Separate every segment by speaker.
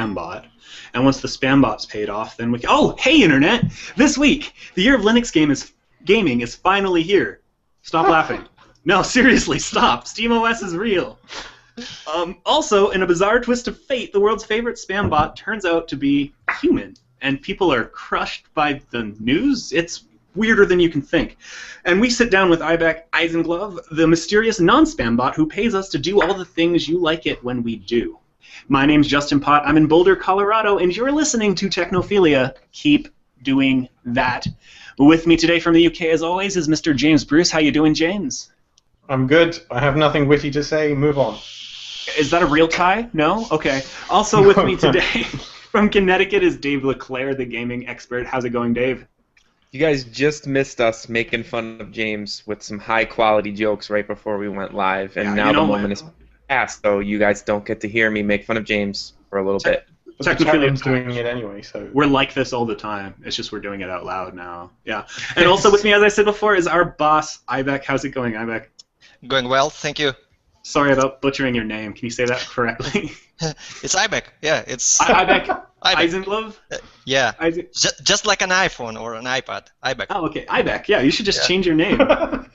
Speaker 1: spam bot. And once the spam bot's paid off, then we can... Oh, hey, Internet! This week, the year of Linux gaming is finally here. Stop laughing. No, seriously, stop. SteamOS is real. Also, in a bizarre twist of fate, the world's favorite spam bot turns out to be human. And people are crushed by the news. It's weirder than you can think. And we sit down with iBek Eisenglove, the mysterious non-spam bot who pays us to do all the things you like it when we do. My name's Justin Pott. I'm in Boulder, Colorado, and you're listening to Technophilia. Keep doing that. With me today from the UK, as always, is Mr. James Bruce. How you doing, James?
Speaker 2: I'm good. I have nothing witty to say. Move on.
Speaker 1: Is that a real tie? No? Okay. Also with me today from Connecticut is Dave LeClaire, the gaming expert. How's it going, Dave?
Speaker 3: You guys just missed us making fun of James with some high-quality jokes right before we went live, and now the moment is past, so you guys don't get to hear me make fun of James for a little bit.
Speaker 2: Technophilia doing it anyway, so
Speaker 1: we're like this all the time. It's just we're doing it out loud now. Yeah. And also with me, as I said before, is our boss, iBek. How's it going, iBek?
Speaker 4: Going well, thank you.
Speaker 1: Sorry about butchering your name. Can you say that correctly?
Speaker 4: It's iBek. Yeah, it's
Speaker 1: iBek. Eisenglove?
Speaker 4: Yeah. Just like an iPhone or an iPad. iBek.
Speaker 1: Oh, okay. iBek. Yeah, you should just change your name.
Speaker 4: Well,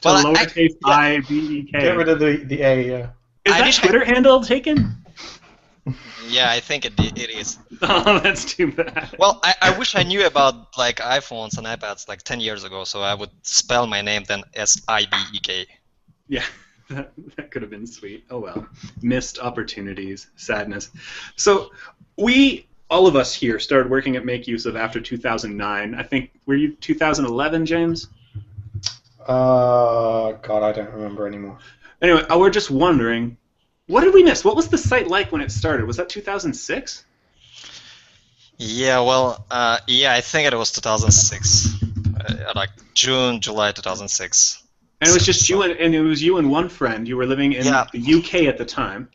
Speaker 1: lowercase I-B-E-K.
Speaker 2: Get rid of the A, yeah.
Speaker 1: Is that Twitter handle taken?
Speaker 4: Yeah, I think it is.
Speaker 1: Oh, that's too bad.
Speaker 4: Well, I wish I knew about like iPhones and iPads like 10 years ago, so I would spell my name then S-I-B-E-K.
Speaker 1: Yeah, that could have been sweet. Oh well. Missed opportunities. Sadness. So all of us here started working at Make Use of after 2009. I think, were you 2011, James?
Speaker 2: God, I don't remember anymore.
Speaker 1: Anyway, we're just wondering, what did we miss? What was the site like when it started? Was that 2006?
Speaker 4: Yeah, well, yeah, I think it was 2006, like June, July 2006.
Speaker 1: And it was just you and it was you and one friend. You were living in the UK at the time.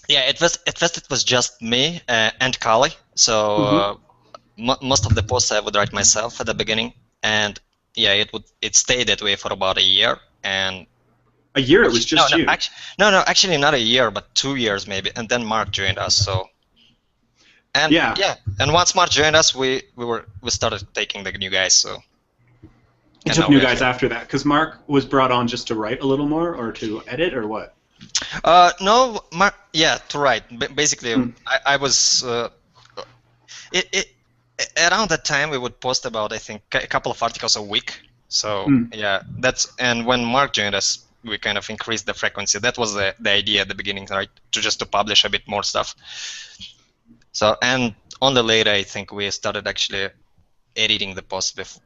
Speaker 4: Yeah, at first it was just me and Kali. So most of the posts I would write myself at the beginning, and yeah, it stayed that way for about a year. And
Speaker 1: a year? It was just you?
Speaker 4: No, actually not a year, but 2 years maybe. And then Mark joined us. So. And yeah, and once Mark joined us, we started taking the new guys. So.
Speaker 1: You took new guys after that, because Mark was brought on just to write a little more, or to edit, or what?
Speaker 4: No, Mark. Yeah, to write. Basically, I was. Around that time, we would post about, I think, a couple of articles a week. So yeah, and when Mark joined us, we kind of increased the frequency. That was the idea at the beginning, right? To publish a bit more stuff. So, and on the later, I think we started actually editing the posts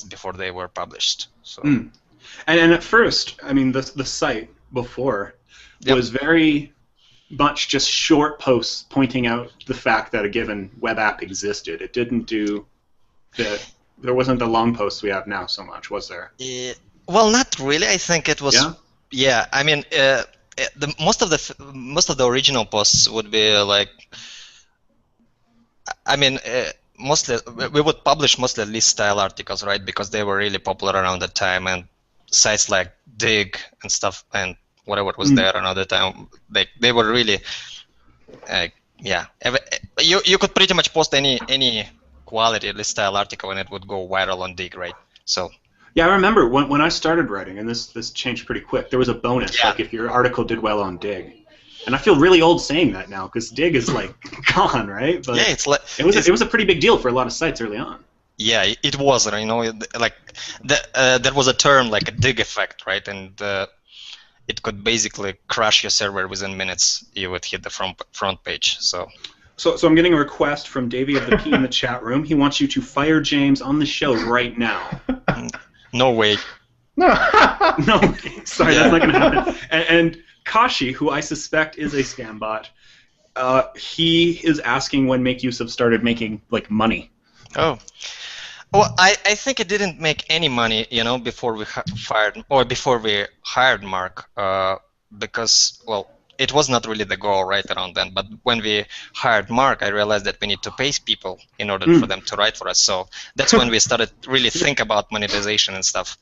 Speaker 4: before they were published. So.
Speaker 1: And at first, I mean, the site before was very much just short posts pointing out the fact that a given web app existed. It didn't do there wasn't the long posts we have now so much, was there?
Speaker 4: Well, not really. I think it was. Yeah. I mean, most of the original posts would be like. I mean. Mostly, we would publish mostly list style articles, right? Because they were really popular around that time, and sites like Dig and stuff, and whatever was there around the time, they were really, yeah. You could pretty much post any quality list style article, and it would go viral on Dig, right? So.
Speaker 1: Yeah, I remember when I started writing, and this changed pretty quick. There was a bonus, like if your article did well on Dig. And I feel really old saying that now, because Dig is like gone, right? But
Speaker 4: yeah,
Speaker 1: it was a pretty big deal for a lot of sites early on.
Speaker 4: Yeah, it was, you know, like there was a term like a Dig effect, right? And it could basically crash your server within minutes. You would hit the front page. So
Speaker 1: I'm getting a request from Davey of the P in the chat room. He wants you to fire James on the show right now.
Speaker 4: No way.
Speaker 1: No way. Sorry, that's not going to happen. And Kashi, who I suspect is a scam bot, he is asking when Make Use of started making like money.
Speaker 4: Oh, well, I think it didn't make any money, you know, before we hired Mark, because well, it was not really the goal right around then. But when we hired Mark, I realized that we need to pay people in order for them to write for us. So that's when we started really think about monetization and stuff.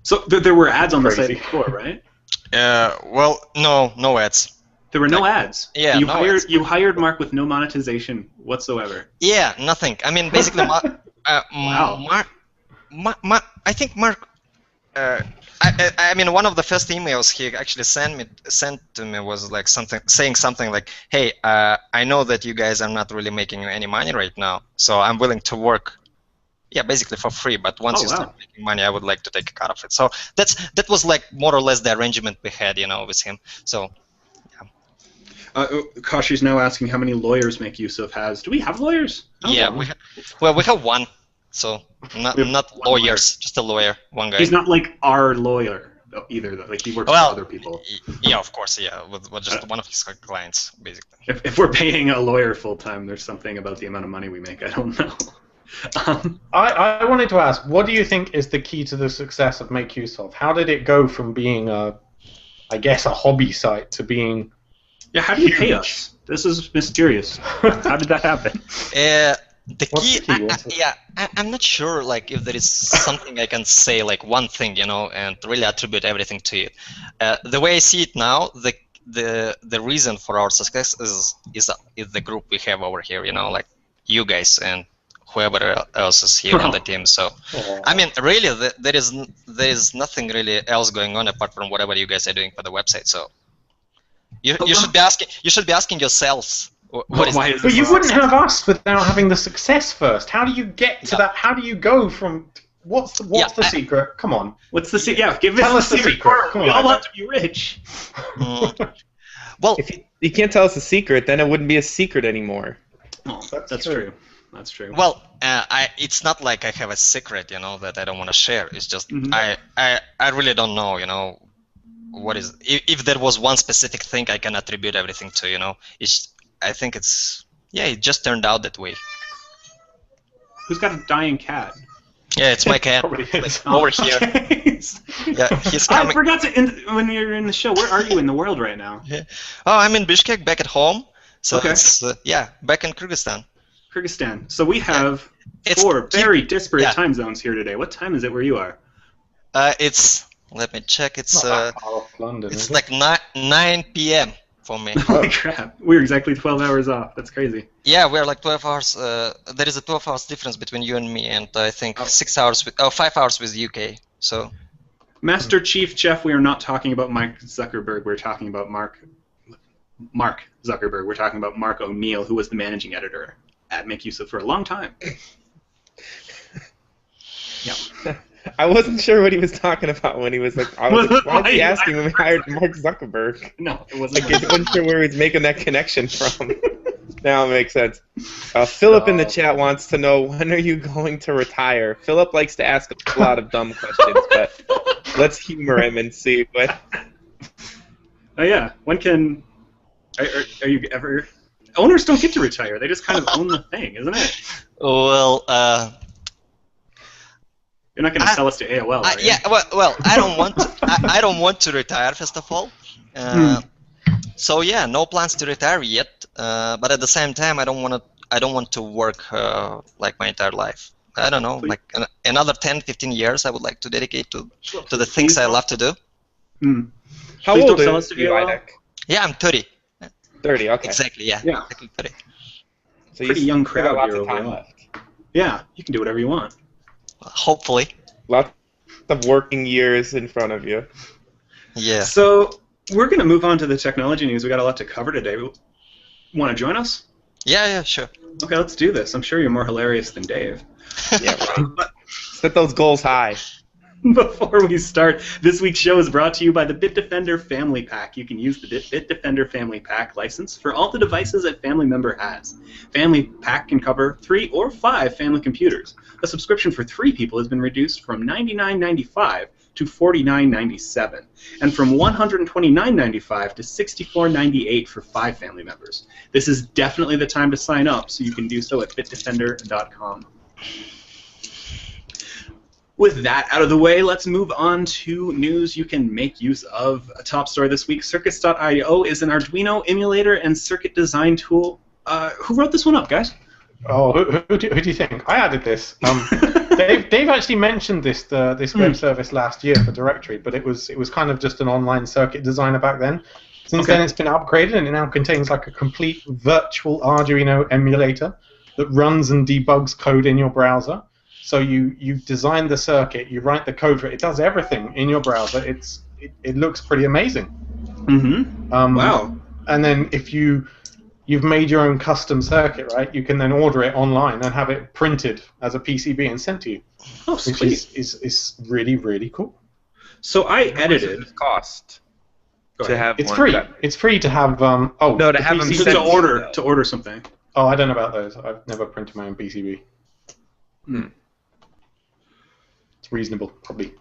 Speaker 1: So there were ads on the site before, right?
Speaker 4: Well, no ads.
Speaker 1: There were no ads.
Speaker 4: Yeah,
Speaker 1: you
Speaker 4: no
Speaker 1: hired
Speaker 4: ads.
Speaker 1: you hired Mark with no monetization whatsoever.
Speaker 4: Yeah, nothing. I mean, basically,
Speaker 1: Wow.
Speaker 4: I think Mark. I mean, one of the first emails he actually sent to me was like saying something like, "Hey, I know that you guys are not really making any money right now, so I'm willing to work, yeah, basically for free. But once you start making money, I would like to take a cut of it." So that was like more or less the arrangement we had, with him. So.
Speaker 1: Kashi's now asking how many lawyers make use of has. Do we have lawyers?
Speaker 4: Yeah, we have one. So not lawyers, just a lawyer, one guy.
Speaker 1: He's not like our lawyer either, though. Like he works for other people.
Speaker 4: Yeah, of course, yeah, with just one of his clients, basically.
Speaker 1: If we're paying a lawyer full time, there's something about the amount of money we make. I don't know.
Speaker 2: I wanted to ask, what do you think is the key to the success of Make Use Of? How did it go from being a hobby site to being?
Speaker 1: Yeah, how do you pay us? This is mysterious. How did that happen?
Speaker 2: The key?
Speaker 4: I'm not sure like if there is something I can say like one thing, and really attribute everything to it. The way I see it now, the reason for our success is the group we have over here, like you guys and whoever else is here on the team. So, I mean, really, there is nothing really else going on apart from whatever you guys are doing for the website. So, you should be asking yourselves.
Speaker 2: But you wouldn't have us without having the success first. How do you get to that? How do you go from what's the secret? Come on.
Speaker 1: What's the secret? Yeah,
Speaker 2: tell us the secret.
Speaker 1: We all want to be rich.
Speaker 3: Well, if you can't tell us the secret, then it wouldn't be a secret anymore.
Speaker 1: Oh, that's true. That's true.
Speaker 4: Well, it's not like I have a secret, that I don't want to share. It's just I really don't know, what is if there was one specific thing I can attribute everything to, I think it just turned out that way.
Speaker 1: Who's got a dying cat?
Speaker 4: Yeah, it's my cat. Over here. Yeah, he's coming.
Speaker 1: I forgot when you're in the show, where are you in the world right now?
Speaker 4: Yeah. Oh, I'm in Bishkek, back at home. So
Speaker 1: okay.
Speaker 4: It's, back in Kyrgyzstan.
Speaker 1: Kyrgyzstan. So we have four very disparate time zones here today. What time is it where you are?
Speaker 4: Let me check. It's
Speaker 2: London,
Speaker 4: it's like 9 p.m. for me.
Speaker 1: Holy crap! We're exactly 12 hours off. That's crazy.
Speaker 4: Yeah, we're like 12 hours. There is a 12 hours difference between you and me, and I think 5 hours with the UK. So.
Speaker 1: Master Chief Chef, we are not talking about Mike Zuckerberg. We're talking about Mark Zuckerberg. We're talking about Mark O'Neill, who was the managing editor at Make Use Of for a long time. Yeah.
Speaker 3: I wasn't sure what he was talking about when he was like, why is he asking when we hired Mark Zuckerberg?
Speaker 1: No, it wasn't.
Speaker 3: I wasn't sure where he was making that connection from. Now it makes sense. Philip in the chat wants to know, when are you going to retire? Philip likes to ask a lot of dumb questions, but let's humor him and see what...
Speaker 1: Oh yeah, when can... Are you ever... Owners don't get to retire, they just kind of own the thing, isn't it?
Speaker 4: Well,
Speaker 1: You're not going to sell us to AOL, are you?
Speaker 4: Yeah, well, I don't want to. I don't want to retire, first of all. So yeah, no plans to retire yet. But at the same time, I don't want to work like my entire life. I don't know, like another 10, 15 years, I would like to dedicate to the things I love to do.
Speaker 3: How old are you, iBek?
Speaker 4: Yeah, I'm 30.
Speaker 3: 30, okay.
Speaker 4: Exactly, yeah.
Speaker 1: Exactly
Speaker 4: 30.
Speaker 1: So pretty young crowd
Speaker 3: lots
Speaker 1: here
Speaker 3: of time
Speaker 1: overall.
Speaker 3: left.
Speaker 1: Yeah, you can do whatever you want.
Speaker 4: Hopefully.
Speaker 3: Lots of working years in front of you.
Speaker 4: Yeah.
Speaker 1: So we're going to move on to the technology news. We got a lot to cover today. Want to join us?
Speaker 4: Yeah, sure.
Speaker 1: Okay, let's do this. I'm sure you're more hilarious than Dave.
Speaker 3: Yeah, right. Set those goals high.
Speaker 1: Before we start, this week's show is brought to you by the Bitdefender Family Pack. You can use the Bitdefender Family Pack license for all the devices a family member has. Family Pack can cover 3 or 5 family computers. A subscription for 3 people has been reduced from $99.95 to $49.97, and from $129.95 to $64.98 for 5 family members. This is definitely the time to sign up, so you can do so at bitdefender.com. With that out of the way, let's move on to news you can make use of. A top story this week, Circuits.io is an Arduino emulator and circuit design tool. Who wrote this one up, guys?
Speaker 2: Oh, who do you think? I added this. Dave actually mentioned this web service last year for Directory, but it was kind of just an online circuit designer back then. Since then, it's been upgraded, and it now contains like a complete virtual Arduino emulator that runs and debugs code in your browser. So you design the circuit, you write the code for it. It does everything in your browser. It looks pretty amazing.
Speaker 1: Mm-hmm. Wow.
Speaker 2: And then if you've made your own custom circuit, right? You can then order it online and have it printed as a PCB and sent to you.
Speaker 1: Oh, sweet.
Speaker 2: Which is really, really cool.
Speaker 1: So I
Speaker 3: How much
Speaker 1: edited.
Speaker 3: does it cost
Speaker 1: Go
Speaker 3: to
Speaker 1: ahead.
Speaker 3: have
Speaker 2: It's
Speaker 3: one?
Speaker 2: free. It's free to have.
Speaker 3: No, to
Speaker 2: the
Speaker 3: have them
Speaker 2: PCB.
Speaker 3: sent
Speaker 1: To order something.
Speaker 2: Oh, I don't know about those. I've never printed my own PCB.
Speaker 1: Hmm.
Speaker 2: It's reasonable, probably.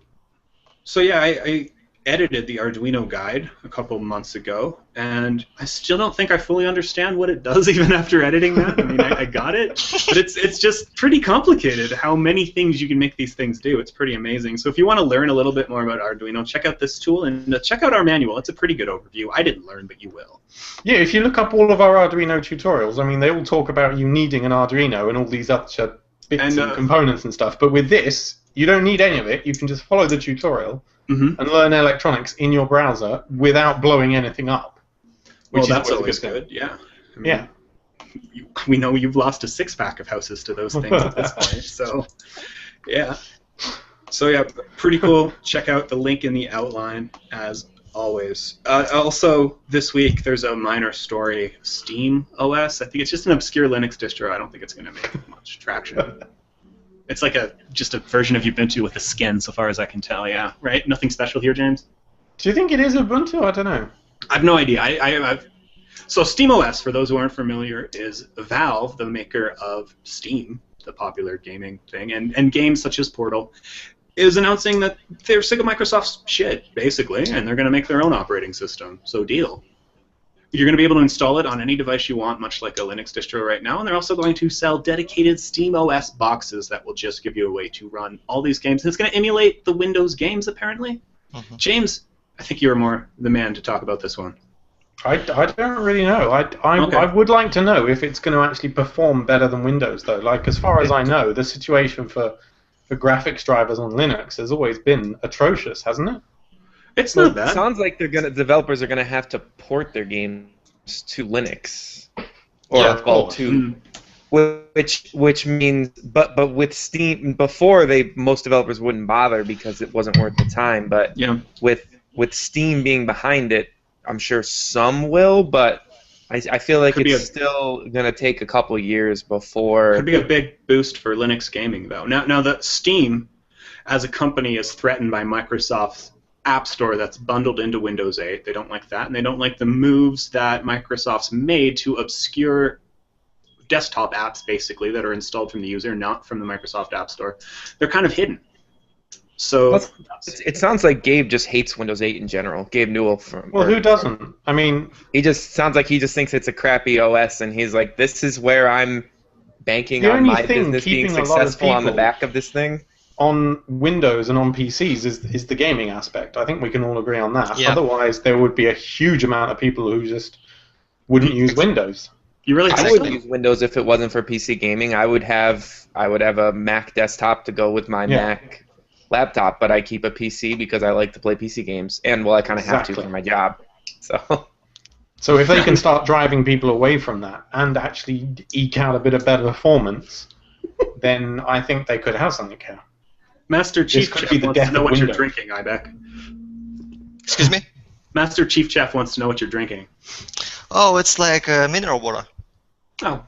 Speaker 1: So yeah, I edited the Arduino guide a couple months ago, and I still don't think I fully understand what it does even after editing that. I mean, I got it, but it's just pretty complicated how many things you can make these things do. It's pretty amazing. So if you want to learn a little bit more about Arduino, check out this tool and check out our manual. It's a pretty good overview. I didn't learn, but you will.
Speaker 2: Yeah, if you look up all of our Arduino tutorials, I mean, they all talk about you needing an Arduino and all these other bits and components and stuff. But with this, you don't need any of it. You can just follow the tutorial and learn electronics in your browser without blowing anything up.
Speaker 1: Well,
Speaker 2: Which
Speaker 1: that's
Speaker 2: is
Speaker 1: always
Speaker 2: a
Speaker 1: good. Yeah. I mean,
Speaker 2: Yeah.
Speaker 1: we know you've lost a six-pack of houses to those things at this point. So, yeah. So yeah, pretty cool. Check out the link in the outline as always. Also, this week there's a minor story. Steam OS. I think it's just an obscure Linux distro. I don't think it's going to make much traction. It's like just a version of Ubuntu with a skin, so far as I can tell. Yeah, right. Nothing special here, James.
Speaker 2: Do you think it is Ubuntu? I don't know.
Speaker 1: I have no idea. So SteamOS, for those who aren't familiar, is Valve, the maker of Steam, the popular gaming thing, and games such as Portal, is announcing that they're sick of Microsoft's shit, basically, and they're going to make their own operating system. So deal. You're going to be able to install it on any device you want, much like a Linux distro right now, and they're also going to sell dedicated SteamOS boxes that will just give you a way to run all these games. And it's going to emulate the Windows games, apparently. James, I think you're more the man to talk about this one.
Speaker 2: I don't really know. I would like to know if it's going to actually perform better than Windows, though. Like, as far as I know, the situation for graphics drivers on Linux has always been atrocious, hasn't it?
Speaker 1: It's not bad.
Speaker 3: It sounds like developers are gonna have to port their games to Linux, or which means, but with Steam, before most developers wouldn't bother because it wasn't worth the time. But with Steam being behind it, I'm sure some will, but I feel like it's still gonna take a couple years before.
Speaker 1: Could be a big boost for Linux gaming, though. Now that Steam, as a company, is threatened by Microsoft's App Store that's bundled into Windows 8. They don't like that, and they don't like the moves that Microsoft's made to obscure desktop apps, basically, that are installed from the user, not from the Microsoft App Store. They're kind of hidden. So
Speaker 3: it sounds like Gabe just hates Windows 8 in general. Gabe Newell
Speaker 2: who doesn't? I mean,
Speaker 3: he just sounds like he just thinks it's a crappy OS, and he's like, "This is where I'm banking on my business being successful on the back of this thing."
Speaker 2: On Windows and on PCs is the gaming aspect. I think we can all agree on that.
Speaker 4: Yeah.
Speaker 2: Otherwise, there would be a huge amount of people who just wouldn't use Windows.
Speaker 1: You really
Speaker 3: I would use Windows if it wasn't for PC gaming. I would have a Mac desktop to go with my Mac laptop, but I keep a PC because I like to play PC games, and I kind of have to for my job.
Speaker 2: So if they can start driving people away from that and actually eke out a bit of better performance, then I think they could have something here.
Speaker 1: Master Chief Chef wants to know what you're drinking, iBek.
Speaker 4: Excuse me?
Speaker 1: Master Chief Chef wants to know what you're drinking.
Speaker 4: Oh, it's like mineral water.
Speaker 1: Oh,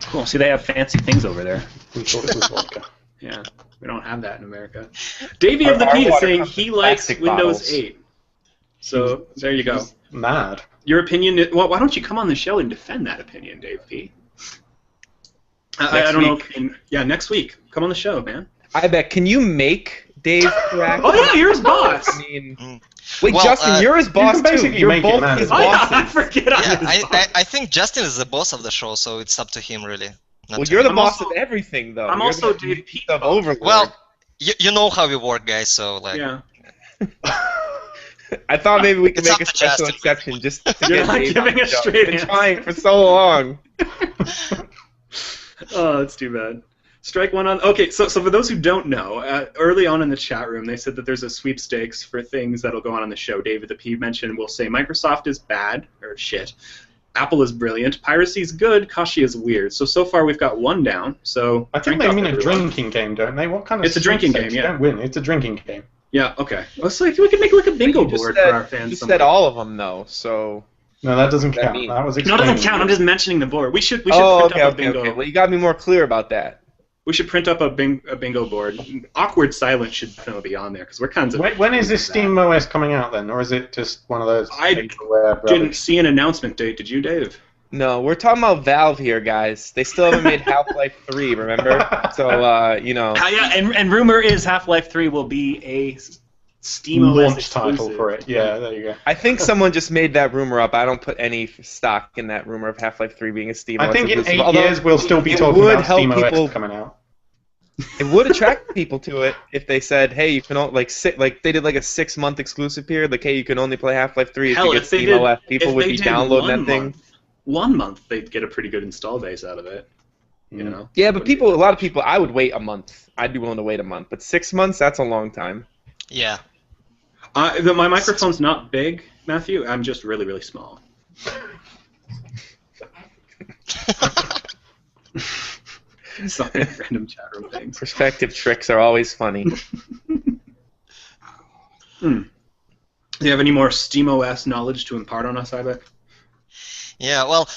Speaker 1: cool. See, they have fancy things over there.
Speaker 2: We thought it was vodka.
Speaker 1: Yeah, we don't have that in America. Davey of the P is saying he likes Windows 8. So there you go.
Speaker 2: He's mad.
Speaker 1: Your opinion? Well, why don't you come on the show and defend that opinion, Dave P? I don't know. Next week. Come on the show, man.
Speaker 3: iBek, can you make Dave correct?
Speaker 1: Oh yeah, you're his boss.
Speaker 3: I mean, wait, Justin, you're his boss too. You're both his bosses.
Speaker 1: I forget.
Speaker 4: I think Justin is the boss of the show, so it's up to him really.
Speaker 3: Well, you're the boss of everything, though.
Speaker 1: I'm also Dave P.
Speaker 3: of Overlord.
Speaker 4: Well, you know how we work, guys. So like.
Speaker 1: Yeah.
Speaker 3: I thought maybe we could make a special exception just to
Speaker 1: You're
Speaker 3: get
Speaker 1: not
Speaker 3: Dave
Speaker 1: giving
Speaker 3: on the
Speaker 1: a
Speaker 3: show.
Speaker 1: straight
Speaker 3: Been
Speaker 1: answer.
Speaker 3: trying for so long.
Speaker 1: Oh, that's too bad. Strike one on. Okay, so for those who don't know, early on in the chat room, they said that there's a sweepstakes for things that'll go on the show. David the P mentioned will say Microsoft is bad or shit, Apple is brilliant, piracy's good, Kashi is weird. So far we've got one down. So
Speaker 2: I think they mean a drinking game, don't they? What kind of?
Speaker 1: It's a drinking game. Yeah.
Speaker 2: You don't win. It's a drinking game.
Speaker 1: Yeah. Okay. Well, so we could make like a bingo board for our fans.
Speaker 3: You said all of them though, so.
Speaker 2: No, that doesn't count. That was
Speaker 1: no, it doesn't count. I'm just mentioning the board. We should print
Speaker 3: up
Speaker 1: a bingo.
Speaker 3: Okay. Well, you got to be more clear about that.
Speaker 1: We should print up a bingo board. Awkward silence should definitely be on there because we're kinds of.
Speaker 2: When is this Steam OS coming out then, or is it just one of those?
Speaker 1: I didn't see an announcement date. Did you, Dave?
Speaker 3: No, we're talking about Valve here, guys. They still haven't made Half-Life 3, remember? So, you know.
Speaker 1: Yeah, and rumor is Half-Life 3 will be a Steam
Speaker 2: launch title for it. Yeah, there you go.
Speaker 3: I think someone just made that rumor up. I don't put any stock in that rumor of Half-Life 3 being a Steam OS.
Speaker 2: I think in 8 years we'll still be talking about Steam OS coming out.
Speaker 3: It would attract people to it if they said, "Hey, you can only they did like a 6-month exclusive period. Like, hey, you can only play Half-Life 3 if you get Steam OS." People would be downloading that thing.
Speaker 1: 1 month, they'd get a pretty good install base out of it. You know.
Speaker 3: Yeah, but a lot of people, I would wait a month. I'd be willing to wait a month, but 6 months—that's a long time.
Speaker 4: Yeah.
Speaker 1: My microphone's not big, Matthew. I'm just really, really small. Sorry, random chat room things.
Speaker 3: Perspective tricks are always funny.
Speaker 1: Do you have any more SteamOS knowledge to impart on us, iBek?
Speaker 4: Yeah, well,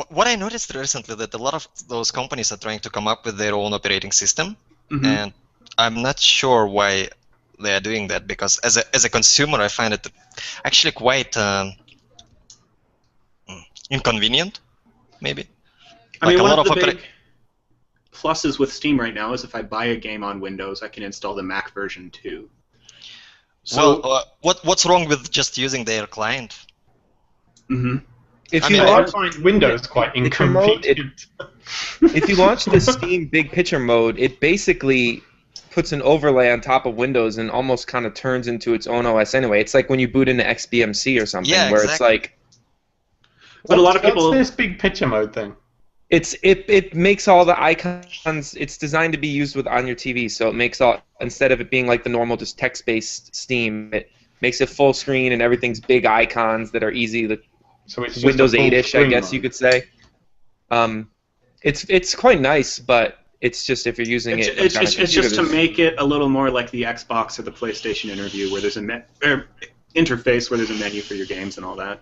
Speaker 4: what I noticed recently that a lot of those companies are trying to come up with their own operating system, and I'm not sure why they are doing that, because as a consumer I find it actually quite inconvenient, maybe.
Speaker 1: I mean, one of the big pluses with Steam right now is if I buy a game on Windows, I can install the Mac version too.
Speaker 4: So, well, what's wrong with just using their client?
Speaker 2: If you launch Windows, quite inconvenient.
Speaker 3: If you launch the Steam Big Picture mode, it basically puts an overlay on top of Windows and almost kind of turns into its own OS anyway. It's like when you boot into XBMC or something, where it's like.
Speaker 1: But a lot of people.
Speaker 2: What's this Big Picture mode thing?
Speaker 3: It makes all the icons. It's designed to be used on your TV, so it makes all, instead of it being like the normal just text-based Steam, it makes it full screen and everything's big icons that are easy to.
Speaker 2: So it's
Speaker 3: Windows 8-ish, I guess you could say. It's quite nice, but it's just if you're using it.
Speaker 1: It's just to make it a little more like the Xbox or the PlayStation interview, where there's interface where there's a menu for your games and all that.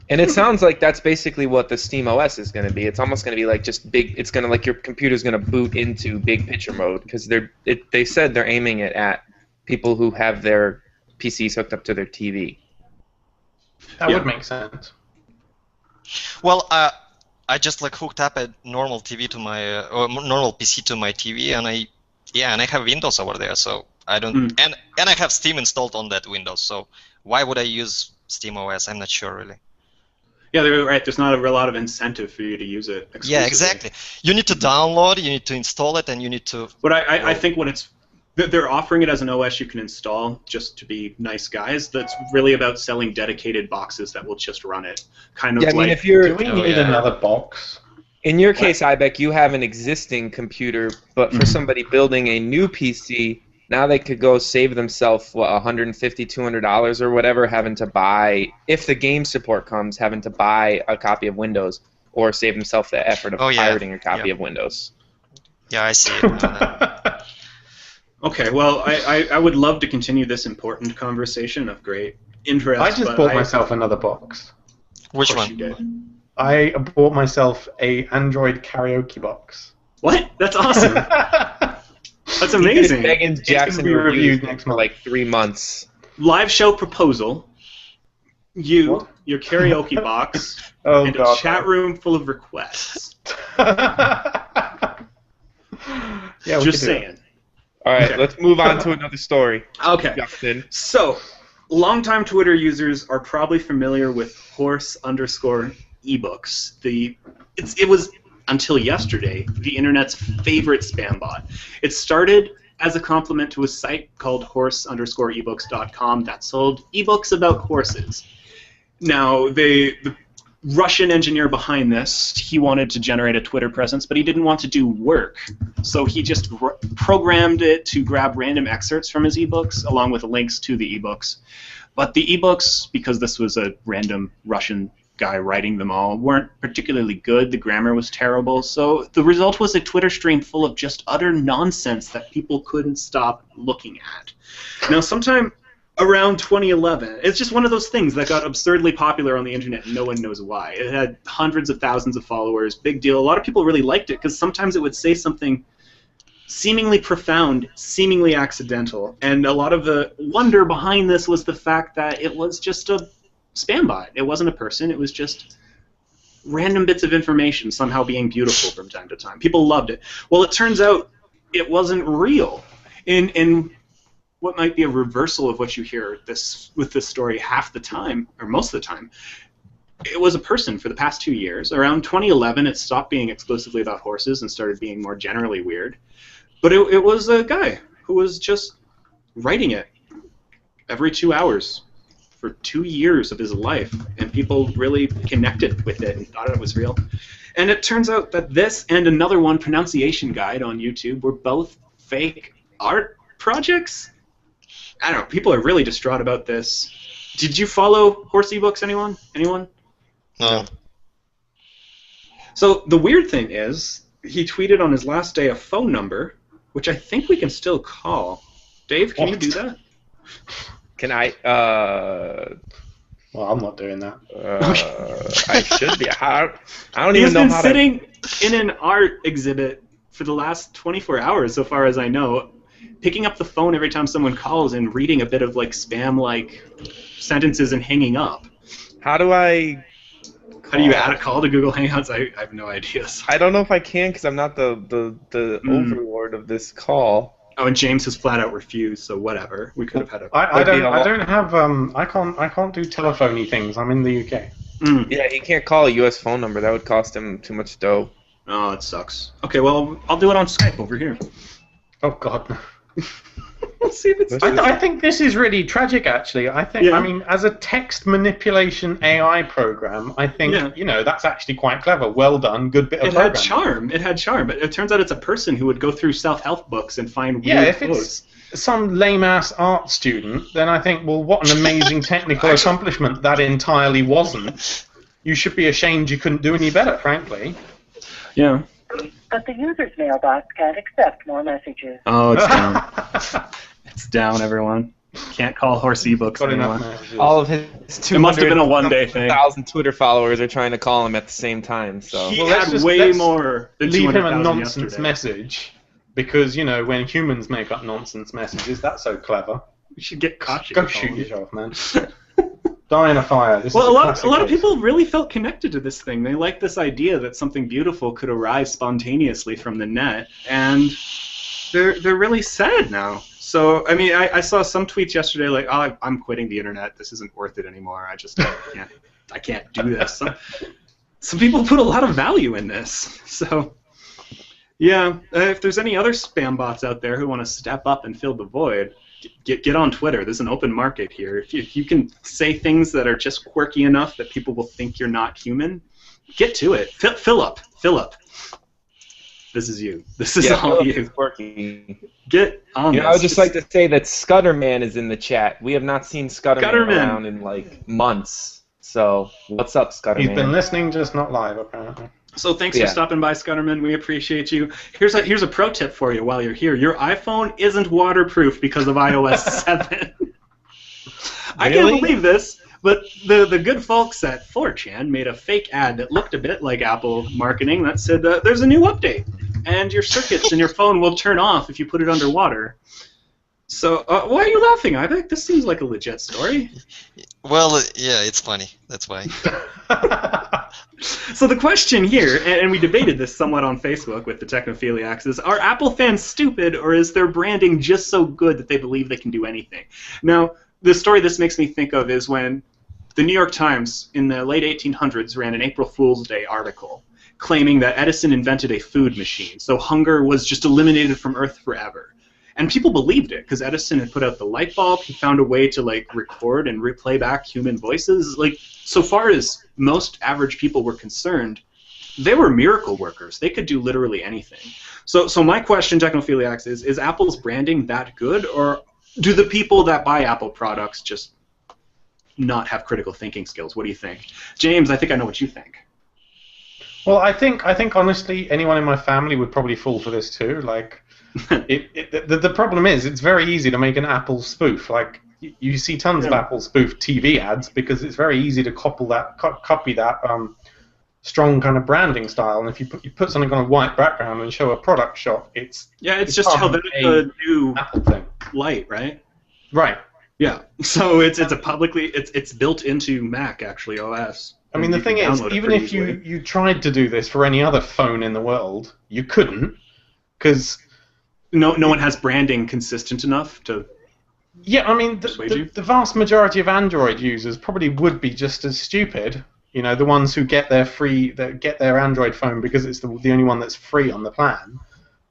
Speaker 3: And it sounds like that's basically what the Steam OS is going to be. It's almost going to be like just big. It's going to like your computer's going to boot into Big Picture mode because they said they're aiming it at people who have their PCs hooked up to their TV.
Speaker 2: That would make sense.
Speaker 4: Well, I just like hooked up a normal TV to my or normal PC to my TV, and I have Windows over there, so I don't and I have Steam installed on that Windows. So why would I use Steam OS? I'm not sure really.
Speaker 1: Yeah, they're right. There's not a lot of incentive for you to use it exclusively.
Speaker 4: Yeah, exactly. You need to download, you need to install it, and you need to.
Speaker 1: But I think when they're offering it as an OS you can install just to be nice guys. That's really about selling dedicated boxes that will just run it. Kind of
Speaker 3: I mean, if you're,
Speaker 2: do we need another box?
Speaker 3: In your case, iBek, you have an existing computer, but for somebody building a new PC, now they could go save themselves $150, $200 or whatever, having to buy, if the game support comes, having to buy a copy of Windows, or save themselves the effort of pirating a copy of Windows.
Speaker 4: Yeah, I see it.
Speaker 1: Okay, well, I would love to continue this important conversation of great interest.
Speaker 2: I just bought myself another box.
Speaker 4: Which
Speaker 1: Of course
Speaker 4: one?
Speaker 1: you did.
Speaker 2: I bought myself a Android karaoke box.
Speaker 1: What? That's awesome. That's amazing.
Speaker 3: Megan Jackson
Speaker 2: be reviewed
Speaker 3: next for like 3 months.
Speaker 1: Live show proposal. Your karaoke box, and a chat room full of requests.
Speaker 2: Yeah,
Speaker 1: just saying.
Speaker 3: All right, let's move on to another story.
Speaker 1: Okay.
Speaker 3: Justin.
Speaker 1: So, longtime Twitter users are probably familiar with horse_ebooks. It was until yesterday the internet's favorite spam bot. It started as a compliment to a site called horse_ebooks.com that sold ebooks about horses. Now, the Russian engineer behind this, he wanted to generate a Twitter presence, but he didn't want to do work. So he just programmed it to grab random excerpts from his ebooks, along with links to the ebooks. But the ebooks, because this was a random Russian guy writing them all, weren't particularly good. The grammar was terrible. So the result was a Twitter stream full of just utter nonsense that people couldn't stop looking at. Now, sometime around 2011, it's just one of those things that got absurdly popular on the internet and no one knows why. It had hundreds of thousands of followers, big deal. A lot of people really liked it because sometimes it would say something seemingly profound, seemingly accidental, and a lot of the wonder behind this was the fact that it was just a spam bot. It wasn't a person, it was just random bits of information somehow being beautiful from time to time. People loved it. Well, it turns out it wasn't real. In what might be a reversal of what you hear with this story half the time, or most of the time, it was a person for the past 2 years. Around 2011, it stopped being exclusively about horses and started being more generally weird. But it was a guy who was just writing it every 2 hours for 2 years of his life, and people really connected with it and thought it was real. And it turns out that this and another one, Pronunciation Guide on YouTube, were both fake art projects. I don't know. People are really distraught about this. Did you follow horse ebooks, anyone? Anyone?
Speaker 4: No.
Speaker 1: So the weird thing is, he tweeted on his last day a phone number, which I think we can still call. Dave, can you do that?
Speaker 3: Can I?
Speaker 2: Well, I'm not doing that.
Speaker 3: I should be. I don't even know how to.
Speaker 1: He's been sitting in an art exhibit for the last 24 hours, so far as I know, picking up the phone every time someone calls and reading a bit of like spam-like sentences and hanging up.
Speaker 3: How do I?
Speaker 1: How do you add a call to Google Hangouts? I have no idea.
Speaker 3: I don't know if I can because I'm not the overlord of this call.
Speaker 1: Oh, and James has flat out refused. So whatever. We could have had a.
Speaker 2: I don't have I can't do telephony things. I'm in the UK.
Speaker 3: Yeah, he can't call a U.S. phone number. That would cost him too much dough.
Speaker 1: Oh, that sucks. Okay, well, I'll do it on Skype over here.
Speaker 2: Oh God.
Speaker 1: Let's see if it's.
Speaker 2: I think this is really tragic, actually. I think,
Speaker 1: Yeah.
Speaker 2: I mean, as a text manipulation AI program, I think, you know, that's actually quite clever. Well done, good bit of
Speaker 1: It had
Speaker 2: programming.
Speaker 1: charm. It had charm, but it turns out it's a person who would go through self-help books and find weird
Speaker 2: Yeah, if
Speaker 1: quotes.
Speaker 2: it's some lame-ass art student, then I think, well, what an amazing technical accomplishment that entirely wasn't. You should be ashamed you couldn't do any better, frankly.
Speaker 1: Yeah.
Speaker 5: But the user's mailbox can't accept more messages.
Speaker 1: Oh, it's down. It's down, everyone. Can't call horse ebooks
Speaker 2: Got enough
Speaker 1: anymore.
Speaker 2: messages.
Speaker 3: All of his
Speaker 1: It must have been a one-day thing.
Speaker 3: 200,000 Twitter followers are trying to call him at the same time. So
Speaker 1: He
Speaker 2: Well, let's
Speaker 1: had
Speaker 2: just-
Speaker 1: way
Speaker 2: let's
Speaker 1: more than
Speaker 2: Leave him a
Speaker 1: 200,000
Speaker 2: nonsense
Speaker 1: yesterday.
Speaker 2: message, because, you know, when humans make up nonsense messages, that's so clever.
Speaker 1: We should get caught.
Speaker 2: Go shoot yourself, man. Die in a fire. This
Speaker 1: Well,
Speaker 2: is
Speaker 1: a lot
Speaker 2: classic
Speaker 1: of
Speaker 2: case.
Speaker 1: people really felt connected to this thing. They liked this idea that something beautiful could arise spontaneously from the net, and they're really sad now. So, I mean, I saw some tweets yesterday like, "Oh, I'm quitting the internet. This isn't worth it anymore. I can't do this." Some people put a lot of value in this. So, yeah, if there's any other spam bots out there who want to step up and fill the void, get on Twitter. There's an open market here. If you can say things that are just quirky enough that people will think you're not human, get to it. Fill up. This is you. This is all
Speaker 3: Philip
Speaker 1: you.
Speaker 3: is quirky.
Speaker 1: Get on
Speaker 3: You
Speaker 1: this.
Speaker 3: know, I would just like to say that Scudderman is in the chat. We have not seen Scudderman
Speaker 1: Scudderman.
Speaker 3: around in like months. So what's up, Scudderman?
Speaker 2: He's been listening, just not live, apparently.
Speaker 1: So thanks
Speaker 3: Yeah.
Speaker 1: for stopping by, Scudderman. We appreciate you. Here's a pro tip for you while you're here. Your iPhone isn't waterproof because of iOS 7. I can't
Speaker 3: Really?
Speaker 1: believe this, but the good folks at 4chan made a fake ad that looked a bit like Apple marketing that said there's a new update, and your circuits in your phone will turn off if you put it underwater. So why are you laughing, iBek? This seems like a legit story.
Speaker 4: Well, yeah, it's funny. That's why.
Speaker 1: So the question here, and we debated this somewhat on Facebook with the Technophiliacs, is are Apple fans stupid, or is their branding just so good that they believe they can do anything? Now, the story this makes me think of is when the New York Times in the late 1800s ran an April Fool's Day article claiming that Edison invented a food machine, so hunger was just eliminated from Earth forever. And people believed it because Edison had put out the light bulb. He found a way to like record and replay back human voices. Like, so far as most average people were concerned, they were miracle workers. They could do literally anything. So my question, Technophiliacs, is Apple's branding that good, or do the people that buy Apple products just not have critical thinking skills? What do you think? James, I think I know what you think.
Speaker 2: Well, I think honestly, anyone in my family would probably fall for this too. Like, the problem is, it's very easy to make an Apple spoof. Like, you see tons of Apple spoof TV ads because it's very easy to copy that strong kind of branding style. And if you put something on a white background and show a product shot, it's
Speaker 1: just how the new
Speaker 2: Apple thing.
Speaker 1: Light, right?
Speaker 2: Right.
Speaker 1: Yeah. So it's built into Mac actually OS.
Speaker 2: I mean, the thing is, even if you tried to do this for any other phone in the world, you couldn't, because
Speaker 1: no one has branding consistent enough to.
Speaker 2: Yeah, I mean, the vast majority of Android users probably would be just as stupid. You know, the ones who get their Android phone because it's the only one that's free on the plan.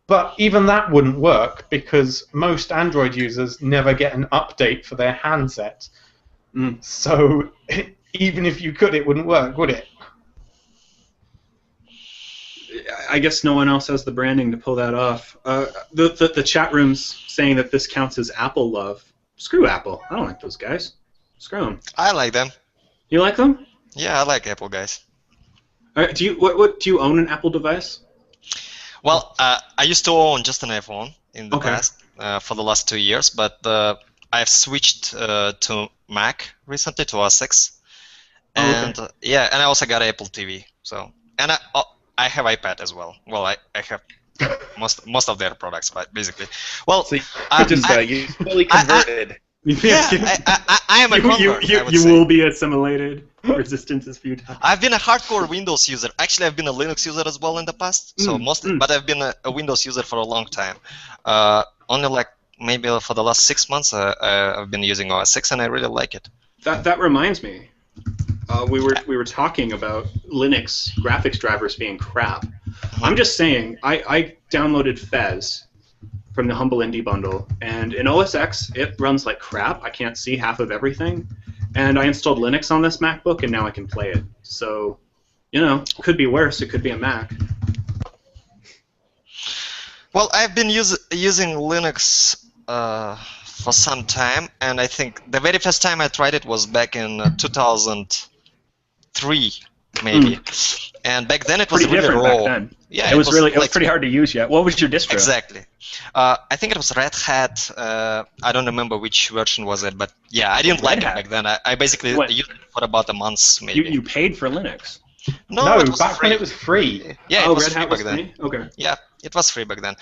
Speaker 2: But even that wouldn't work because most Android users never get an update for their handset. So even if you could, it wouldn't work, would it?
Speaker 1: I guess no one else has the branding to pull that off. The chat room's saying that this counts as Apple love. Screw Apple. I don't like those guys. Screw them.
Speaker 4: I like them.
Speaker 1: You like them?
Speaker 4: Yeah, I like Apple guys.
Speaker 1: Do you own an Apple device?
Speaker 4: Well, I used to own just an iPhone in the past for the last 2 years, but I've switched to Mac recently, to OS X, and and I also got Apple TV. So, and I have iPad as well. Well, I have most of their products, but basically, well,
Speaker 3: so you fully converted.
Speaker 4: I am a convert.
Speaker 1: You will be assimilated. Resistance is futile.
Speaker 4: I've been a hardcore Windows user. Actually, I've been a Linux user as well in the past. So but I've been a Windows user for a long time. Only like maybe for the last 6 months, I've been using OS X, and I really like it.
Speaker 1: That reminds me. We were talking about Linux graphics drivers being crap. I'm just saying, I downloaded Fez from the Humble Indie bundle, and in OS X it runs like crap. I can't see half of everything, and I installed Linux on this MacBook, and now I can play it. So, you know, it could be worse. It could be a Mac.
Speaker 4: Well, I've been using Linux for some time, and I think the very first time I tried it was back in 2003, maybe. And back then it was
Speaker 1: pretty
Speaker 4: really
Speaker 1: different
Speaker 4: raw.
Speaker 1: back then.
Speaker 4: Yeah,
Speaker 1: it was pretty hard to use yet. What was your distro?
Speaker 4: Exactly. I think it was Red Hat. I don't remember which version was it, but yeah, I didn't like it back then. I basically used it for about a month, maybe.
Speaker 1: You paid for Linux?
Speaker 2: No,
Speaker 4: it was
Speaker 2: back
Speaker 4: free.
Speaker 2: when it was free.
Speaker 4: Yeah, it was
Speaker 1: Red
Speaker 4: free
Speaker 1: Hat
Speaker 4: back
Speaker 1: was
Speaker 4: then.
Speaker 1: free? Okay.
Speaker 4: Yeah, it was free back then.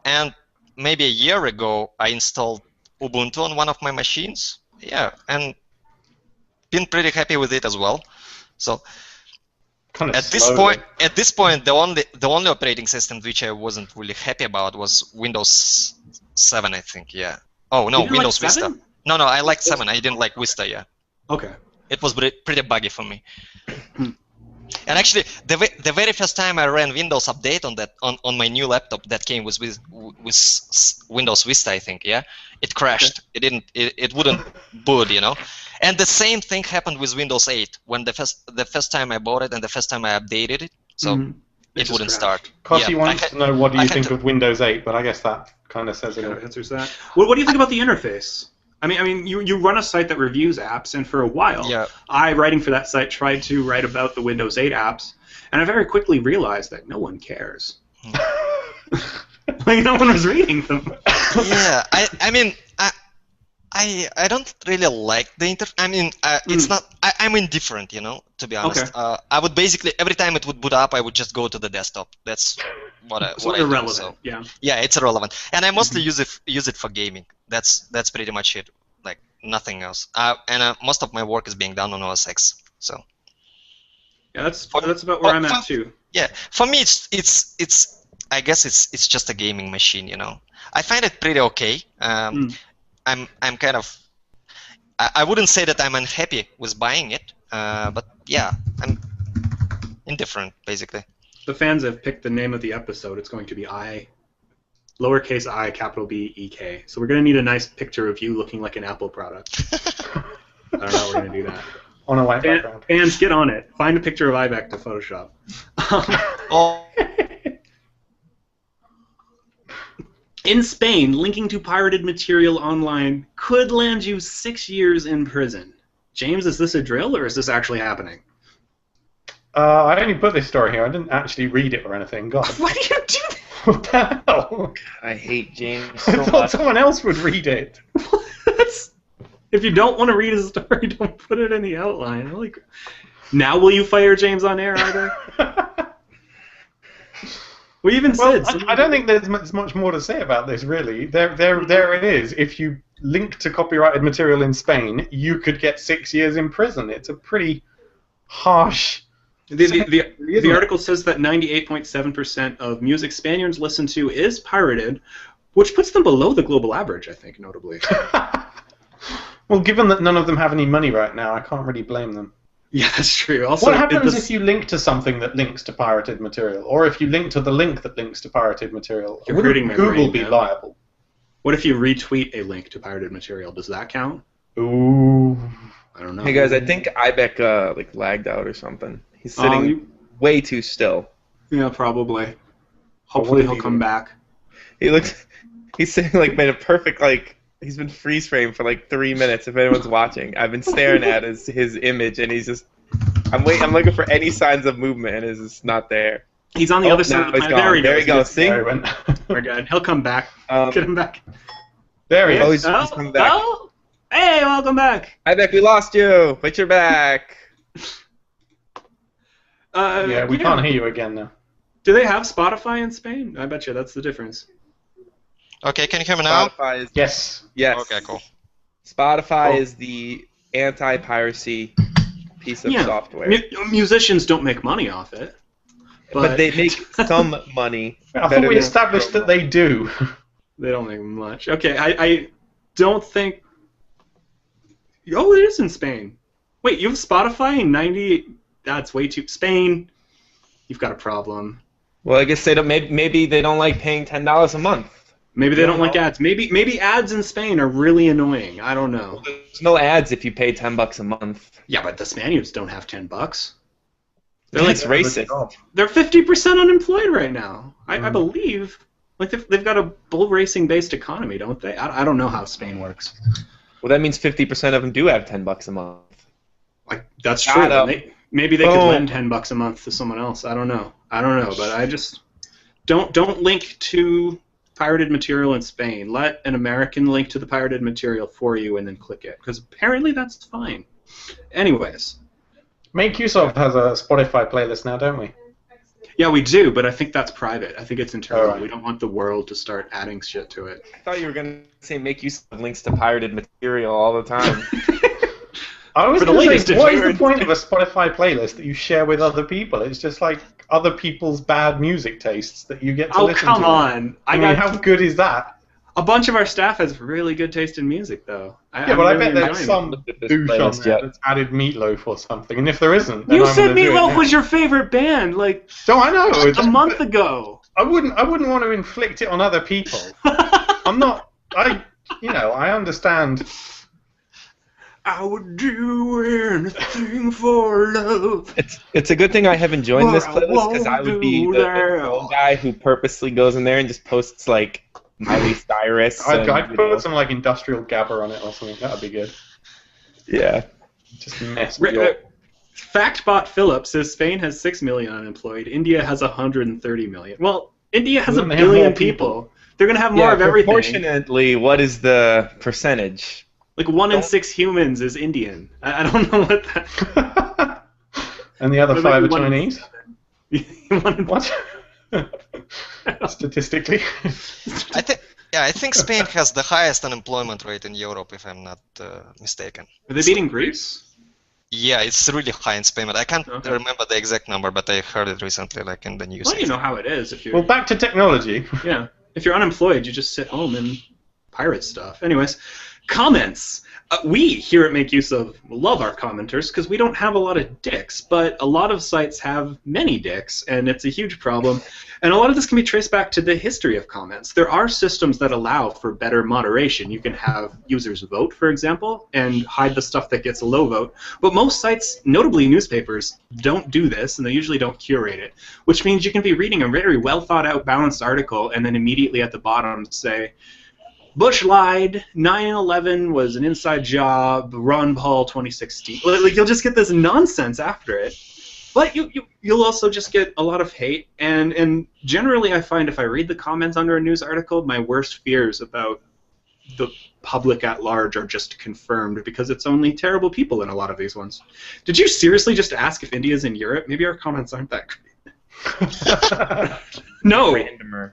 Speaker 4: And maybe a year ago, I installed Ubuntu on one of my machines. Yeah, and been pretty happy with it as well. So. At this point, the only operating system which I wasn't really happy about was Windows 7, I think. Yeah. Oh no, Windows
Speaker 1: like
Speaker 4: Vista.
Speaker 1: 7?
Speaker 4: No, I liked 7. I didn't like Vista. Yeah.
Speaker 1: Okay.
Speaker 4: It was pretty buggy for me. And actually, the very first time I ran Windows Update on my new laptop that came with Windows Vista, I think. Yeah. It crashed.
Speaker 1: Okay.
Speaker 4: It wouldn't boot, you know. And the same thing happened with Windows 8 when the first time I bought it and the first time I updated it, so it wouldn't start.
Speaker 2: Kossi wants to know what do you think of Windows 8, but I guess that kind of says it.
Speaker 1: Answers that. What do you think about the interface? I mean, you run a site that reviews apps, and for a while, I, writing for that site, tried to write about the Windows 8 apps, and I very quickly realized that no one cares. Like, no one was reading them.
Speaker 4: Yeah, I mean, I don't really like the I mean, it's not. I'm indifferent, you know. To be honest, I would basically every time it would boot up, I would just go to the desktop. That's what I
Speaker 1: irrelevant.
Speaker 4: do. So.
Speaker 1: Yeah.
Speaker 4: Yeah, it's irrelevant, and I mostly use it for gaming. That's pretty much it. Like nothing else. And most of my work is being done on OS X. So.
Speaker 1: Yeah, that's about where I'm at too.
Speaker 4: Yeah, for me, it's. I guess it's just a gaming machine, you know. I find it pretty okay. I'm kind of. I wouldn't say that I'm unhappy with buying it, but yeah, I'm indifferent basically.
Speaker 1: The fans have picked the name of the episode. It's going to be lowercase I, capital B, E-K. So we're going to need a nice picture of you looking like an Apple product. I don't know how we're going to do that.
Speaker 2: on a white background.
Speaker 1: Fans, get on it. Find a picture of iBek to Photoshop.
Speaker 4: Oh,
Speaker 1: In Spain, linking to pirated material online could land you 6 years in prison. James, is this a drill or is this actually happening?
Speaker 2: I only put this story here. I didn't actually read it or anything. God.
Speaker 1: Why do you do that?
Speaker 2: What the hell?
Speaker 3: I hate James
Speaker 2: I
Speaker 3: so
Speaker 2: thought
Speaker 3: much.
Speaker 2: someone else would read it.
Speaker 1: If you don't want to read his story, don't put it in the outline. Like, now will you fire James on air, either? We even
Speaker 2: Well,
Speaker 1: said...
Speaker 2: I don't think there's much more to say about this, really. There it is. If you link to copyrighted material in Spain, you could get 6 years in prison. It's a pretty harsh...
Speaker 1: The article says that 98.7% of music Spaniards listen to is pirated, which puts them below the global average, I think, notably.
Speaker 2: Well, given that none of them have any money right now, I can't really blame them.
Speaker 1: Yeah, that's true. Also,
Speaker 2: What happens if you link to something that links to pirated material, or if you link to the link that links to pirated material?
Speaker 1: You're
Speaker 2: Wouldn't
Speaker 1: hurting my
Speaker 2: Google
Speaker 1: brain
Speaker 2: be
Speaker 1: now.
Speaker 2: liable?
Speaker 1: What if you retweet a link to pirated material? Does that count?
Speaker 2: Ooh.
Speaker 1: I don't know.
Speaker 3: Hey guys, I think iBek like lagged out or something. He's sitting way too still.
Speaker 1: Yeah, probably. Hopefully
Speaker 2: did
Speaker 1: he'll
Speaker 2: he
Speaker 1: come
Speaker 2: do?
Speaker 1: back.
Speaker 3: He's sitting like in a perfect like he's been freeze frame for like 3 minutes. If anyone's watching, I've been staring at his image, and he's just. I'm looking for any signs of movement, and it's just not there.
Speaker 1: He's on the other side of the
Speaker 3: he's
Speaker 1: planet.
Speaker 3: gone. There he goes. See?
Speaker 2: There he went.
Speaker 1: We're good. He'll come back. Get him back.
Speaker 2: There he is.
Speaker 3: He's coming back.
Speaker 1: Oh! Hey, welcome back.
Speaker 3: iBek, we lost you, but you're back.
Speaker 2: Yeah, we can't hear you again now.
Speaker 1: Do they have Spotify in Spain? I bet you that's the difference.
Speaker 4: okay, can you hear me now?
Speaker 3: Spotify is
Speaker 2: Yes.
Speaker 3: yes.
Speaker 4: Okay, cool.
Speaker 3: Spotify is the anti-piracy piece of software.
Speaker 1: Musicians don't make money off it.
Speaker 3: But they make some money.
Speaker 2: I thought we established that they do.
Speaker 1: They don't make much. Okay, I don't think... Oh, it is in Spain. Wait, you have Spotify in 90... That's way too... Spain, you've got a problem.
Speaker 3: Well, I guess they don't. Maybe they don't like paying $10 a month.
Speaker 1: Maybe they don't like ads. Maybe ads in Spain are really annoying. I don't know.
Speaker 3: There's no ads if you pay $10 a month.
Speaker 1: Yeah, but the Spaniards don't have $10.
Speaker 3: That's racist.
Speaker 1: They're 50% unemployed right now. I believe. Like they've got a bull racing based economy, don't they? I don't know how Spain works.
Speaker 3: Well, that means 50% of them do have $10 a month.
Speaker 1: Like that's true. Maybe they could lend $10 a month to someone else. I don't know. But I just don't link to pirated material in Spain. Let an American link to the pirated material for you and then click it, because apparently that's fine. Anyways.
Speaker 2: Make Use of has a Spotify playlist now, don't we?
Speaker 1: Yeah, we do, but I think that's private. I think it's internal.
Speaker 2: Right.
Speaker 1: We don't want the world to start adding shit to it.
Speaker 3: I thought you were going to say make use of links to pirated material all the time.
Speaker 2: I was
Speaker 1: For the
Speaker 2: going to
Speaker 1: latest
Speaker 2: say, what is
Speaker 1: adjourned.
Speaker 2: the point of a Spotify playlist that you share with other people? It's just like other people's bad music tastes that you get to listen to.
Speaker 1: Oh, come on.
Speaker 2: I mean, how good is that?
Speaker 1: A bunch of our staff has really good taste in music, though.
Speaker 2: Yeah, but I bet there's
Speaker 1: enjoying
Speaker 2: some douche on there that's added Meatloaf or something, and if there isn't, then
Speaker 1: You
Speaker 2: I'm
Speaker 1: said
Speaker 2: gonna do it
Speaker 1: Meatloaf
Speaker 2: now.
Speaker 1: was your favorite band, like,
Speaker 2: So I know.
Speaker 1: a month ago.
Speaker 2: I wouldn't want to inflict it on other people. I'm not. I understand.
Speaker 1: I would do anything for love.
Speaker 3: It's a good thing I haven't joined this
Speaker 1: Well, I
Speaker 3: playlist because I would be the troll guy who purposely goes in there and just posts like Miley Cyrus.
Speaker 2: I'd put some like industrial gabber on it or something. That'd be good.
Speaker 3: Yeah.
Speaker 2: Just mess with your...
Speaker 1: FactBot Phillips says Spain has 6 million unemployed. India has 130 million. Well, India has
Speaker 2: Then
Speaker 1: a
Speaker 2: they have
Speaker 1: billion
Speaker 2: more people.
Speaker 1: people. They're going to have more of everything.
Speaker 3: Proportionately, what is the percentage?
Speaker 1: Like 1 in 6 humans is Indian. I don't know what that...
Speaker 2: And the other
Speaker 1: Or
Speaker 2: 5 are
Speaker 1: maybe 1 in
Speaker 2: Chinese?
Speaker 1: 7.
Speaker 2: What? Statistically.
Speaker 4: I think Spain has the highest unemployment rate in Europe, if I'm not mistaken.
Speaker 1: Are they beating Greece?
Speaker 4: Yeah, it's really high in Spain, but I can't
Speaker 1: Okay.
Speaker 4: remember the exact number, but I heard it recently, like in the news.
Speaker 1: Well, you know how it is. If you're,
Speaker 2: Well, back to technology.
Speaker 1: yeah, if you're unemployed, you just sit home and pirate stuff. Anyways, Comments. We here at Make Use of love our commenters because we don't have a lot of dicks, but a lot of sites have many dicks, and it's a huge problem. And a lot of this can be traced back to the history of comments. There are systems that allow for better moderation. You can have users vote, for example, and hide the stuff that gets a low vote. But most sites, notably newspapers, don't do this, and they usually don't curate it, which means you can be reading a very well thought out, balanced article, and then immediately at the bottom say, Bush lied. 9/11 was an inside job. Ron Paul 2016. Like you'll just get this nonsense after it, but you'll also just get a lot of hate. And generally, I find if I read the comments under a news article, my worst fears about the public at large are just confirmed because it's only terrible people in a lot of these ones. Did you seriously just ask if India's in Europe? Maybe our comments aren't that great. No.
Speaker 3: Randomer.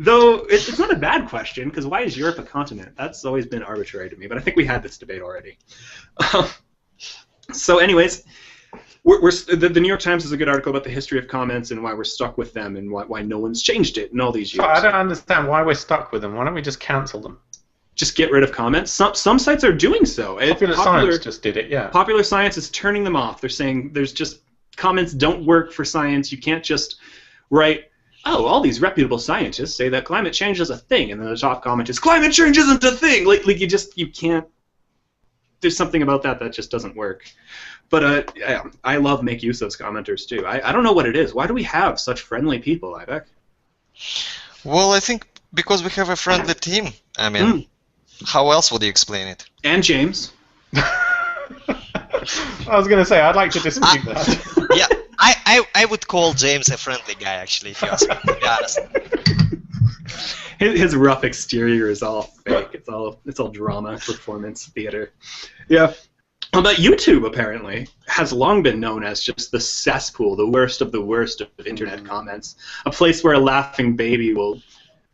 Speaker 1: Though it's not a bad question, because why is Europe a continent? That's always been arbitrary to me, but I think we had this debate already. So anyways, the New York Times has a good article about the history of comments and why we're stuck with them and why no one's changed it in all these years.
Speaker 2: I don't understand why we're stuck with them. Why don't we just cancel them?
Speaker 1: Just get rid of comments? Some sites are doing so.
Speaker 2: Popular Science just did it, yeah.
Speaker 1: Popular Science is turning them off. They're saying there's just comments don't work for science. You can't just write, oh, all these reputable scientists say that climate change is a thing, and then the top comment is, climate change isn't a thing! Like you can't, there's something about that just doesn't work. But I love Make Use of commenters, too. I don't know what it is. Why do we have such friendly people, iBek?
Speaker 4: Well, I think because we have a friendly team. I mean, how else would you explain it?
Speaker 1: And James.
Speaker 2: I was going to say, I'd like to dispute that.
Speaker 4: Yeah, I would call James a friendly guy, actually, if you ask me, to be honest.
Speaker 1: His rough exterior is all fake. It's all drama, performance, theater. Yeah. But YouTube, apparently, has long been known as just the cesspool, the worst of internet comments. A place where a laughing baby will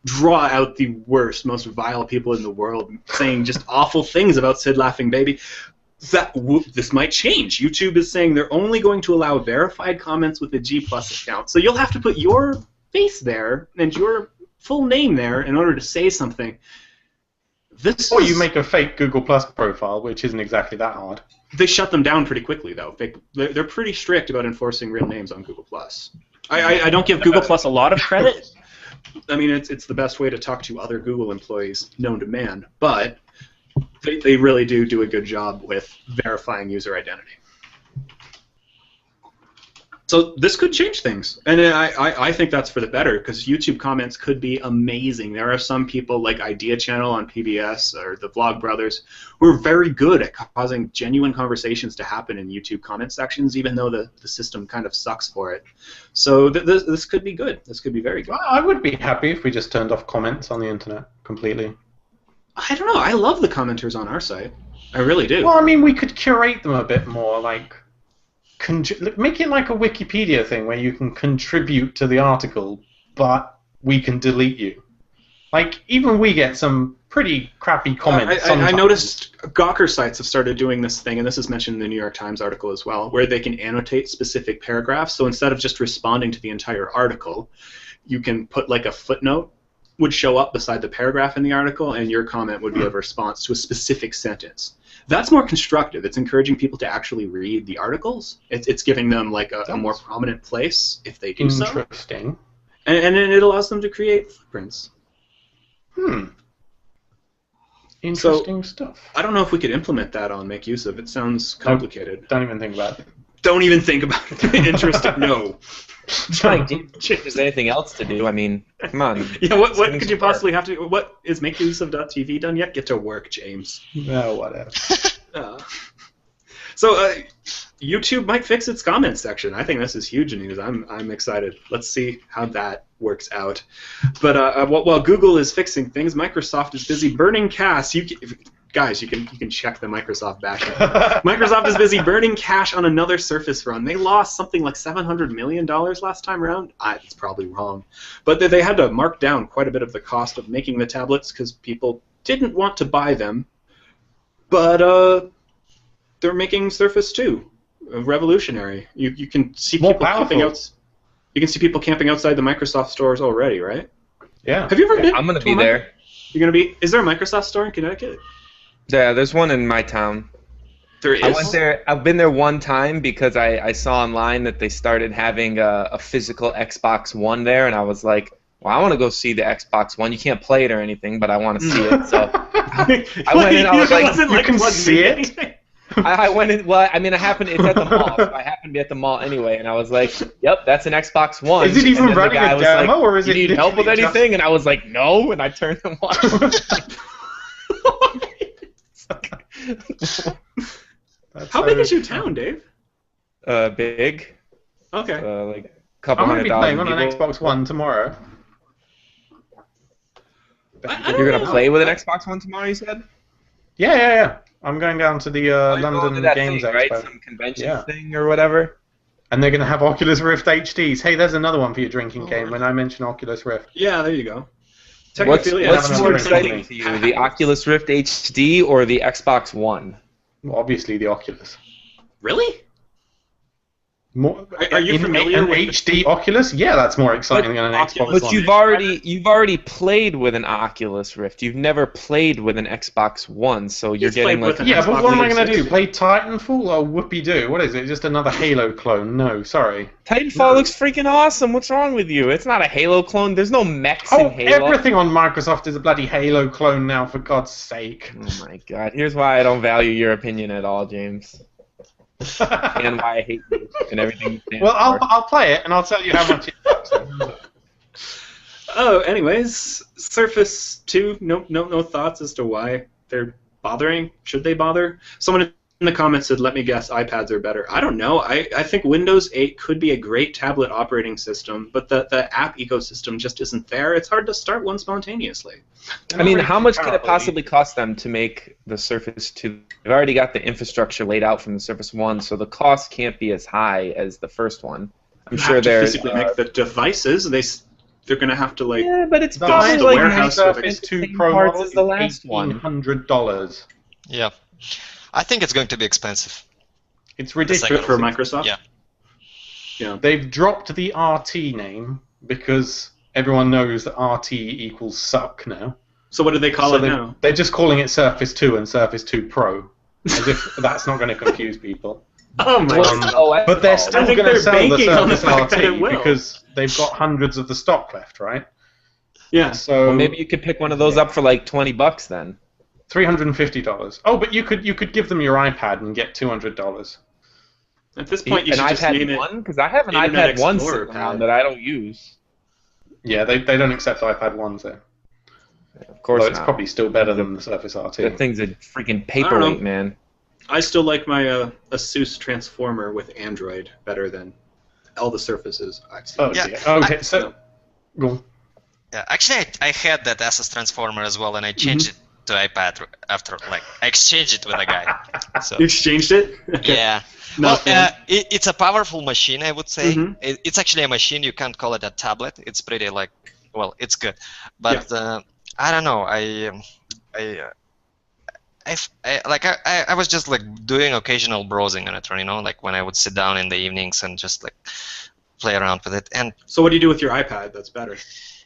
Speaker 1: draw out the worst, most vile people in the world, saying just awful things about said laughing baby. This might change. YouTube is saying they're only going to allow verified comments with a G+ account. So you'll have to put your face there and your full name there in order to say something. Or you
Speaker 2: make a fake Google Plus profile, which isn't exactly that hard.
Speaker 1: They shut them down pretty quickly, though. They're pretty strict about enforcing real names on Google Plus. I don't give Google Plus a lot of credit. I mean, it's the best way to talk to other Google employees known to man, but they really do a good job with verifying user identity. So this could change things, and I think that's for the better, because YouTube comments could be amazing. There are some people like Idea Channel on PBS or the Vlogbrothers who are very good at causing genuine conversations to happen in YouTube comment sections, even though the system kind of sucks for it. So this could be good. This could be very good.
Speaker 2: Well, I would be happy if we just turned off comments on the internet completely.
Speaker 1: I don't know. I love the commenters on our site. I really do.
Speaker 2: Well, I mean, we could curate them a bit more, like make it like a Wikipedia thing where you can contribute to the article, but we can delete you. Like, even we get some pretty crappy comments.
Speaker 1: I noticed Gawker sites have started doing this thing, and this is mentioned in the New York Times article as well, where they can annotate specific paragraphs. So instead of just responding to the entire article, you can put like a footnote would show up beside the paragraph in the article, and your comment would be a response to a specific sentence. That's more constructive. It's encouraging people to actually read the articles. It's giving them like a more prominent place if they do so.
Speaker 2: Interesting.
Speaker 1: And it allows them to create footprints.
Speaker 2: Interesting stuff.
Speaker 1: I don't know if we could implement that on Make Use of. It sounds complicated.
Speaker 2: Don't even think about it.
Speaker 1: Don't even think about it. Interesting. No.
Speaker 3: Trying to check if there's anything else to do. I mean, come on.
Speaker 1: Yeah, what could you possibly have to do? What is Make Use of .tv done yet? Get to work, James.
Speaker 2: No, whatever.
Speaker 1: So YouTube might fix its comments section. I think this is huge news. I'm excited. Let's see how that works out. But while Google is fixing things, Microsoft is busy burning cash. Guys, you can check the Microsoft bashing. Microsoft is busy burning cash on another Surface run. They lost something like $700 million last time around. It's probably wrong. But they had to mark down quite a bit of the cost of making the tablets because people didn't want to buy them. But they're making Surface 2, revolutionary. You can see people camping out. You can see people camping outside the Microsoft stores already, right?
Speaker 2: Yeah.
Speaker 1: Have you ever been?
Speaker 3: I'm gonna be there.
Speaker 1: You're gonna be? Is there a Microsoft store in Connecticut?
Speaker 3: Yeah, there's one in my town.
Speaker 1: There is.
Speaker 3: I went there. I've been there one time because I saw online that they started having a physical Xbox One there, and I was like, well, I want to go see the Xbox One. You can't play it or anything, but I want to see it. So I went in. I was like,
Speaker 1: you can see it.
Speaker 3: I went in. Well, I mean, it's at the mall. So I happened to be at the mall anyway, and I was like, "Yep, that's an Xbox One."
Speaker 2: Is it even running a demo, or is it?
Speaker 3: You need help with anything? And I was like, "No," and I turned and watched.
Speaker 1: How big is your town, Dave?
Speaker 3: Big.
Speaker 1: Okay.
Speaker 3: Like a couple
Speaker 2: I'm going to be playing on
Speaker 3: people.
Speaker 2: an Xbox One tomorrow.
Speaker 3: You're going to play with an Xbox One tomorrow, you said?
Speaker 2: Yeah. I'm going down to the London Games Expo.
Speaker 3: Right? Some convention thing or whatever.
Speaker 2: And they're going to have Oculus Rift HDs. Hey, there's another one for your drinking game when I mention Oculus Rift.
Speaker 1: Yeah, there you go.
Speaker 3: What's more exciting to you, the Oculus Rift HD or the Xbox One?
Speaker 2: Well, obviously the Oculus.
Speaker 1: Really?
Speaker 2: More,
Speaker 1: are you familiar with
Speaker 2: HD Oculus? Yeah, that's more exciting than an Xbox One.
Speaker 3: But you've already played with an Oculus Rift. You've never played with an Xbox One, so you're getting like...
Speaker 2: Yeah, but what am I going to do? Play Titanfall? Oh, whoopie-doo. What is it? Just another Halo clone? No, sorry.
Speaker 3: Titanfall looks freaking awesome. What's wrong with you? It's not a Halo clone. There's no mechs in Halo.
Speaker 2: Everything on Microsoft is a bloody Halo clone now, for God's sake.
Speaker 3: Oh my God. Here's why I don't value your opinion at all, James. And why I hate you and everything you stand
Speaker 2: Well,
Speaker 3: for.
Speaker 2: I'll play it and I'll tell you how much it costs.
Speaker 1: Oh, anyways, Surface 2. No thoughts as to why they're bothering. Should they bother? Someone in the comments said, "Let me guess, iPads are better." I don't know. I think Windows 8 could be a great tablet operating system, but the app ecosystem just isn't there. It's hard to start one spontaneously.
Speaker 3: I mean, how much could it possibly cost them to make the Surface 2? They've already got the infrastructure laid out from the Surface 1, so the cost can't be as high as the first one. I'm sure they're
Speaker 1: physically make the devices. They're going to have to like.
Speaker 3: Yeah, but it's
Speaker 2: The
Speaker 3: probably
Speaker 1: the
Speaker 3: like
Speaker 1: warehouse
Speaker 2: Surface 2 Pro model
Speaker 3: as the last one.
Speaker 2: $1,800.
Speaker 4: Yeah. I think it's going to be expensive.
Speaker 2: It's
Speaker 1: Good
Speaker 2: ridiculous.
Speaker 1: for Microsoft.
Speaker 4: Yeah.
Speaker 1: Yeah.
Speaker 2: They've dropped the RT name because everyone knows that RT equals suck now.
Speaker 1: So what do they call it now?
Speaker 2: They're just calling it Surface 2 and Surface 2 Pro, as if that's not going to confuse people.
Speaker 1: Oh my god.
Speaker 2: But they're still going to sell the
Speaker 1: banking on the
Speaker 2: Surface
Speaker 1: fact that it
Speaker 2: RT
Speaker 1: will.
Speaker 2: because they've got hundreds of the stock left, right?
Speaker 1: Yeah.
Speaker 2: So
Speaker 3: Well, maybe you could pick one of those up for like $20 then.
Speaker 2: $350. Oh, but you could give them your iPad and get $200.
Speaker 1: At this point, you
Speaker 3: An
Speaker 1: should just name
Speaker 3: iPad
Speaker 1: it.
Speaker 3: 1? Because I have an
Speaker 1: Internet
Speaker 3: iPad 1
Speaker 1: Explorer
Speaker 3: sitting around
Speaker 1: pad.
Speaker 3: that I don't use.
Speaker 2: Yeah, they don't accept iPad 1s there.
Speaker 3: Of course
Speaker 2: Although it's
Speaker 3: not.
Speaker 2: probably still better than the Surface RT.
Speaker 3: That thing's a freaking
Speaker 1: I don't
Speaker 3: paperweight,
Speaker 1: know.
Speaker 3: man.
Speaker 1: I still like my Asus Transformer with Android better than all the Surfaces I've seen.
Speaker 2: Oh,
Speaker 4: Yeah.
Speaker 2: dear. Okay, so go on.
Speaker 4: Yeah, actually, I had that Asus Transformer as well, and I changed it to iPad after, like, I exchanged it with a guy. So
Speaker 1: You exchanged it? Okay.
Speaker 4: yeah.
Speaker 1: Not
Speaker 4: Well, it's a powerful machine, I would say.
Speaker 1: Mhm.
Speaker 4: It's actually a machine. You can't call it a tablet. It's pretty like, well, it's good, but I don't know. I was just like doing occasional browsing on it, you know, like when I would sit down in the evenings and just like play around with it. And
Speaker 1: So what do you do with your iPad that's better?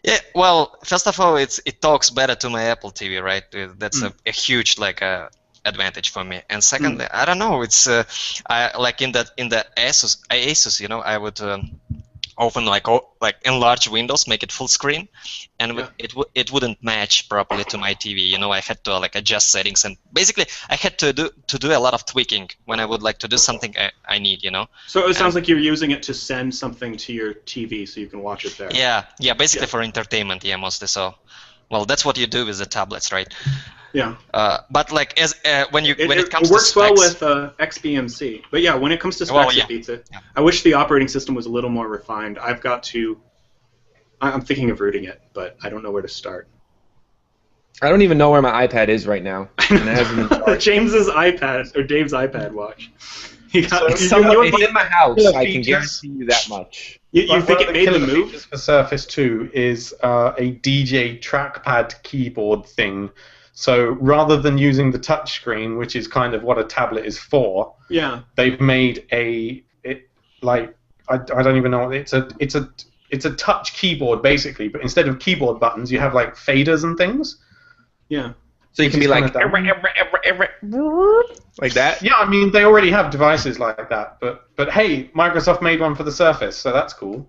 Speaker 4: yeah, well, first of all, it talks better to my Apple TV, right? That's a huge like advantage for me. And secondly, I don't know. It's I like in the Asus, you know, I would often like enlarge Windows, make it full screen, and it wouldn't match properly to my TV. You know, I had to like adjust settings, and basically I had to do a lot of tweaking when I would like to do something I need. You know.
Speaker 1: So it sounds like you're using it to send something to your TV so you can watch it there.
Speaker 4: Yeah, basically for entertainment, yeah, mostly. So, well, that's what you do with the tablets, right?
Speaker 1: Yeah.
Speaker 4: But like when it comes
Speaker 1: it works
Speaker 4: to
Speaker 1: well
Speaker 4: specs,
Speaker 1: with XBMC. But yeah, when it comes to specs,
Speaker 4: Well, yeah.
Speaker 1: it beats it.
Speaker 4: Yeah.
Speaker 1: I wish the operating system was a little more refined. I'm thinking of rooting it, but I don't know where to start.
Speaker 3: I don't even know where my iPad is right now. And it hasn't been charged.
Speaker 1: James's iPad, or Dave's iPad watch.
Speaker 3: It's in my house. I can guarantee you that much.
Speaker 1: You think it made the move?
Speaker 2: Features for Surface 2 is a DJ trackpad keyboard thing. So rather than using the touchscreen, which is kind of what a tablet is for,
Speaker 1: Yeah.
Speaker 2: they've made I don't even know, it's a touch keyboard basically, but instead of keyboard buttons, you have like faders and things.
Speaker 1: Yeah.
Speaker 3: So you can be like, like that?
Speaker 2: Yeah, I mean, they already have devices like that, but hey, Microsoft made one for the Surface, so that's cool.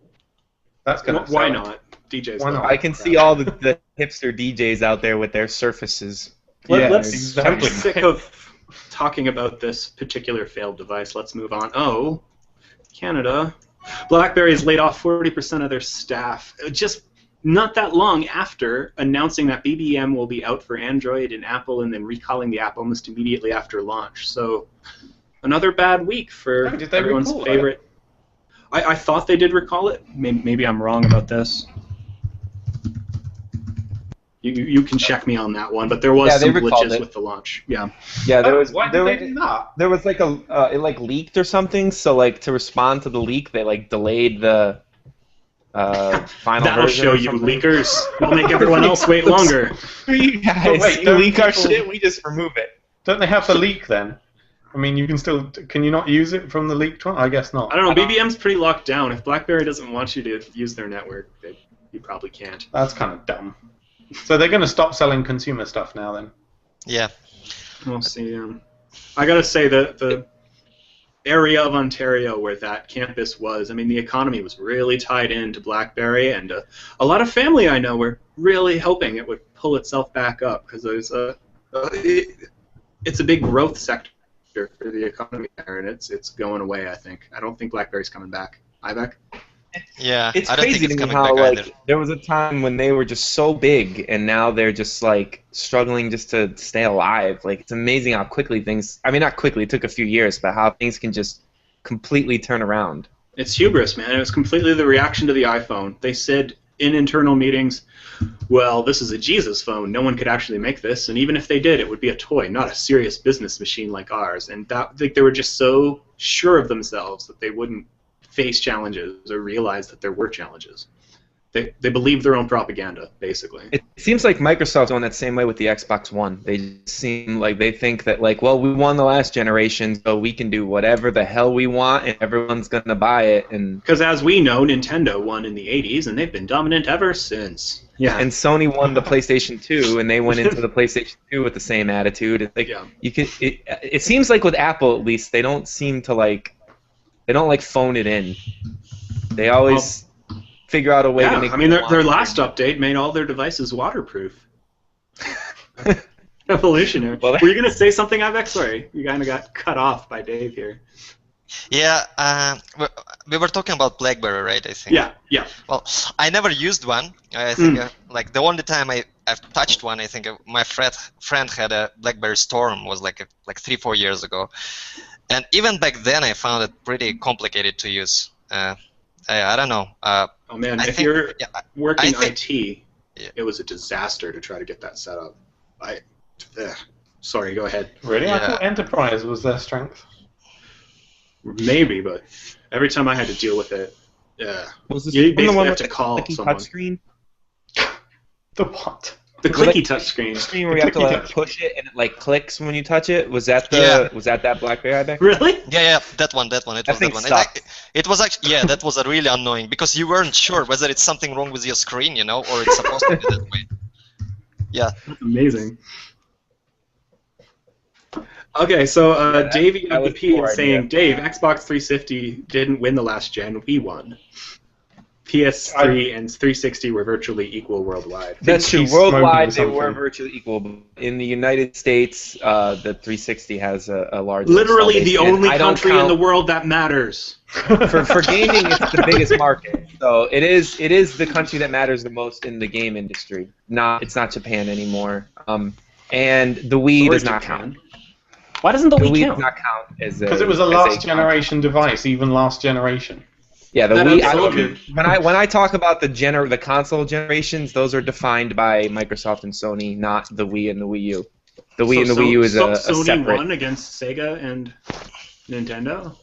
Speaker 2: That's gonna
Speaker 1: Why
Speaker 2: sell it.
Speaker 1: not? DJs.
Speaker 2: Why
Speaker 1: love
Speaker 2: not?
Speaker 3: I can see all the hipster DJs out there with their Surfaces.
Speaker 2: Yeah,
Speaker 1: Let's.
Speaker 2: exactly.
Speaker 1: I'm sick of talking about this particular failed device. Let's move on. Oh, Canada. BlackBerry has laid off 40% of their staff. Just not that long after announcing that BBM will be out for Android and Apple, and then recalling the app almost immediately after launch. So another bad week for
Speaker 2: Oh, did they
Speaker 1: everyone's
Speaker 2: recall it?
Speaker 1: favorite. I thought they did recall it. Maybe I'm wrong about this. You can check me on that one, but there was
Speaker 3: Yeah, they
Speaker 1: some
Speaker 3: recalled
Speaker 1: glitches
Speaker 3: it.
Speaker 1: with the launch. Yeah.
Speaker 3: Yeah, there was.
Speaker 2: Why did they do that?
Speaker 3: There was like it like leaked or something. So like to respond to the leak, they like delayed the final
Speaker 1: That'll
Speaker 3: version
Speaker 1: show
Speaker 3: or
Speaker 1: you,
Speaker 3: something.
Speaker 1: leakers. We'll make everyone else wait longer.
Speaker 3: You guys,
Speaker 2: But wait,
Speaker 3: you
Speaker 2: don't
Speaker 3: leak our
Speaker 2: people-
Speaker 3: shit, we just remove it.
Speaker 2: Don't they have the leak then? I mean, you can still. Can you not use it from the leaked one? I guess not.
Speaker 1: I don't know. BBM's pretty locked down. If BlackBerry doesn't want you to use their network, you probably can't.
Speaker 2: That's kind of dumb. So they're going to stop selling consumer stuff now then.
Speaker 4: Yeah.
Speaker 1: We'll see. I gotta say the area of Ontario where that campus was, I mean, the economy was really tied into BlackBerry, and a lot of family I know were really hoping it would pull itself back up because there's it's a big growth sector for the economy there, and it's going away. I think. I don't think BlackBerry's coming back. iBek.
Speaker 4: Yeah.
Speaker 3: It's
Speaker 4: I don't
Speaker 3: crazy
Speaker 4: think it's
Speaker 3: to me
Speaker 4: coming
Speaker 3: how
Speaker 4: back
Speaker 3: like
Speaker 4: either.
Speaker 3: there was a time when they were just so big, and now they're just like struggling just to stay alive. Like it's amazing how quickly things. I mean, not quickly. It took a few years, but how things can just completely turn around.
Speaker 1: It's hubris, man. It was completely the reaction to the iPhone. They said in internal meetings, well, this is a Jesus phone. No one could actually make this, and even if they did, it would be a toy, not a serious business machine like ours. And that, like, they were just so sure of themselves that they wouldn't face challenges or realize that there were challenges. They believe their own propaganda, basically.
Speaker 3: It seems like Microsoft's going that same way with the Xbox One. They just seem like they think that like, well, we won the last generation, so we can do whatever the hell we want, and everyone's gonna buy it. And
Speaker 1: Because as we know, Nintendo won in the 80s, and they've been dominant ever since. Yeah.
Speaker 3: and Sony won the PlayStation 2, and they went into the PlayStation 2 with the same attitude. It's like
Speaker 1: Yeah.
Speaker 3: you can. It seems like with Apple, at least, they don't seem to like. They don't like phone it in. They always figure out a way to make.
Speaker 1: I mean,
Speaker 3: people
Speaker 1: their
Speaker 3: want
Speaker 1: last
Speaker 3: it.
Speaker 1: update made all their devices waterproof. Evolutionary.
Speaker 3: Well,
Speaker 1: Were you going to say something, Ibex? Sorry, you kind of got cut off by Dave here.
Speaker 4: Yeah, we were talking about BlackBerry, right? I think.
Speaker 1: Yeah.
Speaker 4: Well, I never used one. I think like the only time I've touched one, I think my friend had a BlackBerry Storm, was like 3-4 years ago, and even back then I found it pretty complicated to use. I don't know.
Speaker 1: Oh man,
Speaker 4: I
Speaker 1: if
Speaker 4: think-
Speaker 1: you're
Speaker 4: yeah,
Speaker 1: working
Speaker 4: I think-
Speaker 1: IT,
Speaker 4: Yeah.
Speaker 1: it was a disaster to try to get that set up. Sorry, go ahead.
Speaker 2: Really? I
Speaker 4: Yeah.
Speaker 2: thought Enterprise was their strength.
Speaker 1: Maybe, but every time I had to deal with it,
Speaker 3: Was this
Speaker 1: You
Speaker 3: the
Speaker 1: basically
Speaker 3: one
Speaker 1: have
Speaker 3: with
Speaker 1: to
Speaker 3: the
Speaker 1: call
Speaker 3: clicky
Speaker 1: someone.
Speaker 3: touchscreen?
Speaker 2: The what?
Speaker 1: the
Speaker 3: Was it
Speaker 1: clicky
Speaker 3: like-
Speaker 1: touchscreen.
Speaker 3: Screen where you have to
Speaker 2: clicky
Speaker 3: like
Speaker 2: touch.
Speaker 3: push it and it like clicks when you touch it. Was that the?
Speaker 4: Yeah.
Speaker 3: Was that BlackBerry iBek?
Speaker 1: Really?
Speaker 4: Yeah, that one. It was that
Speaker 3: thing
Speaker 4: one.
Speaker 3: sucked.
Speaker 4: It was actually, yeah, that was a really annoying because you weren't sure whether it's something wrong with your screen, or it's supposed to be that way. Yeah.
Speaker 1: Amazing. Okay, so
Speaker 3: that-
Speaker 1: Davey
Speaker 3: that
Speaker 1: of the
Speaker 3: was
Speaker 1: P
Speaker 3: poor
Speaker 1: is saying,
Speaker 3: idea.
Speaker 1: Dave, Xbox 360 didn't win the last gen, we won. PS3 and 360 were virtually equal worldwide.
Speaker 3: That's true.
Speaker 2: he's smoking
Speaker 3: Worldwide, they
Speaker 2: something.
Speaker 3: were virtually equal. But in the United States, the 360 has a large.
Speaker 1: Literally
Speaker 3: install
Speaker 1: the
Speaker 3: base, and
Speaker 1: only
Speaker 3: I don't
Speaker 1: country in
Speaker 3: count-
Speaker 1: the world that matters.
Speaker 3: for gaming, it's the biggest market. So it is the country that matters the most in the game industry. It's not Japan anymore. And the Wii
Speaker 1: Where's
Speaker 3: does not
Speaker 1: Japan?
Speaker 3: count.
Speaker 1: Why doesn't the
Speaker 3: The
Speaker 1: Wii
Speaker 3: Wii
Speaker 1: count?
Speaker 3: does not count as
Speaker 2: Because it was a
Speaker 3: as
Speaker 2: last generation device, even last generation.
Speaker 3: Yeah, the
Speaker 1: That
Speaker 3: Wii.
Speaker 1: absolutely-
Speaker 3: When I talk about the console generations, those are defined by Microsoft and Sony, not the Wii and the Wii U. The Wii and the Wii U is a
Speaker 1: Sony
Speaker 3: separate.
Speaker 1: won against Sega and Nintendo?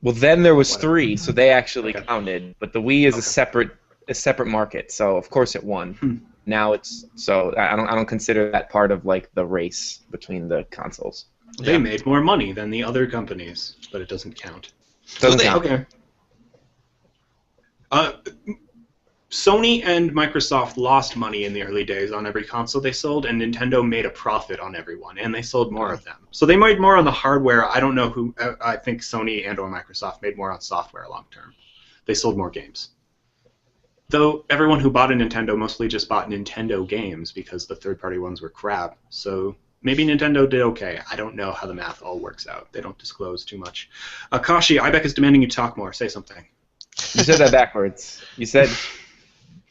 Speaker 3: Well, then there was 3, so they actually
Speaker 1: Okay.
Speaker 3: counted. But the Wii is a separate market, so of course it won. Now it's so I don't consider that part of like the race between the consoles.
Speaker 1: They made more money than the other companies, but it doesn't count.
Speaker 3: Doesn't
Speaker 4: they-
Speaker 3: count.
Speaker 1: Okay. Sony and Microsoft lost money in the early days on every console they sold, and Nintendo made a profit on every one, and they sold more of them. So they made more on the hardware. I don't know who. I think Sony and or Microsoft made more on software long term. They sold more games. Though everyone who bought a Nintendo mostly just bought Nintendo games because the third-party ones were crap. So maybe Nintendo did okay. I don't know how the math all works out. They don't disclose too much. Kashi, iBek is demanding you talk more. Say something.
Speaker 3: You said that backwards. You said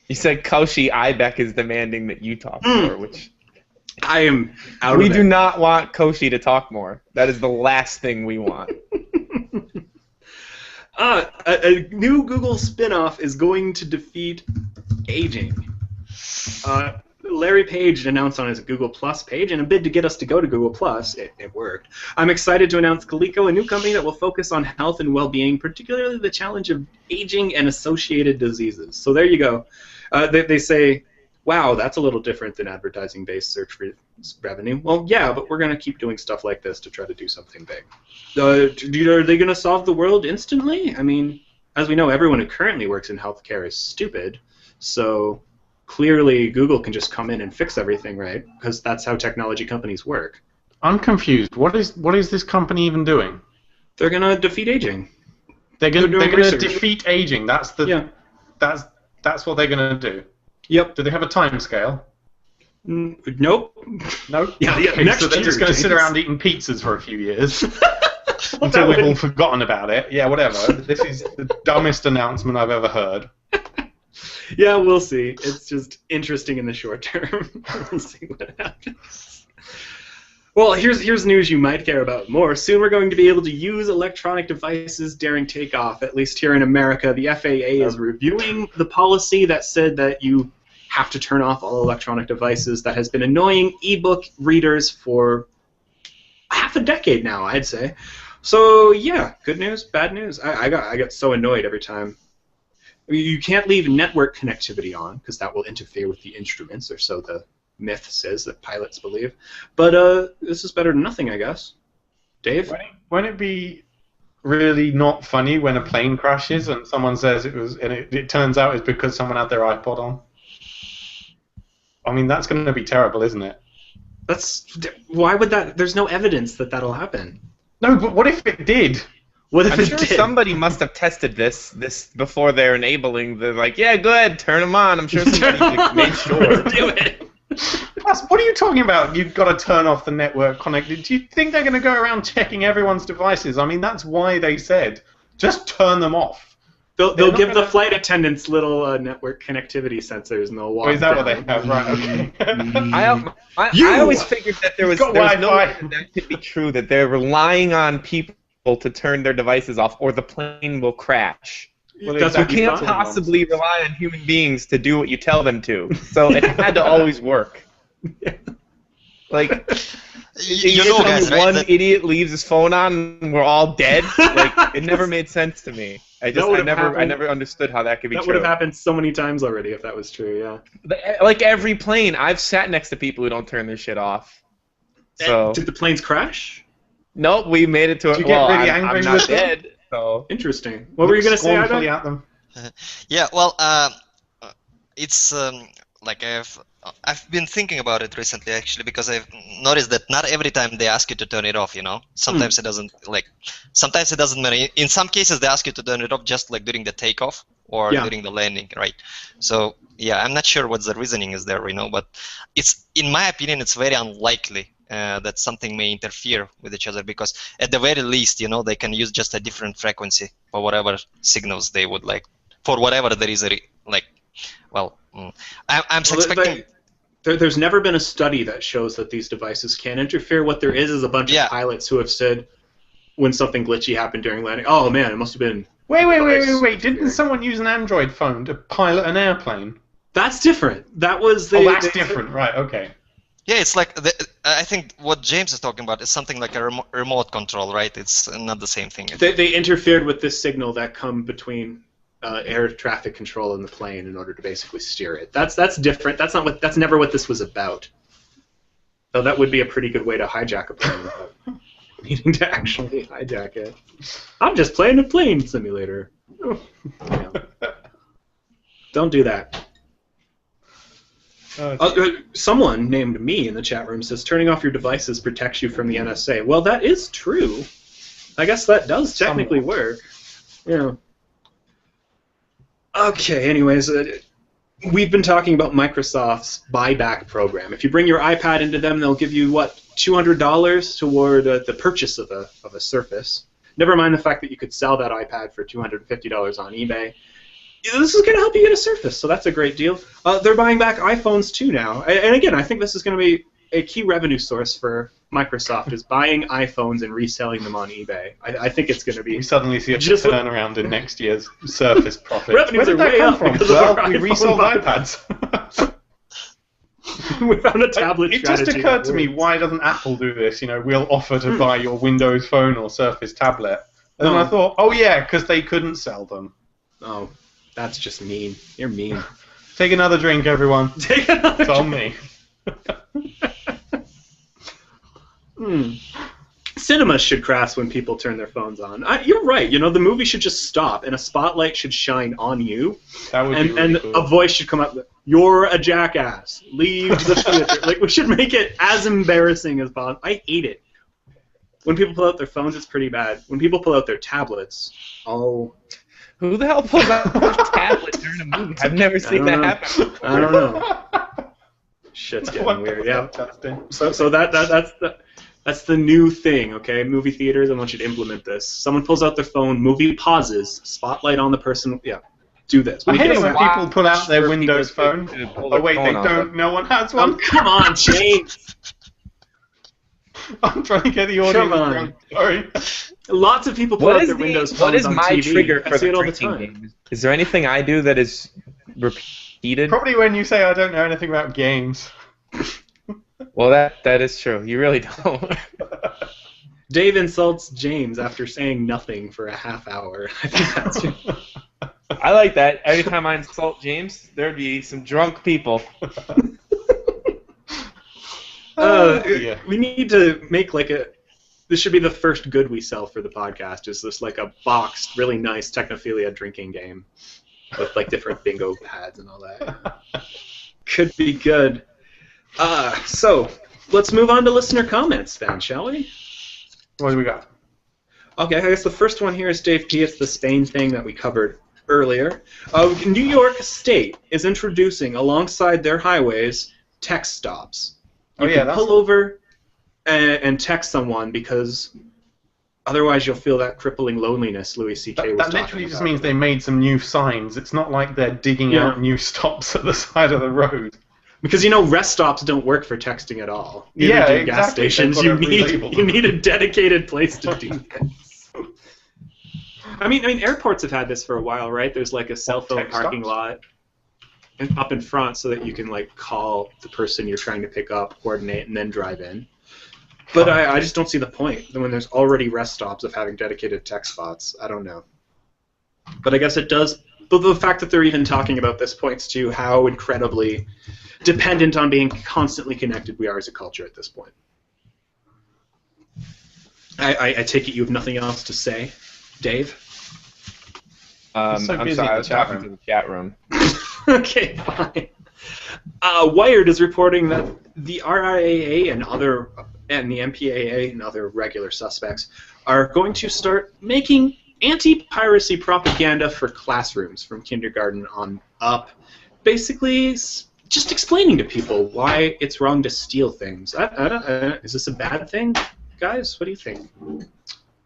Speaker 3: Koshi iBek is demanding that you talk more, which
Speaker 1: I am out
Speaker 3: we
Speaker 1: of it.
Speaker 3: do not want Koshi to talk more. That is the last thing we want.
Speaker 1: A new Google spin-off is going to defeat aging. Larry Page announced on his Google Plus page, in a bid to get us to go to Google Plus, it worked. I'm excited to announce Coleco, a new company that will focus on health and well-being, particularly the challenge of aging and associated diseases. So there you go. They say, wow, that's a little different than advertising-based search revenue. Well, yeah, but we're going to keep doing stuff like this to try to do something big. Are they going to solve the world instantly? I mean, as we know, everyone who currently works in healthcare is stupid, so clearly Google can just come in and fix everything, right? Because that's how technology companies work.
Speaker 2: I'm confused. What is this company even doing?
Speaker 1: They're going to defeat aging.
Speaker 2: They're going to defeat aging. That's what they're going to do.
Speaker 1: Yep.
Speaker 2: Do they have a time scale?
Speaker 1: Nope.
Speaker 2: No.
Speaker 1: Yeah.
Speaker 2: Okay,
Speaker 1: Next
Speaker 2: so they're just going to sit around eating pizzas for a few years until we've all forgotten about it. Yeah, whatever. This is the dumbest announcement I've ever heard.
Speaker 1: Yeah, we'll see. It's just interesting in the short term. We'll see what happens. Well, here's news you might care about more. Soon we're going to be able to use electronic devices during takeoff, at least here in America. The FAA is reviewing the policy that said that you have to turn off all electronic devices that has been annoying ebook readers for half a decade now, I'd say. So, yeah, good news, bad news. I got so annoyed every time. I mean, you can't leave network connectivity on because that will interfere with the instruments, or so the myth says that pilots believe. But this is better than nothing, I guess. Dave?
Speaker 2: Won't it be really not funny when a plane crashes and someone says it was, and it turns out it's because someone had their iPod on? I mean, that's going to be terrible, isn't it?
Speaker 1: Why would that? There's no evidence that that'll happen.
Speaker 2: No, but what if it did?
Speaker 1: What if
Speaker 3: I'm sure somebody must have tested this before they're enabling the, like, yeah, go ahead, turn them on. I'm sure somebody made sure.
Speaker 1: Do it.
Speaker 2: Plus, what are you talking about? You've got to turn off the network connected. Do you think they're going to go around checking everyone's devices? I mean, that's why they said, just turn them off.
Speaker 1: They'll give the flight attendants little network connectivity sensors, and they'll walk.
Speaker 2: Oh, is that
Speaker 1: down.
Speaker 2: what they have? Right. Okay.
Speaker 3: I always figured that there was no way that could be true, that they're relying on people to turn their devices off, or the plane will crash.
Speaker 2: Well,
Speaker 3: You can't possibly rely on human beings to do what you tell them to. So it had to always work. Like,
Speaker 4: You know, guys, right?
Speaker 3: one idiot leaves his phone on and we're all dead. Like, it never made sense to me. I never understood how that could be true.
Speaker 1: That would have happened so many times already if that was true. Yeah.
Speaker 3: Like every plane, I've sat next to people who don't turn their shit off. So
Speaker 1: Did the planes crash?
Speaker 3: nope, we made it to it.
Speaker 2: you get really
Speaker 3: I'm
Speaker 2: angry
Speaker 3: not
Speaker 2: with them?
Speaker 3: dead. So
Speaker 1: Interesting. What were you gonna say,
Speaker 2: Scornfully
Speaker 1: Ivan?
Speaker 2: at them.
Speaker 4: Yeah, well, it's like I've been thinking about it recently, actually, because I've noticed that not every time they ask you to turn it off, you know. Sometimes it doesn't, sometimes it doesn't matter. In some cases, they ask you to turn it off just like during the takeoff or during the landing, right? So, yeah, I'm not sure what the reasoning is there, you know, but in my opinion, it's very unlikely that something may interfere with each other, because at the very least, you know, they can use just a different frequency for whatever signals they would like, for whatever there is I'm expecting.
Speaker 1: There's never been a study that shows that these devices can interfere. What there is a bunch of pilots who have said when something glitchy happened during landing, oh man, it must have been...
Speaker 2: Wait. Didn't someone use an Android phone to pilot an airplane?
Speaker 1: That's different. That was the...
Speaker 2: Oh, that's different. Right, okay.
Speaker 4: Yeah, it's like, I think what James is talking about is something like a remote control, right? It's not the same thing.
Speaker 1: They interfered with this signal that come between air traffic control and the plane in order to basically steer it. That's different. That's never what this was about. So that would be a pretty good way to hijack a plane without needing to actually hijack it. I'm just playing a plane simulator. Yeah. Don't do that. Someone named me in the chat room says turning off your devices protects you from the NSA. Well, that is true. I guess that does technically work. Yeah. Okay, anyways, we've been talking about Microsoft's buyback program. If you bring your iPad into them, they'll give you, what, $200 toward the purchase of a Surface. Never mind the fact that you could sell that iPad for $250 on eBay. This is going to help you get a Surface, so that's a great deal. They're buying back iPhones too now. And again, I think this is going to be a key revenue source for Microsoft, is buying iPhones and reselling them on eBay. I think it's going to be...
Speaker 2: We suddenly see a turnaround in next year's Surface profits.
Speaker 1: Revenues
Speaker 2: Where did that come from? Well, we resold
Speaker 1: iPads. We found a tablet
Speaker 2: It
Speaker 1: strategy.
Speaker 2: just occurred to me, why doesn't Apple do this? You know, we'll offer to buy your Windows Phone or Surface tablet. And then I thought, oh yeah, because they couldn't sell them.
Speaker 1: Oh, that's just mean. You're mean.
Speaker 2: Take another drink, everyone.
Speaker 1: Take another
Speaker 2: It's on me.
Speaker 1: Cinemas should crash when people turn their phones on. You're right. You know, the movie should just stop, and a spotlight should shine on you.
Speaker 2: That would be really
Speaker 1: and
Speaker 2: cool.
Speaker 1: a voice should come up. You're a jackass. Leave the theater. Like, we should make it as embarrassing as possible. I hate it. When people pull out their phones, it's pretty bad. When people pull out their tablets, oh.
Speaker 3: Who the hell pulls out a tablet during a movie? I've never seen that happen.
Speaker 1: I don't know. Shit's getting weird. Yeah. So that's the new thing, okay? Movie theaters, I want you to implement this. Someone pulls out their phone, movie pauses, spotlight on the person. Yeah, do this.
Speaker 2: I hate it when people pull out their Windows Phone. Oh wait, they don't. No one has one.
Speaker 1: Oh, come on, James.
Speaker 2: I'm trying to get the audience.
Speaker 1: Come on.
Speaker 2: Drunk. Sorry.
Speaker 1: Lots of people pull out their Windows phones
Speaker 3: What is
Speaker 1: on
Speaker 3: my
Speaker 1: TV.
Speaker 3: trigger
Speaker 1: I
Speaker 3: for
Speaker 1: see
Speaker 3: the
Speaker 1: it all the
Speaker 3: drinking
Speaker 1: time.
Speaker 3: game? Is there anything I do that is repeated?
Speaker 2: Probably when you say I don't know anything about games.
Speaker 3: Well, that is true. You really don't.
Speaker 1: Dave insults James after saying nothing for a half hour. I think that's true.
Speaker 3: I like that. Every time I insult James, there'd be some drunk people.
Speaker 2: Yeah.
Speaker 1: We need to make like a... This should be the first good we sell for the podcast, is this like a boxed, really nice Technophilia drinking game with like different bingo pads and all that. Could be good. So, let's move on to listener comments then, shall we?
Speaker 2: What do we got?
Speaker 1: Okay, I guess the first one here is Dave P. It's the Spain thing that we covered earlier. New York State is introducing, alongside their highways, text stops. You can pull over and text someone, because otherwise you'll feel that crippling loneliness Louis C.K. was talking about.
Speaker 2: That literally just means they made some new signs. It's not like they're digging out new stops at the side of the road.
Speaker 1: Because, you know, rest stops don't work for texting at all. Neither do gas stations. You need a dedicated place to do this. I mean, airports have had this for a while, right? There's like a cell phone parking lot up in front so that you can like call the person you're trying to pick up, coordinate, and then drive in. But I just don't see the point when there's already rest stops of having dedicated text spots. I don't know. But I guess it does. But the fact that they're even talking about this points to how incredibly dependent on being constantly connected we are as a culture at this point. I take it you have nothing else to say, Dave?
Speaker 3: I'm sorry, I was talking to the chat room.
Speaker 1: Okay, fine. Wired is reporting that the RIAA and the MPAA and other regular suspects are going to start making anti-piracy propaganda for classrooms from kindergarten on up. Basically, just explaining to people why it's wrong to steal things. Is this a bad thing, guys? What do you think?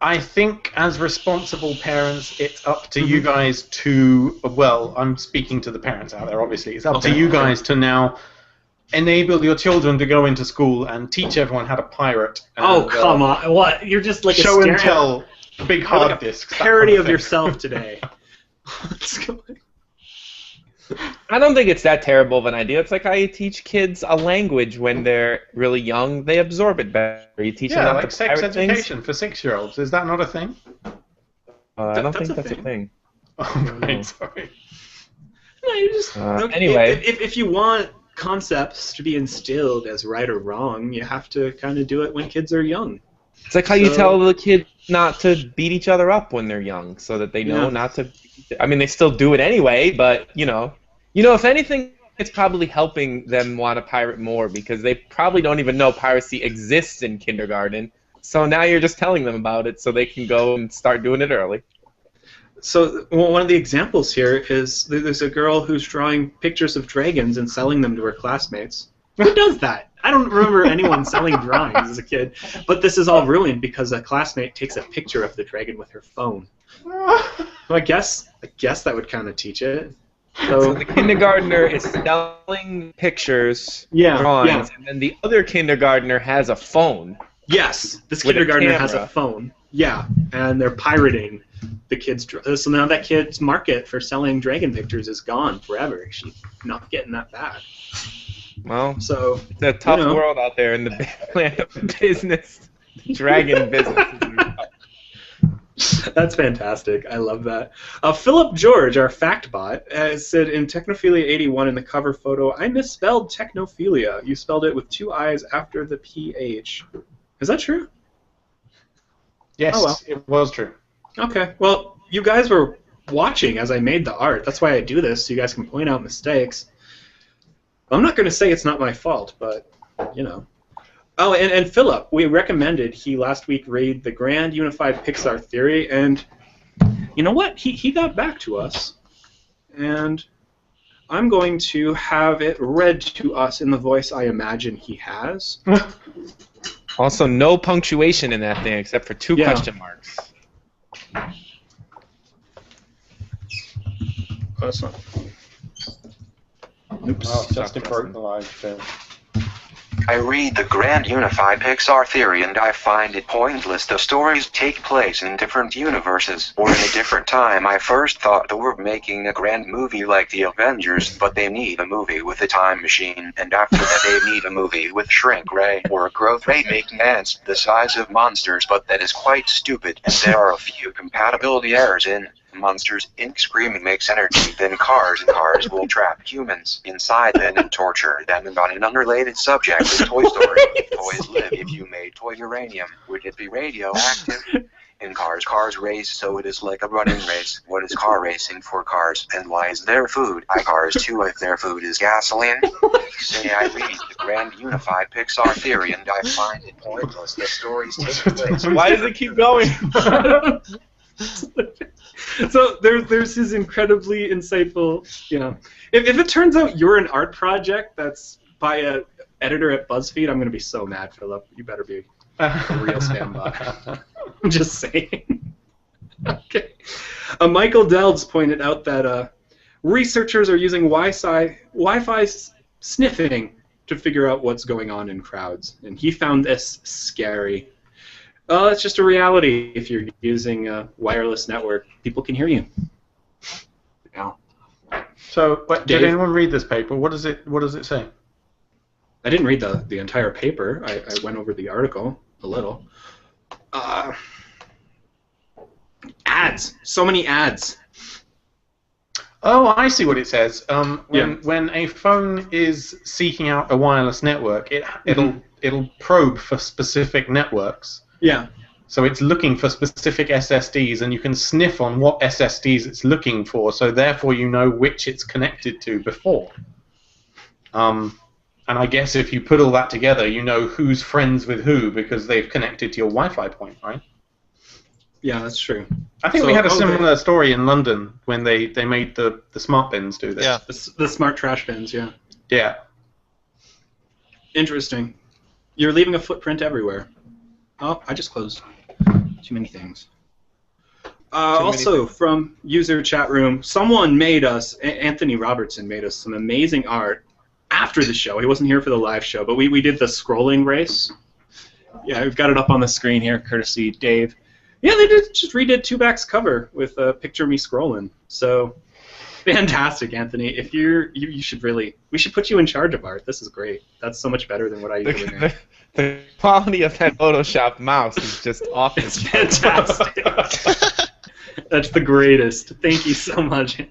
Speaker 2: I think as responsible parents, it's up to you guys to, well, I'm speaking to the parents out there, obviously. It's up to you guys to now enable your children to go into school and teach everyone how to pirate. And,
Speaker 1: come on. What? You're just like
Speaker 2: show and tell big hard discs.
Speaker 1: Parody of yourself today. What's going
Speaker 3: I don't think it's that terrible of an idea. It's like how you teach kids a language when they're really young. They absorb it better. You teach them
Speaker 2: like sex education for 6-year-olds. Is that not a thing?
Speaker 3: I don't think that's a thing.
Speaker 2: Oh, right, sorry.
Speaker 1: No, you just...
Speaker 3: anyway.
Speaker 1: If you want concepts to be instilled as right or wrong, you have to kind of do it when kids are young.
Speaker 3: It's like how you tell the kids not to beat each other up when they're young, so that they know not to... I mean, they still do it anyway, but, you know... You know, if anything, it's probably helping them want to pirate more because they probably don't even know piracy exists in kindergarten. So now you're just telling them about it so they can go and start doing it early.
Speaker 1: So one of the examples here is there's a girl who's drawing pictures of dragons and selling them to her classmates. Who does that? I don't remember anyone selling drawings as a kid. But this is all ruined because a classmate takes a picture of the dragon with her phone. So I guess that would kind of teach it.
Speaker 3: So the kindergartner is selling pictures, drawings, and then the other kindergartner has a phone.
Speaker 1: Yes, this kindergartner has a phone. Yeah, and they're pirating the kid's. So now that kid's market for selling dragon pictures is gone forever. She's not getting that back.
Speaker 3: Well,
Speaker 1: so
Speaker 3: it's a tough world out there in the land of business, dragon business.
Speaker 1: That's fantastic. I love that. Philip George, our fact bot, said in Technophilia 81 in the cover photo, I misspelled Technophilia. You spelled it with 2 I's after the PH. Is that true?
Speaker 2: Yes,
Speaker 1: oh, well.
Speaker 2: It was true.
Speaker 1: Okay. Well, you guys were watching as I made the art. That's why I do this, so you guys can point out mistakes. I'm not going to say it's not my fault, but, you know. Oh, and Philip, we recommended he last week read the Grand Unified Pixar Theory, and you know what? He got back to us, and I'm going to have it read to us in the voice I imagine he has.
Speaker 3: Also, no punctuation in that thing except for 2 question marks.
Speaker 1: That's not. Oops.
Speaker 2: Oh, Justin broke the live stream.
Speaker 6: I read the Grand Unified Pixar Theory and I find it pointless the stories take place in different universes or in a different time. I first thought they were making a grand movie like the Avengers, but they need a movie with a time machine, and after that they need a movie with shrink ray or a growth rate making ants the size of monsters, but that is quite stupid, and there are a few compatibility errors in Monsters Inc. Screaming makes energy, then cars will trap humans inside them and torture them. And on an unrelated subject with Toy Story, toys live. If you made toy uranium, would it be radioactive? In cars race, so it is like a running race. What is car racing for cars, and why is their food? Cars too, if their food is gasoline. Say I read the Grand Unified Pixar Theory and I find it pointless that stories take place.
Speaker 3: Why does it keep going?
Speaker 1: So there's his incredibly insightful, you know. If it turns out you're an art project that's by a editor at BuzzFeed, I'm going to be so mad, Philip. You better be a real spam bot. I'm just saying. Okay. Michael Delbs pointed out that researchers are using Wi-Fi sniffing to figure out what's going on in crowds, and he found this scary. It's just a reality. If you're using a wireless network, people can hear you. Yeah.
Speaker 2: So, did anyone read this paper? What does it say?
Speaker 1: I didn't read the entire paper. I went over the article a little. Ads. So many ads.
Speaker 2: Oh, I see what it says. When a phone is seeking out a wireless network, it'll probe for specific networks.
Speaker 1: Yeah.
Speaker 2: So it's looking for specific SSDs, and you can sniff on what SSDs it's looking for, so therefore you know which it's connected to before. And I guess if you put all that together, you know who's friends with who because they've connected to your Wi-Fi point, right?
Speaker 1: Yeah, that's true.
Speaker 2: I think we had a similar story in London when they made the smart bins do this.
Speaker 4: Yeah.
Speaker 1: The smart trash bins, yeah.
Speaker 2: Yeah.
Speaker 1: Interesting. You're leaving a footprint everywhere. Oh, I just closed. Too many things. Also, from user chat room, someone made us, Anthony Robertson made us some amazing art after the show. He wasn't here for the live show, but we did the scrolling race. Yeah, we've got it up on the screen here, courtesy Dave. Yeah, they just redid Tubac's cover with a picture of me scrolling. So, fantastic, Anthony. If you should really, we should put you in charge of art. This is great. That's so much better than what I usually make.
Speaker 3: The quality of that Photoshop mouse is just off.
Speaker 1: It's fantastic. That's the greatest. Thank you so much.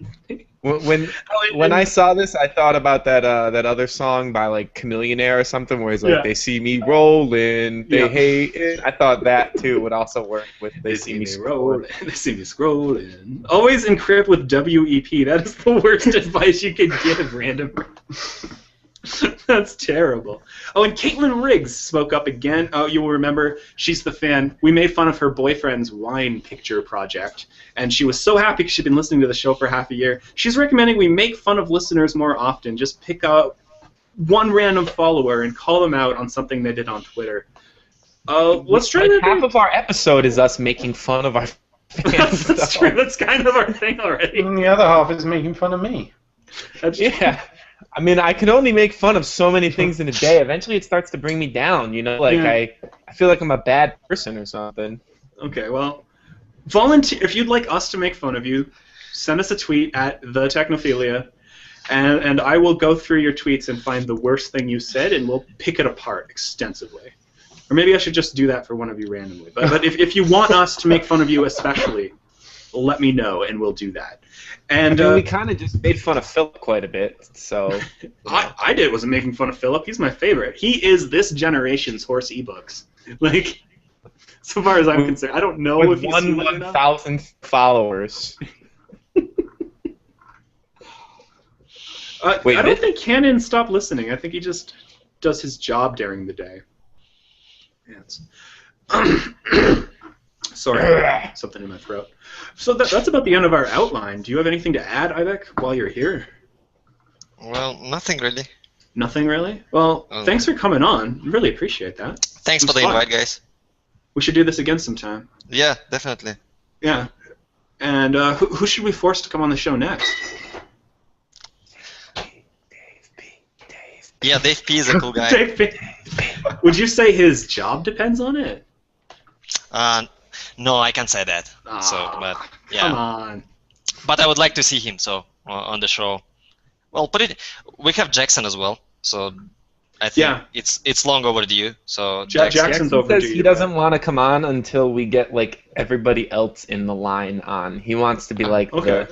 Speaker 3: When I saw this, I thought about that other song by like Chameleonaire or something, where he's like, "They see me rolling, they hate it." I thought that too would also work with "They see me scrolling."
Speaker 1: They see me scrolling. Always encrypt with WEP. That is the worst advice you could give, random. That's terrible. Oh, and Caitlin Riggs spoke up again. Oh, you will remember, she's the fan. We made fun of her boyfriend's wine picture project, and she was so happy because she'd been listening to the show for half a year. She's recommending we make fun of listeners more often. Just pick out one random follower and call them out on something they did on Twitter. Let's try that.
Speaker 3: Half of our episode is us making fun of our fans.
Speaker 1: That's true. That's kind of our thing already.
Speaker 2: And the other half is making fun of me.
Speaker 3: Yeah. I mean, I can only make fun of so many things in a day. Eventually, it starts to bring me down. You know, like I feel like I'm a bad person or something.
Speaker 1: Okay, well, volunteer if you'd like us to make fun of you. Send us a tweet at the Technophilia, and I will go through your tweets and find the worst thing you said, and we'll pick it apart extensively. Or maybe I should just do that for one of you randomly. But if you want us to make fun of you especially, let me know, and we'll do that. And
Speaker 3: I mean, we kind of just made fun of Philip quite a bit, so...
Speaker 1: I did wasn't making fun of Philip. He's my favorite. He is this generation's horse ebooks. Like, so far as I'm concerned. I don't know if he's
Speaker 3: 1,000 followers.
Speaker 1: Wait, I don't think Cannon stopped listening. I think he just does his job during the day. Yeah, sorry, something in my throat. So that's about the end of our outline. Do you have anything to add, iBek, while you're here?
Speaker 4: Well, nothing really.
Speaker 1: Nothing really? Well, thanks for coming on. Really appreciate that.
Speaker 4: Thanks for the invite, guys.
Speaker 1: We should do this again sometime.
Speaker 4: Yeah, definitely.
Speaker 1: Yeah. And who should we force to come on the show next?
Speaker 4: Yeah, Dave P is a cool guy.
Speaker 1: Dave P. Would you say his job depends on it?
Speaker 4: No, I can't say that. But yeah.
Speaker 1: Come on.
Speaker 4: But I would like to see him on the show. Well, we have Jackson as well, so I think it's long overdue. So
Speaker 1: Jackson's overdue.
Speaker 3: Says he doesn't want to come on until we get like everybody else in the line on. He wants to be like the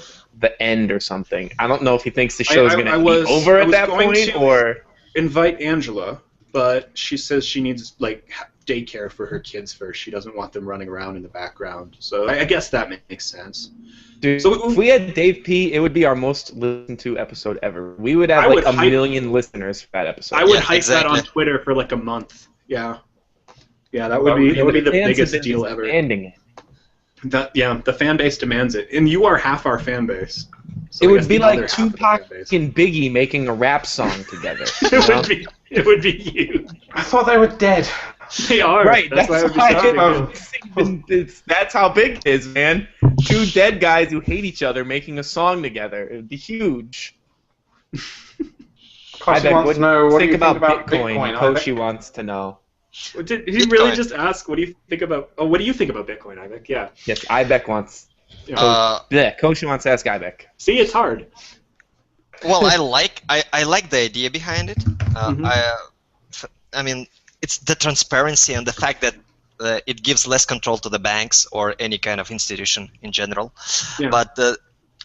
Speaker 3: end or something. I don't know if he thinks the show is going to be over at that point or
Speaker 1: invite Angela, but she says she needs like daycare for her kids first. She doesn't want them running around in the background. So I guess that makes sense.
Speaker 3: Dude, so if we had Dave P, it would be our most listened to episode ever. We would have like a million listeners for that episode.
Speaker 1: I would hype that on Twitter for like a month. Yeah. Yeah, that would be the biggest deal ever.
Speaker 3: It.
Speaker 1: The fan base demands it. And you are half our fan base. So
Speaker 3: it would be like Tupac and Biggie making a rap song together.
Speaker 1: It would be huge.
Speaker 2: I thought they were dead.
Speaker 1: They are.
Speaker 3: Right,
Speaker 1: that's why
Speaker 3: that's how big it is, man. Two dead guys who hate each other making a song together. It would be huge.
Speaker 2: Koshi wants to know what do you think about
Speaker 3: Bitcoin. Koshi wants to know.
Speaker 1: Did he really just ask, what do you think about... Oh, what do you think about Bitcoin, iBek? Yeah.
Speaker 3: Yes, iBek wants... Koshi wants to ask iBek.
Speaker 1: See, it's hard.
Speaker 4: Well, I like the idea behind it. I mean, it's the transparency and the fact that it gives less control to the banks or any kind of institution in general. Yeah. But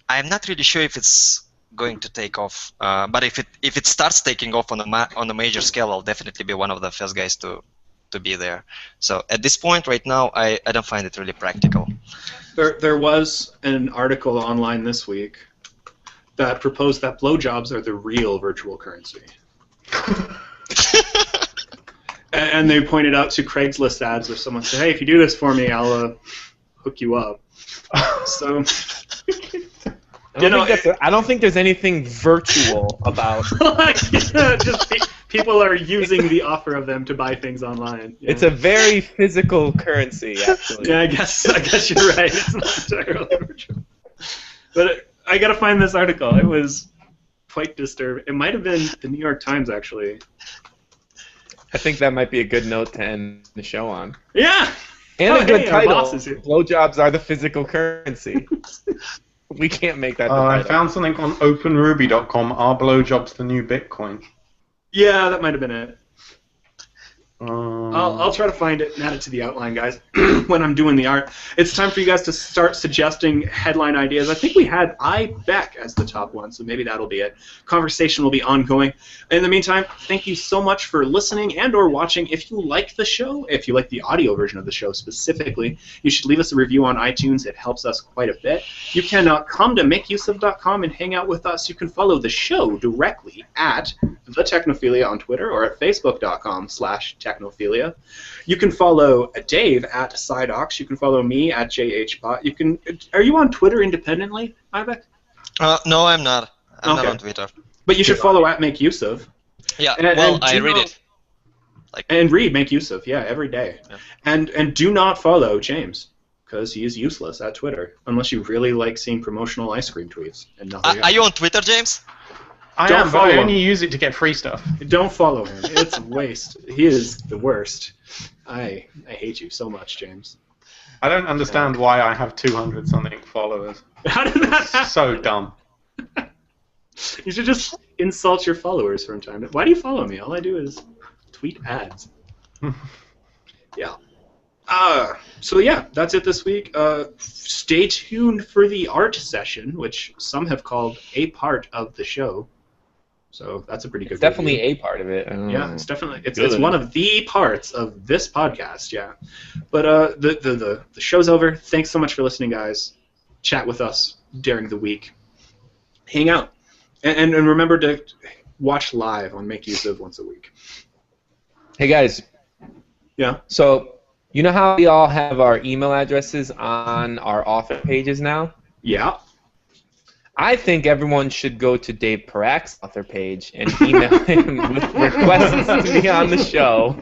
Speaker 4: I'm not really sure if it's going to take off. But if it starts taking off on a major scale, I'll definitely be one of the first guys to be there. So at this point, right now, I don't find it really practical.
Speaker 1: There was an article online this week that proposed that blowjobs are the real virtual currency. And they pointed out to Craigslist ads where someone said, "Hey, if you do this for me, I'll hook you up." So,
Speaker 3: I don't think there's anything virtual about.
Speaker 1: People are using the offer of them to buy things online. Yeah.
Speaker 3: It's a very physical currency, actually.
Speaker 1: Yeah, I guess you're right. It's not entirely virtual. But I gotta find this article. It was quite disturbing. It might have been the New York Times, actually.
Speaker 3: I think that might be a good note to end the show on.
Speaker 1: Yeah!
Speaker 3: And a good title. Blowjobs are the physical currency. We can't make that.
Speaker 2: I found something on openruby.com. Are blowjobs the new Bitcoin?
Speaker 1: Yeah, that might have been it. I'll try to find it and add it to the outline, guys, when I'm doing the art. It's time for you guys to start suggesting headline ideas. I think we had iBek as the top one, so maybe that'll be it. Conversation will be ongoing. In the meantime, thank you so much for listening and or watching. If you like the show, if you like the audio version of the show specifically, you should leave us a review on iTunes. It helps us quite a bit. You can come to makeuseof.com and hang out with us. You can follow the show directly at The Technophilia on Twitter or at facebook.com/Technophilia. You can follow Dave at Sidox. You can follow me at JHBot. Are you on Twitter independently, iBek?
Speaker 4: No, I'm not. I'm not on Twitter.
Speaker 1: But you should follow at Make Use Of.
Speaker 4: Yeah, I read it.
Speaker 1: And read Make Use Of, every day. Yeah. And do not follow James, because he is useless at Twitter, unless you really like seeing promotional ice cream tweets and nothing else.
Speaker 4: Are you on Twitter, James?
Speaker 2: I am, but I only use it to get free stuff.
Speaker 1: Don't follow him. It's a waste. He is the worst. I hate you so much, James.
Speaker 2: I don't understand why I have 200-something followers.
Speaker 1: How did that happen?
Speaker 2: So dumb.
Speaker 1: You should just insult your followers from time to time. Why do you follow me? All I do is tweet ads. Yeah. So yeah, that's it this week. Stay tuned for the art session, which some have called a part of the show. So that's a pretty good.
Speaker 3: It's definitely a part of it.
Speaker 1: Yeah, it's definitely it's one of the parts of this podcast. Yeah, but the show's over. Thanks so much for listening, guys. Chat with us during the week. Hang out, and remember to watch live on Make Use Of once a week.
Speaker 3: Hey guys.
Speaker 1: Yeah.
Speaker 3: So you know how we all have our email addresses on our author pages now?
Speaker 1: Yeah.
Speaker 3: I think everyone should go to Dave Parak's author page and email him with requests to be on the show.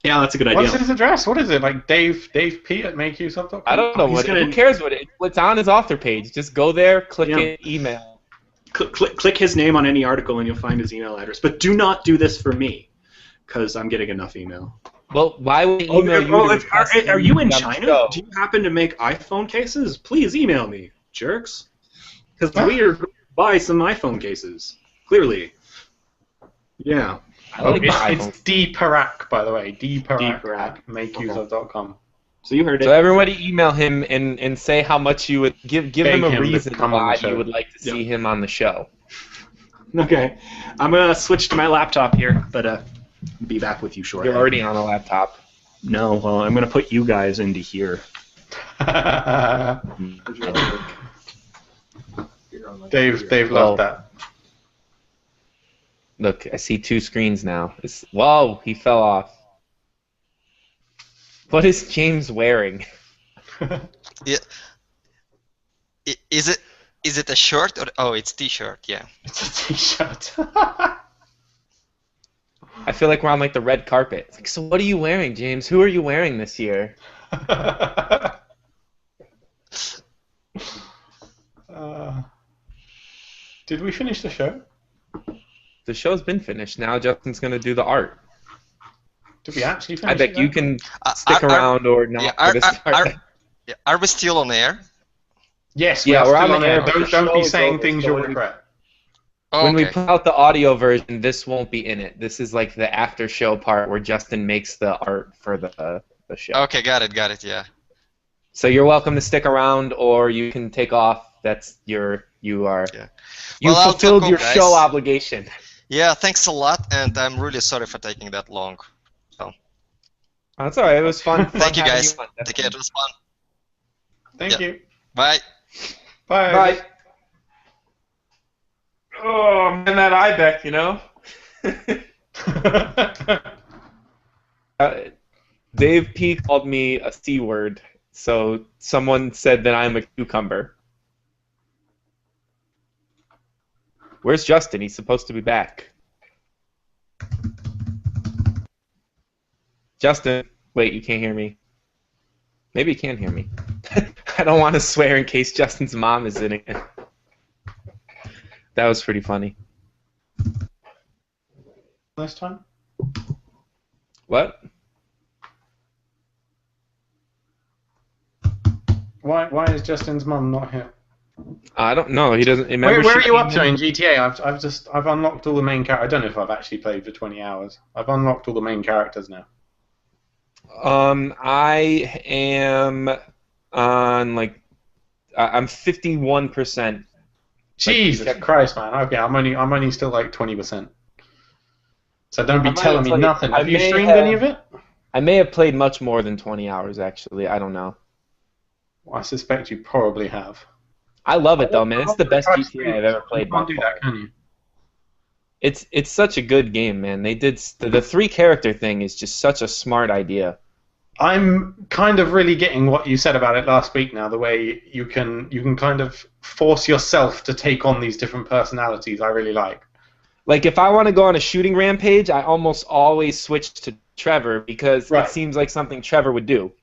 Speaker 1: Yeah, that's a good idea.
Speaker 2: What's his address? What is it? Like Dave P at makeuseof.com?
Speaker 3: I don't know. Who cares what it's on his author page. Just go there, click it, email.
Speaker 1: Click his name on any article and you'll find his email address. But do not do this for me, because I'm getting enough email.
Speaker 3: Well, why would email you?
Speaker 1: Are you in China? Do you happen to make iPhone cases? Please email me, jerks. Because we are going to buy some iPhone cases. Clearly. Yeah.
Speaker 2: It's D Parak, by the way. D Parak at makeuseof.com.
Speaker 1: So you heard it.
Speaker 3: So everybody email him and say how much you would give him a reason why you would like to see him on the show.
Speaker 1: Okay. I'm going to switch to my laptop here, but be back with you shortly.
Speaker 3: You're already on a laptop.
Speaker 1: No, well, I'm going to put you guys into here.
Speaker 2: Dave loved that.
Speaker 3: Look, I see two screens now. Whoa, he fell off. What is James wearing?
Speaker 4: Yeah. Is it a shirt or it's t-shirt? Yeah.
Speaker 2: It's a t-shirt.
Speaker 3: I feel like we're on like the red carpet. It's like, so what are you wearing, James? Who are you wearing this year?
Speaker 2: Did we finish the show?
Speaker 3: The show's been finished. Now Justin's going to do the art.
Speaker 2: Did we actually finish
Speaker 3: I bet you can stick around or not.
Speaker 4: Are we still on air?
Speaker 2: Yes, we're on air. Don't be saying things you'll regret.
Speaker 4: Oh,
Speaker 3: when we put out the audio version, this won't be in it. This is like the after show part where Justin makes the art for the show.
Speaker 4: Okay, got it, yeah.
Speaker 3: So you're welcome to stick around, or you can take off. That's you fulfilled your show obligation.
Speaker 4: Yeah, thanks a lot, and I'm really sorry for taking that long. So.
Speaker 3: That's all right. It was fun.
Speaker 4: Thank you, guys. Take care. It was fun.
Speaker 2: Thank you.
Speaker 4: Bye.
Speaker 2: Bye.
Speaker 3: Oh, man, that iBek, you know? Dave P. called me a C word, so someone said that I'm a cucumber. Where's Justin? He's supposed to be back. Justin, wait, you can't hear me. Maybe you can hear me. I don't want to swear in case Justin's mom is in it. That was pretty funny.
Speaker 2: Last time?
Speaker 3: What?
Speaker 2: Why is Justin's mom not here?
Speaker 3: I don't know. He doesn't.
Speaker 2: Where are you up to in GTA? I've unlocked all the main characters. I don't know if I've actually played for 20 hours. I've unlocked all the main characters now.
Speaker 3: I am on I'm 51%.
Speaker 2: Jesus Christ, man. Okay, I'm only still like 20%. So don't be telling me nothing. Have you streamed any of it?
Speaker 3: I may have played much more than 20 hours, actually. I don't know.
Speaker 2: Well, I suspect you probably have.
Speaker 3: I love it, though, man. It's the best GTA I've ever played.
Speaker 2: You can't do that, can you?
Speaker 3: It's such a good game, man. They did the 3-character thing is just such a smart idea.
Speaker 2: I'm kind of really getting what you said about it last week now, the way you can kind of force yourself to take on these different personalities. I really like.
Speaker 3: Like, if I want to go on a shooting rampage, I almost always switch to Trevor because it seems like something Trevor would do.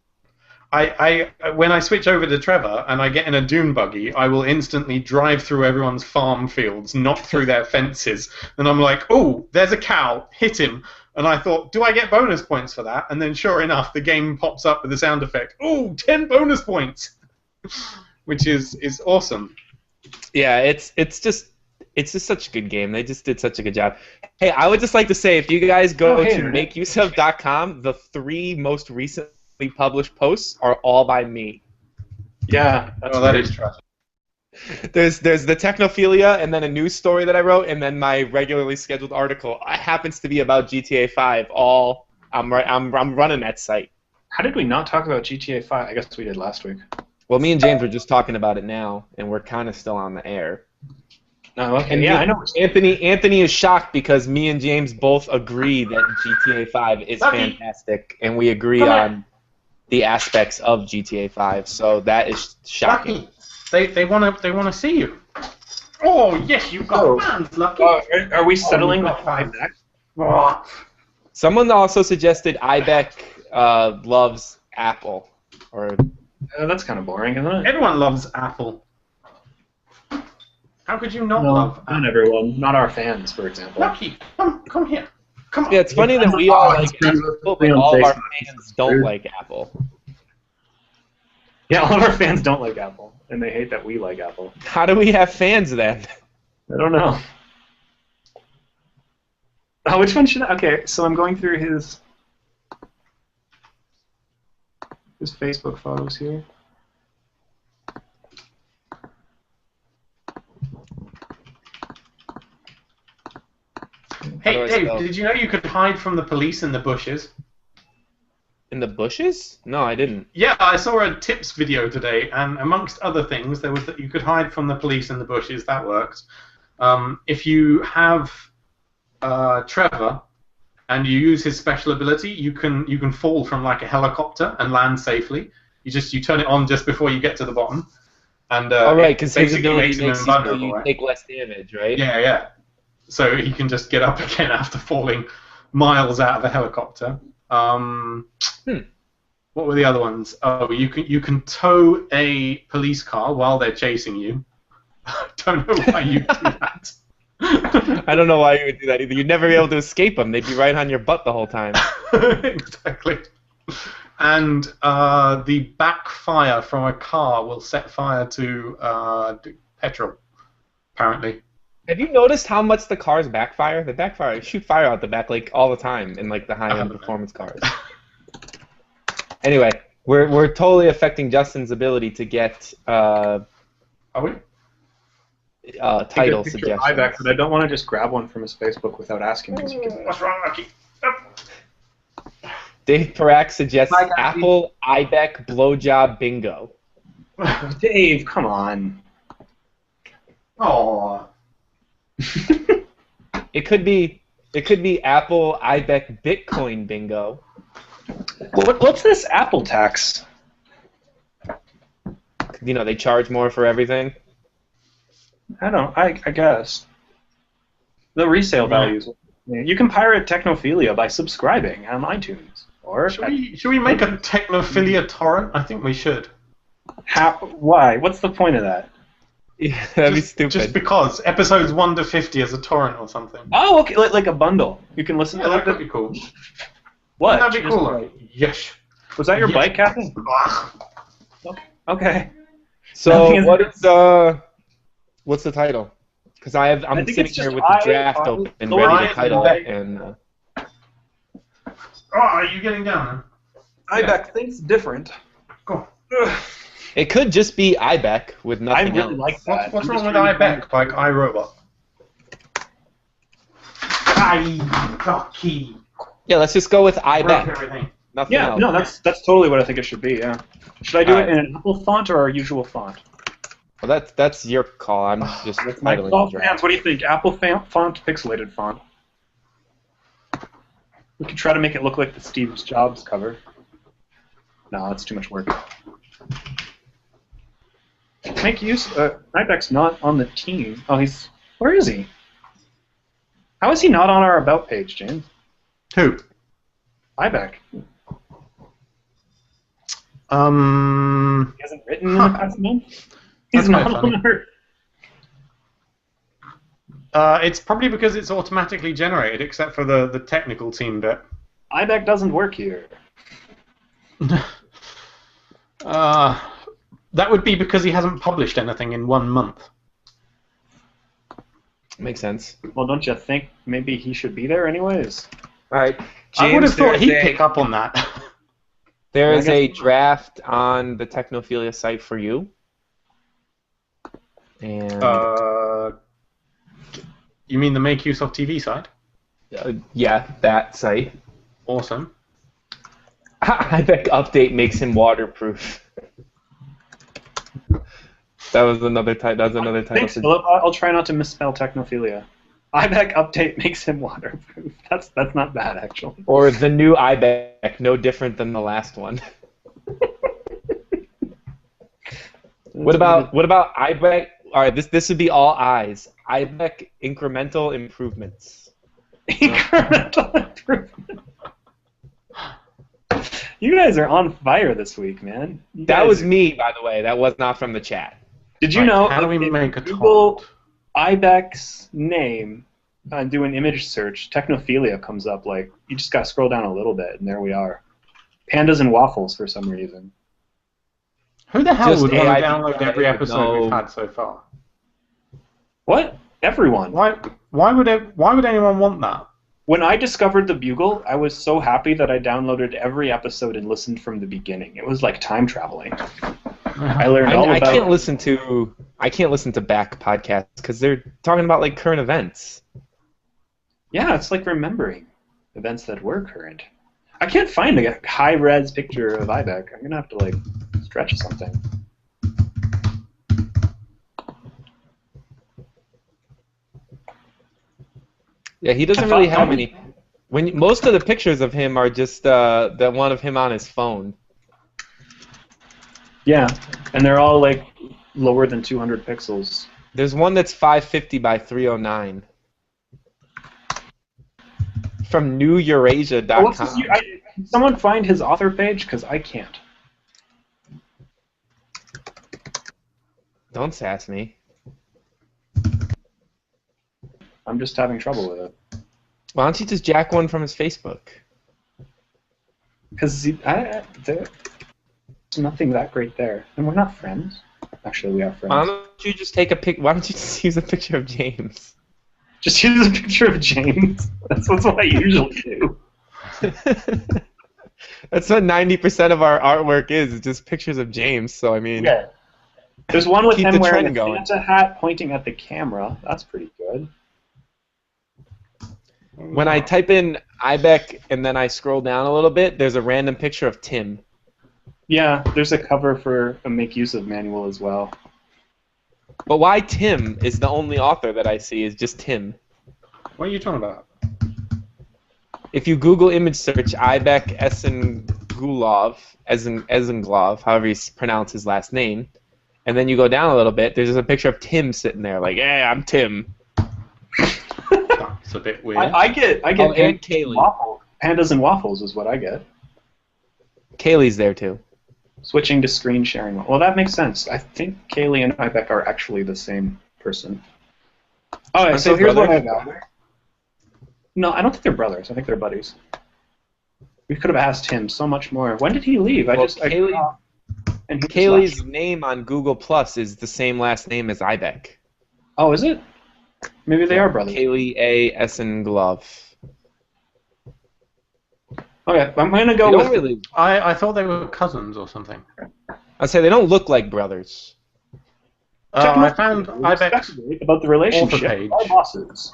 Speaker 2: When I switch over to Trevor and I get in a dune buggy, I will instantly drive through everyone's farm fields, not through their fences. And I'm like, oh, there's a cow, hit him. And I thought, do I get bonus points for that? And then sure enough, the game pops up with the sound effect, oh, 10 bonus points, which is awesome.
Speaker 3: Yeah, it's just such a good game. They just did such a good job. Hey, I would just like to say, if you guys go to makeuseof.com, the 3 most recently published posts are all by me.
Speaker 1: Yeah,
Speaker 2: that is tragic.
Speaker 3: There's the Technophilia, and then a news story that I wrote, and then my regularly scheduled article. It happens to be about GTA 5. I'm running that site.
Speaker 1: How did we not talk about GTA 5? I guess we did last week.
Speaker 3: Well, me and James were just talking about it now, and we're kind of still on the air.
Speaker 1: Oh, okay.
Speaker 3: And
Speaker 1: yeah, I know.
Speaker 3: Anthony is shocked because me and James both agree that GTA 5 is fantastic, and we agree on the aspects of GTA 5. So that is shocking.
Speaker 2: Lucky. They want to see you. Oh yes, you've got fans, Lucky.
Speaker 1: Are we settling the 5 next?
Speaker 2: Oh.
Speaker 3: Someone also suggested iBek loves Apple, or
Speaker 1: that's kind of boring, isn't it?
Speaker 2: Everyone loves Apple. How could you not love Apple?
Speaker 1: Not everyone. Not our fans, for example.
Speaker 2: Lucky, come here. Come on.
Speaker 3: Yeah, it's funny that we all like Apple, but all of our fans don't like Apple.
Speaker 1: Yeah, all of our fans don't like Apple, and they hate that we like Apple.
Speaker 3: How do we have fans then?
Speaker 1: I don't know. Which one should I... Okay, so I'm going through his Facebook photos here.
Speaker 2: Hey, Dave, did you know you could hide from the police in the bushes?
Speaker 3: In the bushes? No, I didn't.
Speaker 2: Yeah, I saw a tips video today, and amongst other things, there was that you could hide from the police in the bushes. That works. If you have Trevor and you use his special ability, you can fall from like a helicopter and land safely. You turn it on just before you get to the bottom, and
Speaker 3: right, because his ability
Speaker 2: makes him
Speaker 3: makes
Speaker 2: invulnerable,
Speaker 3: you take less damage, right?
Speaker 2: Yeah. So he can just get up again after falling miles out of a helicopter. What were the other ones? Oh, you can tow a police car while they're chasing you. I don't know why you do that.
Speaker 3: I don't know why you would do that either. You'd never be able to escape them. They'd be right on your butt the whole time.
Speaker 2: Exactly. And the backfire from a car will set fire to petrol, apparently.
Speaker 3: Have you noticed how much the cars backfire? They backfire. They shoot fire out the back like all the time in like the high-end performance cars. Anyway, we're totally affecting Justin's ability to get
Speaker 2: Are we?
Speaker 3: Title suggestions.
Speaker 1: iBek, but I don't want to just grab one from his Facebook without asking.
Speaker 2: What's wrong, Lucky?
Speaker 3: Dave Parak suggests Apple iBek blowjob bingo.
Speaker 1: Dave, come on.
Speaker 2: Oh.
Speaker 3: It could be Apple iBek Bitcoin bingo.
Speaker 1: What's this Apple tax?
Speaker 3: You know, they charge more for everything.
Speaker 1: I guess. The resale values. You can pirate Technophilia by subscribing on iTunes. Or
Speaker 2: should we make a Technophilia torrent? I think we should.
Speaker 1: Why? What's the point of that?
Speaker 3: Yeah, that'd be stupid.
Speaker 2: Just because episodes 1 to 50 as a torrent or something.
Speaker 1: Oh, okay, like a bundle. You can listen to
Speaker 2: that. That could be cool.
Speaker 1: What?
Speaker 2: That'd be cool. Yes.
Speaker 1: Was that your bike, Captain? Okay.
Speaker 3: So what's the title? Because I'm sitting here with the draft open and ready to title it. And
Speaker 2: are you getting down?
Speaker 1: iBek thinks different.
Speaker 2: Cool.
Speaker 3: It could just be iBek with nothing else.
Speaker 1: Like that.
Speaker 2: What's wrong with iBek? Like iRobot? iBek.
Speaker 3: Yeah, let's just go with iBek. Nothing else.
Speaker 1: No, that's totally what I think it should be. Yeah. Should I do it in an Apple font or our usual font?
Speaker 3: Well, that's your call. I'm just titling the draft.
Speaker 1: What do you think? Apple font, pixelated font. We could try to make it look like the Steve Jobs cover. No, that's too much work. Make use. iBek's not on the team. Oh, where is he? How is he not on our about page, James?
Speaker 2: Who?
Speaker 1: iBek. He hasn't written in the past month. He's not on our.
Speaker 2: It's probably because it's automatically generated, except for the technical team bit.
Speaker 1: iBek doesn't work here.
Speaker 2: That would be because he hasn't published anything in 1 month.
Speaker 3: Makes sense.
Speaker 1: Well, don't you think maybe he should be there anyways?
Speaker 3: All right. James,
Speaker 2: I would have thought he'd pick up on that.
Speaker 3: There is a draft on the Technophilia site for you. And
Speaker 2: you mean the Make Use of TV site?
Speaker 3: yeah, that site.
Speaker 2: Awesome.
Speaker 3: iBek update makes him waterproof. That was another title.
Speaker 1: Thanks, Philip. I'll try not to misspell Technophilia. iBek update makes him waterproof. That's not bad, actually.
Speaker 3: Or the new iBek, no different than the last one. What about iBek? All right, this would be all eyes. iBek incremental improvements.
Speaker 1: Incremental improvement. You guys are on fire this week, man.
Speaker 3: That was me, by the way. That was not from the chat.
Speaker 1: Did you know?
Speaker 2: How do we make a
Speaker 1: Google iBek's name and do an image search? Technophilia comes up. Like you just got to scroll down a little bit, and there we are. Pandas and waffles for some reason.
Speaker 2: Who the hell
Speaker 3: Just
Speaker 2: would want to
Speaker 3: AI
Speaker 2: download every episode we've had so far?
Speaker 1: What? Everyone.
Speaker 2: Why would anyone want that?
Speaker 1: When I discovered the Bugle, I was so happy that I downloaded every episode and listened from the beginning. It was like time traveling. I learned all about.
Speaker 3: I can't listen to back podcasts because they're talking about like current events.
Speaker 1: Yeah, it's like remembering events that were current. I can't find a high-res picture of iBek. I'm gonna have to like stretch something.
Speaker 3: Yeah, he doesn't really have any. Most of the pictures of him are just that one of him on his phone.
Speaker 1: Yeah, and they're all like lower than 200 pixels.
Speaker 3: There's one that's 550 by 309 from neweurasia.com.
Speaker 1: Can someone find his author page? Because I can't.
Speaker 3: Don't sass me.
Speaker 1: I'm just having trouble with it.
Speaker 3: Why don't you just jack one from his Facebook?
Speaker 1: Because there's nothing that great there, and we're not friends. Actually, we are friends.
Speaker 3: Why don't you just take a pic? Why don't you just use a picture of James?
Speaker 1: Just use a picture of James. That's what I usually do.
Speaker 3: That's what 90% of our artwork is just pictures of James. So I mean,
Speaker 1: yeah. There's one with him wearing a
Speaker 3: going.
Speaker 1: Santa hat, pointing at the camera. That's pretty good.
Speaker 3: When I type in iBek and then I scroll down a little bit, there's a random picture of Tim.
Speaker 1: Yeah, there's a cover for a Make Use of manual as well.
Speaker 3: But why Tim is the only author that I see is just Tim.
Speaker 2: What are you talking about?
Speaker 3: If you Google image search iBek Esenglov, however you pronounce his last name, and then you go down a little bit, there's just a picture of Tim sitting there like, hey, I'm Tim.
Speaker 2: That's a bit weird.
Speaker 1: I get
Speaker 3: and Kaylee.
Speaker 1: Pandas and waffles is what I get.
Speaker 3: Kaylee's there too.
Speaker 1: Switching to screen sharing. Well, that makes sense. I think Kaylee and iBek are actually the same person. All right, so here's what I got. No, I don't think they're brothers. I think they're buddies. We could have asked him so much more. When did he leave?
Speaker 3: Kaylee,
Speaker 1: And
Speaker 3: Kaylee's name on Google Plus is the same last name as iBek.
Speaker 1: Oh, is it? Maybe they are brothers.
Speaker 3: Kaylee A. Essen Glove.
Speaker 1: Okay, I'm gonna go
Speaker 3: They
Speaker 1: with.
Speaker 3: don't really.
Speaker 2: I thought they were cousins or something.
Speaker 3: I'd say they don't look like brothers.
Speaker 2: I found iBek's
Speaker 1: about the relationship
Speaker 2: author page.
Speaker 1: of our bosses.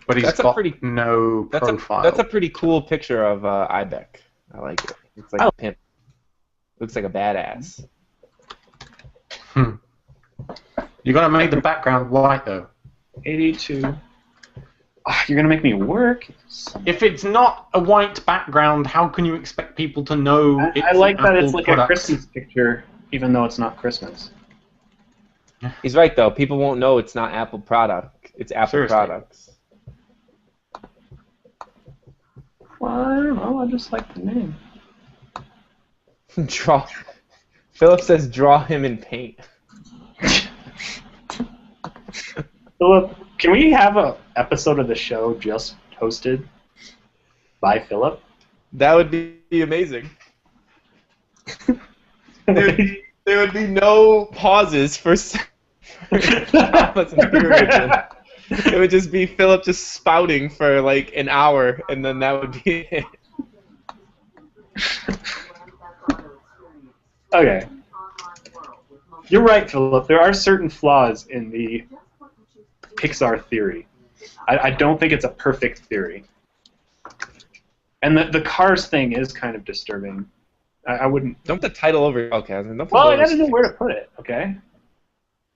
Speaker 2: But he's
Speaker 3: That's a
Speaker 2: got
Speaker 3: pretty-
Speaker 2: no profile.
Speaker 3: That's a pretty cool picture of iBek. I like it. It's like a pimp. Looks like a badass.
Speaker 2: You gotta make the background white though.
Speaker 1: 82. Oh, you're gonna make me work.
Speaker 2: If it's not a white background, how can you expect people to know?
Speaker 1: I like that it's
Speaker 2: Apple
Speaker 1: like
Speaker 2: product?
Speaker 1: a Christmas picture, even though it's not Christmas.
Speaker 3: He's right though. People won't know it's not Apple product. It's Apple
Speaker 2: Seriously.
Speaker 3: products.
Speaker 1: Well, I don't know. I just like the name.
Speaker 3: Draw. Philip says draw him in paint.
Speaker 1: Philip, can we have an episode of the show just hosted by Philip?
Speaker 3: That would be amazing. There would be no pauses for periods. It would just be Philip just spouting for like an hour, and then that would be it.
Speaker 1: Okay. You're right, Philip. There are certain flaws in the Pixar theory. I don't think it's a perfect theory. And the Cars thing is kind of disturbing. I wouldn't...
Speaker 3: Don't put the title over. Okay.
Speaker 1: Well, I gotta know where to put it, okay?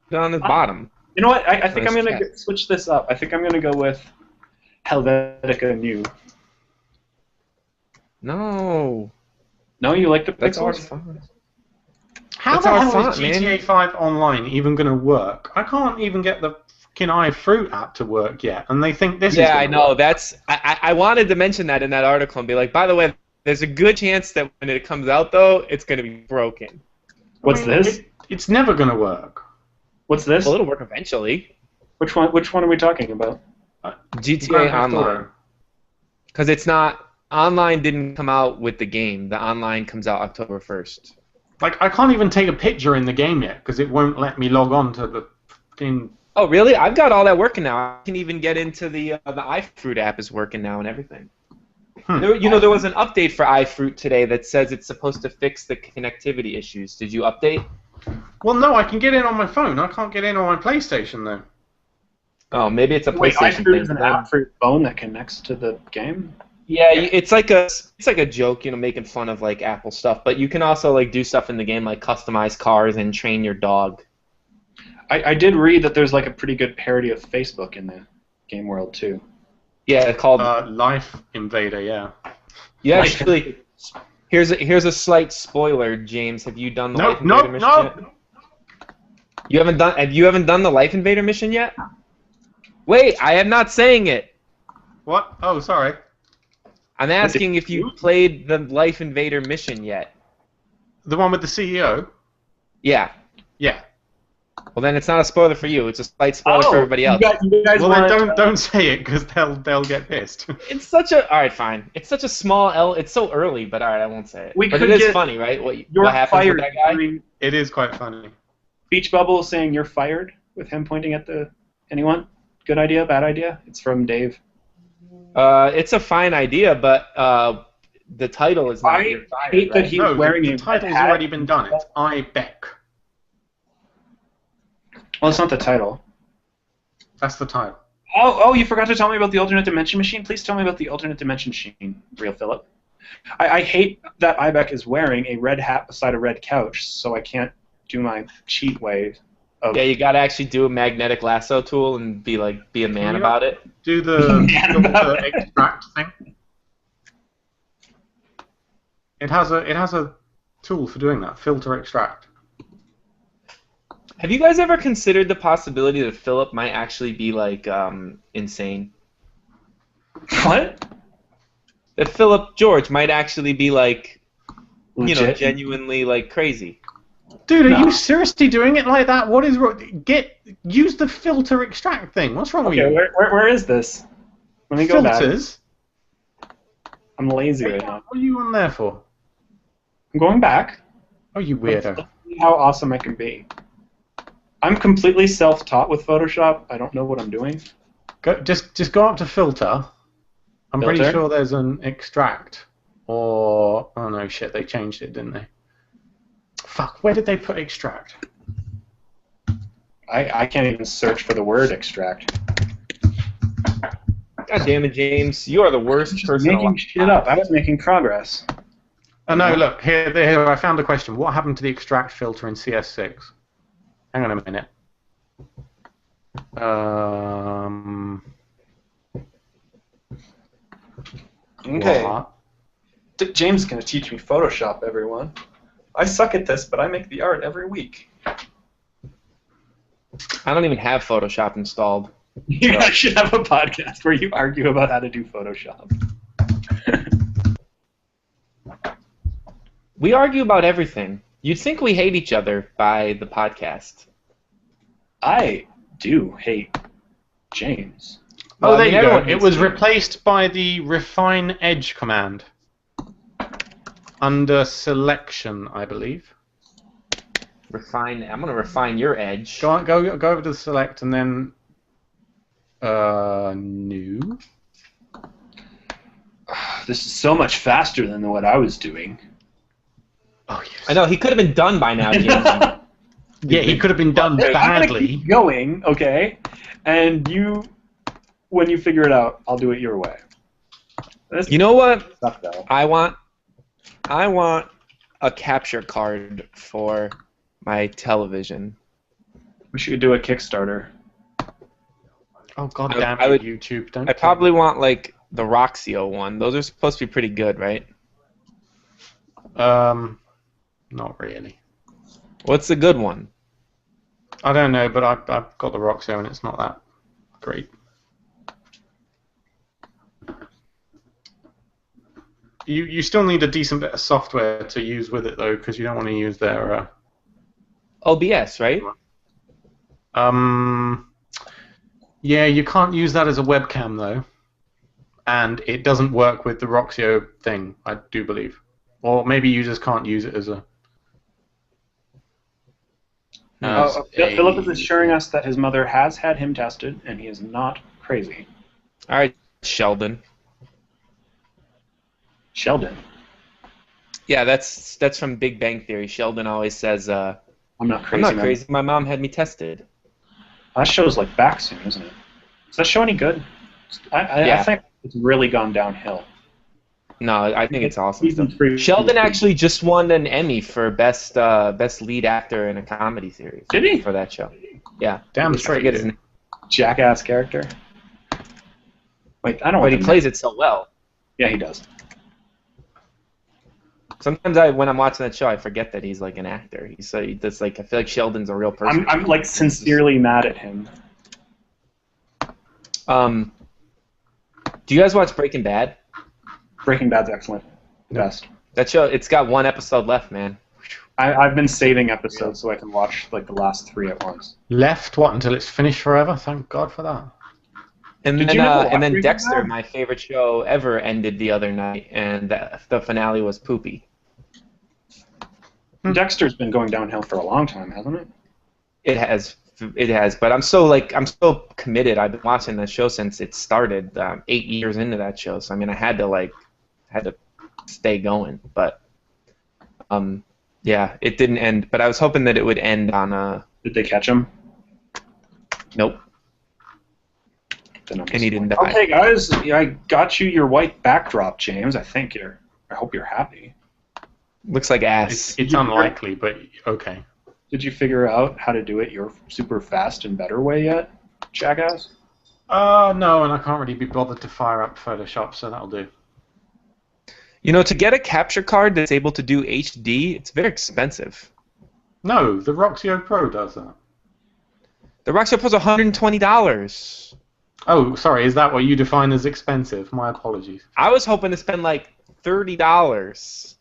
Speaker 3: Put it on the bottom.
Speaker 1: You know what? I think
Speaker 3: Nice
Speaker 1: I'm gonna
Speaker 3: chat.
Speaker 1: switch this up. I think I'm gonna go with Helvetica New.
Speaker 3: No.
Speaker 1: No, you like the
Speaker 3: That's our
Speaker 1: Pixels?
Speaker 3: font.
Speaker 2: How
Speaker 3: That's
Speaker 2: the
Speaker 3: our
Speaker 2: hell
Speaker 3: font,
Speaker 2: is
Speaker 3: man.
Speaker 2: GTA 5 Online even going to work? I can't even get the fucking iFruit app to work yet, and they think this is
Speaker 3: Yeah,
Speaker 2: gonna
Speaker 3: I know.
Speaker 2: work.
Speaker 3: That's I wanted to mention that in that article and be like, by the way, there's a good chance that when it comes out though, it's gonna be broken.
Speaker 1: What's this?
Speaker 2: It's never going to work.
Speaker 1: What's this?
Speaker 3: Well, it'll work eventually.
Speaker 1: Which one are we talking about?
Speaker 3: GTA
Speaker 2: Grand Theft
Speaker 3: Online,
Speaker 2: Auto.
Speaker 3: because it's not online. Didn't come out with the game. The online comes out October 1st.
Speaker 2: Like, I can't even take a picture in the game yet because it won't let me log on to the fucking...
Speaker 3: Oh, really? I've got all that working now. I can even get into the iFruit app is working now and everything. There was an update for iFruit today that says it's supposed to fix the connectivity issues. Did you update?
Speaker 2: Well, no, I can get in on my phone. I can't get in on my PlayStation, though.
Speaker 3: Oh, maybe it's a
Speaker 1: Wait,
Speaker 3: PlayStation
Speaker 1: iFruit
Speaker 3: thing.
Speaker 1: is an app for your phone that connects to the game?
Speaker 3: Yeah, it's like a joke, making fun of like Apple stuff. But you can also like do stuff in the game, like customize cars and train your dog.
Speaker 1: I did read that there's like a pretty good parody of Facebook in the game world too.
Speaker 3: Yeah, called.
Speaker 2: Life Invader, yeah.
Speaker 3: You actually. Here's a slight spoiler, James. Have you done the Life Invader mission yet? You haven't done. You haven't done the Life Invader mission yet? Wait, I am not saying it.
Speaker 2: What? Oh, sorry.
Speaker 3: I'm asking if you played the Life Invader mission yet.
Speaker 2: The one with the CEO?
Speaker 3: Yeah.
Speaker 2: Yeah.
Speaker 3: Well, then it's not a spoiler for you. It's a slight spoiler for everybody else.
Speaker 1: You guys
Speaker 2: Well,
Speaker 1: wanna-
Speaker 2: then don't say it because they'll get pissed.
Speaker 3: It's such a. All right, fine. It's such a small. It's so early, but all right, I won't say it.
Speaker 1: We
Speaker 3: But
Speaker 1: could
Speaker 3: it is
Speaker 1: get-
Speaker 3: funny, right? What
Speaker 1: You're
Speaker 3: happens
Speaker 1: fired.
Speaker 3: with that guy?
Speaker 1: I mean,
Speaker 2: It is quite funny.
Speaker 1: Beach Bubble saying you're fired with him pointing at the anyone. Good idea, bad idea? It's from Dave.
Speaker 3: It's a fine idea, but the title is not.
Speaker 1: I
Speaker 3: You're Fired,
Speaker 1: hate that
Speaker 3: right?
Speaker 1: he-
Speaker 2: No,
Speaker 1: wearing
Speaker 2: the
Speaker 1: a
Speaker 2: title's
Speaker 1: hat.
Speaker 2: already been done. It's iBek.
Speaker 1: Well, it's not the title.
Speaker 2: That's the title.
Speaker 1: Oh, you forgot to tell me about the alternate dimension machine? Please tell me about the alternate dimension machine, Real Philip. I hate that iBek is wearing a red hat beside a red couch, so I can't do my cheat way of...
Speaker 3: Yeah, you gotta actually do a magnetic lasso tool and be a man
Speaker 2: you
Speaker 3: about it.
Speaker 2: Do the filter extract thing. It has a tool for doing that. Filter extract.
Speaker 3: Have you guys ever considered the possibility that Philip might actually be like insane?
Speaker 1: What?
Speaker 3: That Philip George might actually be like,
Speaker 1: Legit?
Speaker 3: genuinely like crazy.
Speaker 2: Dude, are you seriously doing it like that? What is wrong? Use the filter extract thing. What's wrong with
Speaker 1: Okay,
Speaker 2: you?
Speaker 1: where is this? Let me go back.
Speaker 2: Filters?
Speaker 1: I'm lazy right now.
Speaker 2: What are you on there for?
Speaker 1: I'm going back.
Speaker 2: Oh, you weirdo.
Speaker 1: How awesome I can be. I'm completely self-taught with Photoshop. I don't know what I'm doing.
Speaker 2: Just go up to filter. I'm pretty
Speaker 1: Filter?
Speaker 2: sure there's an extract. Or oh no, shit, they changed it, didn't they? Fuck, where did they put extract?
Speaker 1: I can't even search for the word extract.
Speaker 3: God damn it, James! You are the worst person.
Speaker 1: Making shit up. I was making progress.
Speaker 2: Oh no, look here. I found a question. What happened to the extract filter in CS6? Hang on a minute.
Speaker 1: Okay.
Speaker 2: What?
Speaker 1: James is going to teach me Photoshop, everyone. I suck at this, but I make the art every week.
Speaker 3: I don't even have Photoshop installed.
Speaker 1: You guys should have a podcast where you argue about how to do Photoshop.
Speaker 3: We argue about everything. You'd think we hate each other by the podcast.
Speaker 1: I do hate James.
Speaker 2: Oh,
Speaker 3: Well,
Speaker 2: there
Speaker 3: I mean,
Speaker 2: you go.
Speaker 3: everyone
Speaker 2: It
Speaker 3: hates
Speaker 2: was
Speaker 3: you.
Speaker 2: replaced by the refine edge command under selection, I believe.
Speaker 3: Refine. I'm gonna refine your edge.
Speaker 2: Go over to select and then new.
Speaker 1: This is so much faster than what I was doing.
Speaker 2: Oh yes.
Speaker 3: I know he could have been done by now, James.
Speaker 2: Yeah, he could have been done
Speaker 1: I'm gonna
Speaker 2: badly.
Speaker 1: keep going, okay? And when you figure it out, I'll do it your way. This
Speaker 3: You know what?
Speaker 1: sucks, though.
Speaker 3: I want a capture card for my television.
Speaker 1: We should do a Kickstarter.
Speaker 2: Oh god
Speaker 3: I-
Speaker 2: damn
Speaker 3: I
Speaker 2: it,
Speaker 3: would-
Speaker 2: YouTube! Don't.
Speaker 3: I probably want like the Roxio one. Those are supposed to be pretty good, right?
Speaker 2: Not really.
Speaker 3: What's the good one?
Speaker 2: I don't know, but I've got the Roxio and it's not that great. You still need a decent bit of software to use with it though, because you don't want to use their
Speaker 3: OBS, right?
Speaker 2: yeah, you can't use that as a webcam though, and it doesn't work with the Roxio thing, I do believe, or maybe you just can't use it as a.
Speaker 1: Philip is assuring us that his mother has had him tested, and he is not crazy.
Speaker 3: All right, Sheldon.
Speaker 1: Sheldon.
Speaker 3: Yeah, that's from Big Bang Theory. Sheldon always says,
Speaker 1: I'm not crazy.
Speaker 3: "I'm not
Speaker 1: man.
Speaker 3: crazy. My mom had me tested."
Speaker 1: That show's like back soon, isn't it? Is that show any good? I
Speaker 3: Yeah.
Speaker 1: think it's really gone downhill.
Speaker 3: No, I think it's awesome.
Speaker 1: Season
Speaker 3: Stuff.
Speaker 1: 3.
Speaker 3: Sheldon actually just won an Emmy for best lead actor in a comedy series.
Speaker 1: Did he?
Speaker 3: For that show? Yeah.
Speaker 2: Damn
Speaker 3: I
Speaker 2: straight.
Speaker 3: forget his name,
Speaker 1: Jackass character. Wait, I don't.
Speaker 3: but he
Speaker 1: want
Speaker 3: plays it so well.
Speaker 1: Yeah, he does.
Speaker 3: Sometimes when I'm watching that show, I forget that he's like an actor. He's that's like I feel like Sheldon's a real person.
Speaker 1: I'm like sincerely mad at him.
Speaker 3: Do you guys watch Breaking Bad?
Speaker 1: Breaking Bad's excellent. Best.
Speaker 3: That show, it's got one episode left, man.
Speaker 1: I've been saving episodes so I can watch like the last 3 at once.
Speaker 2: Left what until it's finished forever? Thank God for that.
Speaker 3: And
Speaker 1: Did
Speaker 3: then
Speaker 1: you never watch
Speaker 3: and then
Speaker 1: Breaking
Speaker 3: Dexter,
Speaker 1: Bad?
Speaker 3: my favorite show ever, ended the other night, and the finale was poopy.
Speaker 1: Dexter's been going downhill for a long time, hasn't it?
Speaker 3: It has, but I'm so committed. I've been watching that show since it started, 8 years into that show. So I mean, I had to stay going, but yeah, it didn't end. But I was hoping that it would end on
Speaker 1: Did they catch him?
Speaker 3: nope,
Speaker 1: Then I'm
Speaker 3: and he didn't die.
Speaker 1: Okay, guys, I got you your white backdrop, James. I hope you're happy.
Speaker 3: Looks like ass.
Speaker 2: It's unlikely, but okay.
Speaker 1: Did you figure out how to do it your super fast and better way yet, Jackass?
Speaker 2: No, and I can't really be bothered to fire up Photoshop, so that'll do.
Speaker 3: You know, to get a capture card that's able to do HD, it's very expensive.
Speaker 2: No, the Roxio Pro does that.
Speaker 3: The Roxio Pro's $120.
Speaker 2: Oh, sorry, is that what you define as expensive? My apologies.
Speaker 3: I was hoping to spend like $30.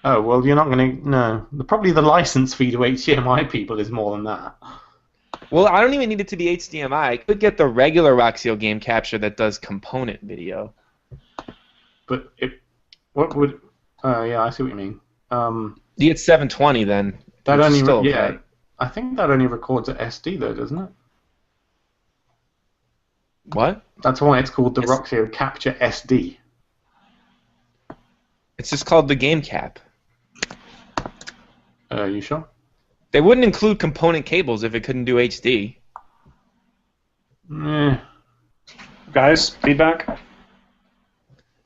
Speaker 2: Oh, well, you're not going to... No. Probably the license fee to HDMI people is more than that.
Speaker 3: Well, I don't even need it to be HDMI. I could get the regular Roxio game capture that does component video.
Speaker 2: But what would... yeah, I see what you mean.
Speaker 3: You get 720 then.
Speaker 2: That
Speaker 3: which is
Speaker 2: only
Speaker 3: still okay.
Speaker 2: yeah. I think that only records at SD though, doesn't it?
Speaker 3: What?
Speaker 2: That's why it's called the
Speaker 3: It's-
Speaker 2: Roxio Capture SD.
Speaker 3: It's just called the game cap.
Speaker 2: You sure?
Speaker 3: They wouldn't include component cables if it couldn't do HD.
Speaker 1: Guys, feedback?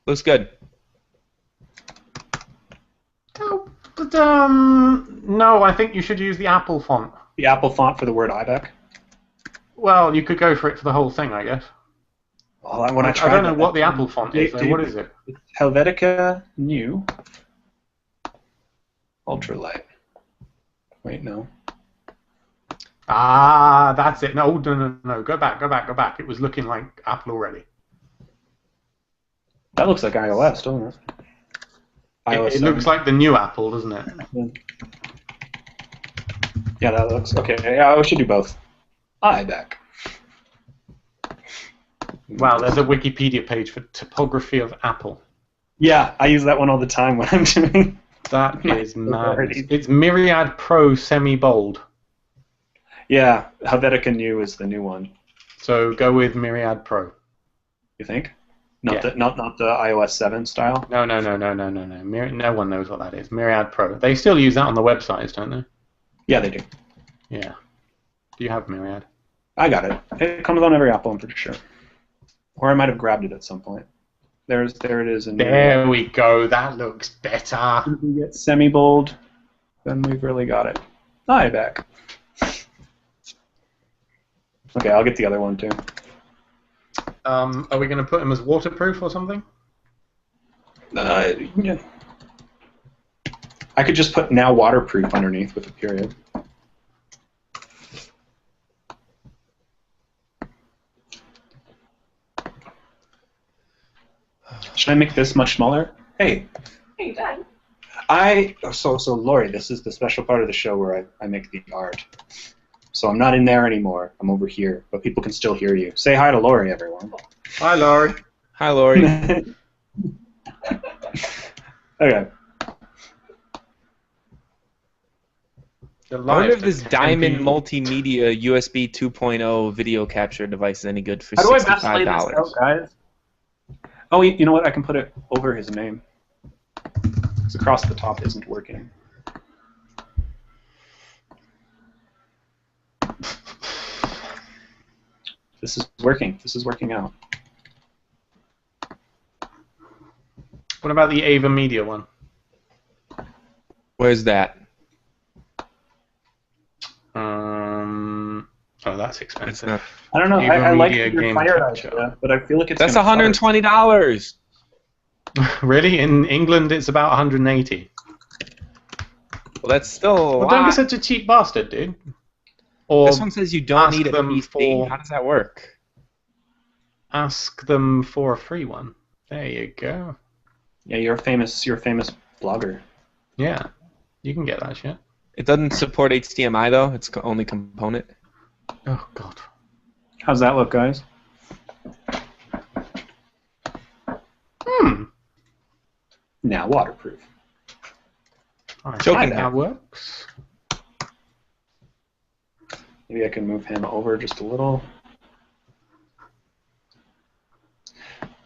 Speaker 3: Looks good.
Speaker 2: No, I think you should use the Apple font.
Speaker 1: The Apple font for the word iBek?
Speaker 2: Well, you could go for it for the whole thing, I guess.
Speaker 1: Well, when I
Speaker 2: don't know what the Apple font is, though. What is it?
Speaker 1: Helvetica New. Ultralight. Wait, no.
Speaker 2: Ah, that's it. No. Go back. It was looking like Apple already.
Speaker 1: That looks like iOS, doesn't it?
Speaker 2: It looks like the new Apple, doesn't it?
Speaker 1: Yeah, that looks... Okay, yeah, we should do both. iBek.
Speaker 2: Wow, there's a Wikipedia page for typography of Apple.
Speaker 1: Yeah, I use that one all the time when I'm doing...
Speaker 2: That is mad. It's Myriad Pro semi-bold.
Speaker 1: Yeah, Helvetica New is the new one.
Speaker 2: So go with Myriad Pro.
Speaker 1: You think? Not the iOS 7 style?
Speaker 2: No. No one knows what that is. Myriad Pro. They still use that on the websites, don't they?
Speaker 1: Yeah, they do.
Speaker 2: Yeah. Do you have Myriad?
Speaker 1: I got it. It comes on every Apple, I'm pretty sure. Or I might have grabbed it at some point. There it is.
Speaker 2: There we go. That looks better.
Speaker 1: If we get semi-bold, then we've really got it. iBek. Okay, I'll get the other one too.
Speaker 2: Are we going to put them as waterproof or something?
Speaker 1: Yeah. I could just put now waterproof underneath with a period. Should I make this much smaller? Hey.
Speaker 7: Hey, Dad.
Speaker 1: So Lori, this is the special part of the show where I make the art. So I'm not in there anymore. I'm over here, but people can still hear you. Say hi to Lori, everyone.
Speaker 2: Hi, Laurie.
Speaker 3: Hi, Lori.
Speaker 1: Okay.
Speaker 3: I wonder if this Diamond Multimedia USB 2.0 video capture device is any good for
Speaker 1: How do I best
Speaker 3: $65.
Speaker 1: lay this out, guys? Oh, you know what? I can put it over his name. Because across the top isn't working. This is working. This is working out.
Speaker 2: What about the Ava Media one?
Speaker 3: Where's that?
Speaker 2: Oh, that's expensive.
Speaker 3: Not,
Speaker 1: I don't know.
Speaker 2: Ava
Speaker 1: I like
Speaker 2: Media
Speaker 1: your
Speaker 2: game
Speaker 1: fire
Speaker 2: capture.
Speaker 1: idea, but I feel like it's
Speaker 3: that's
Speaker 1: gonna
Speaker 3: $120.
Speaker 2: Really? In England, it's about 180.
Speaker 3: Well, that's still a
Speaker 2: Well,
Speaker 3: lot.
Speaker 2: don't be such a cheap bastard, dude. Or
Speaker 3: This one says you don't
Speaker 2: ask
Speaker 3: need a
Speaker 2: them
Speaker 3: PC.
Speaker 2: for-
Speaker 3: How does that work?
Speaker 2: ask them for a free one. There you go.
Speaker 1: Yeah, you're a famous blogger.
Speaker 2: Yeah, you can get that shit.
Speaker 3: It doesn't support HDMI though. It's only component.
Speaker 2: Oh God.
Speaker 1: How's that look, guys? Now waterproof.
Speaker 2: I
Speaker 3: Joking
Speaker 2: think
Speaker 3: now.
Speaker 2: that works.
Speaker 1: Maybe I can move him over just a little.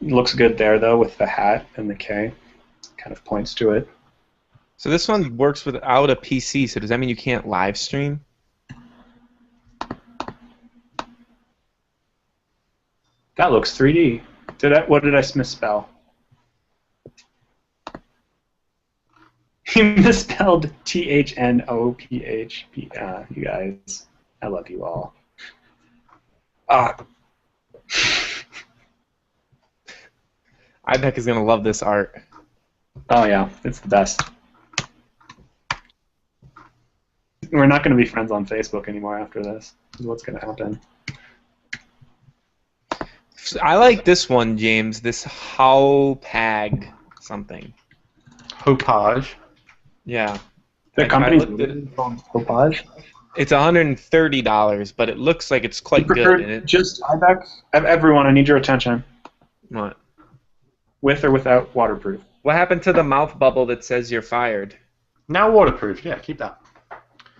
Speaker 1: Looks good there though with the hat and the K. Kind of points to it.
Speaker 3: So this one works without a PC. So does that mean you can't live stream?
Speaker 1: That looks 3D. What did I misspell? You misspelled THNOPHP. You guys, I love you all.
Speaker 3: iBek is gonna love this art.
Speaker 1: Oh yeah, it's the best. We're not going to be friends on Facebook anymore after this. This is what's going to happen.
Speaker 3: I like this one, James. This Hopag something.
Speaker 2: Hopage.
Speaker 3: Yeah.
Speaker 1: The
Speaker 3: I
Speaker 1: company's
Speaker 3: looked at it.
Speaker 1: Hopage.
Speaker 3: It's $130, but it looks like it's quite good. And it,
Speaker 1: Just iBek. Everyone, I need your attention.
Speaker 3: what?
Speaker 1: With or without waterproof.
Speaker 3: What happened to the mouth bubble that says you're fired?
Speaker 2: Now waterproof. Yeah, keep that.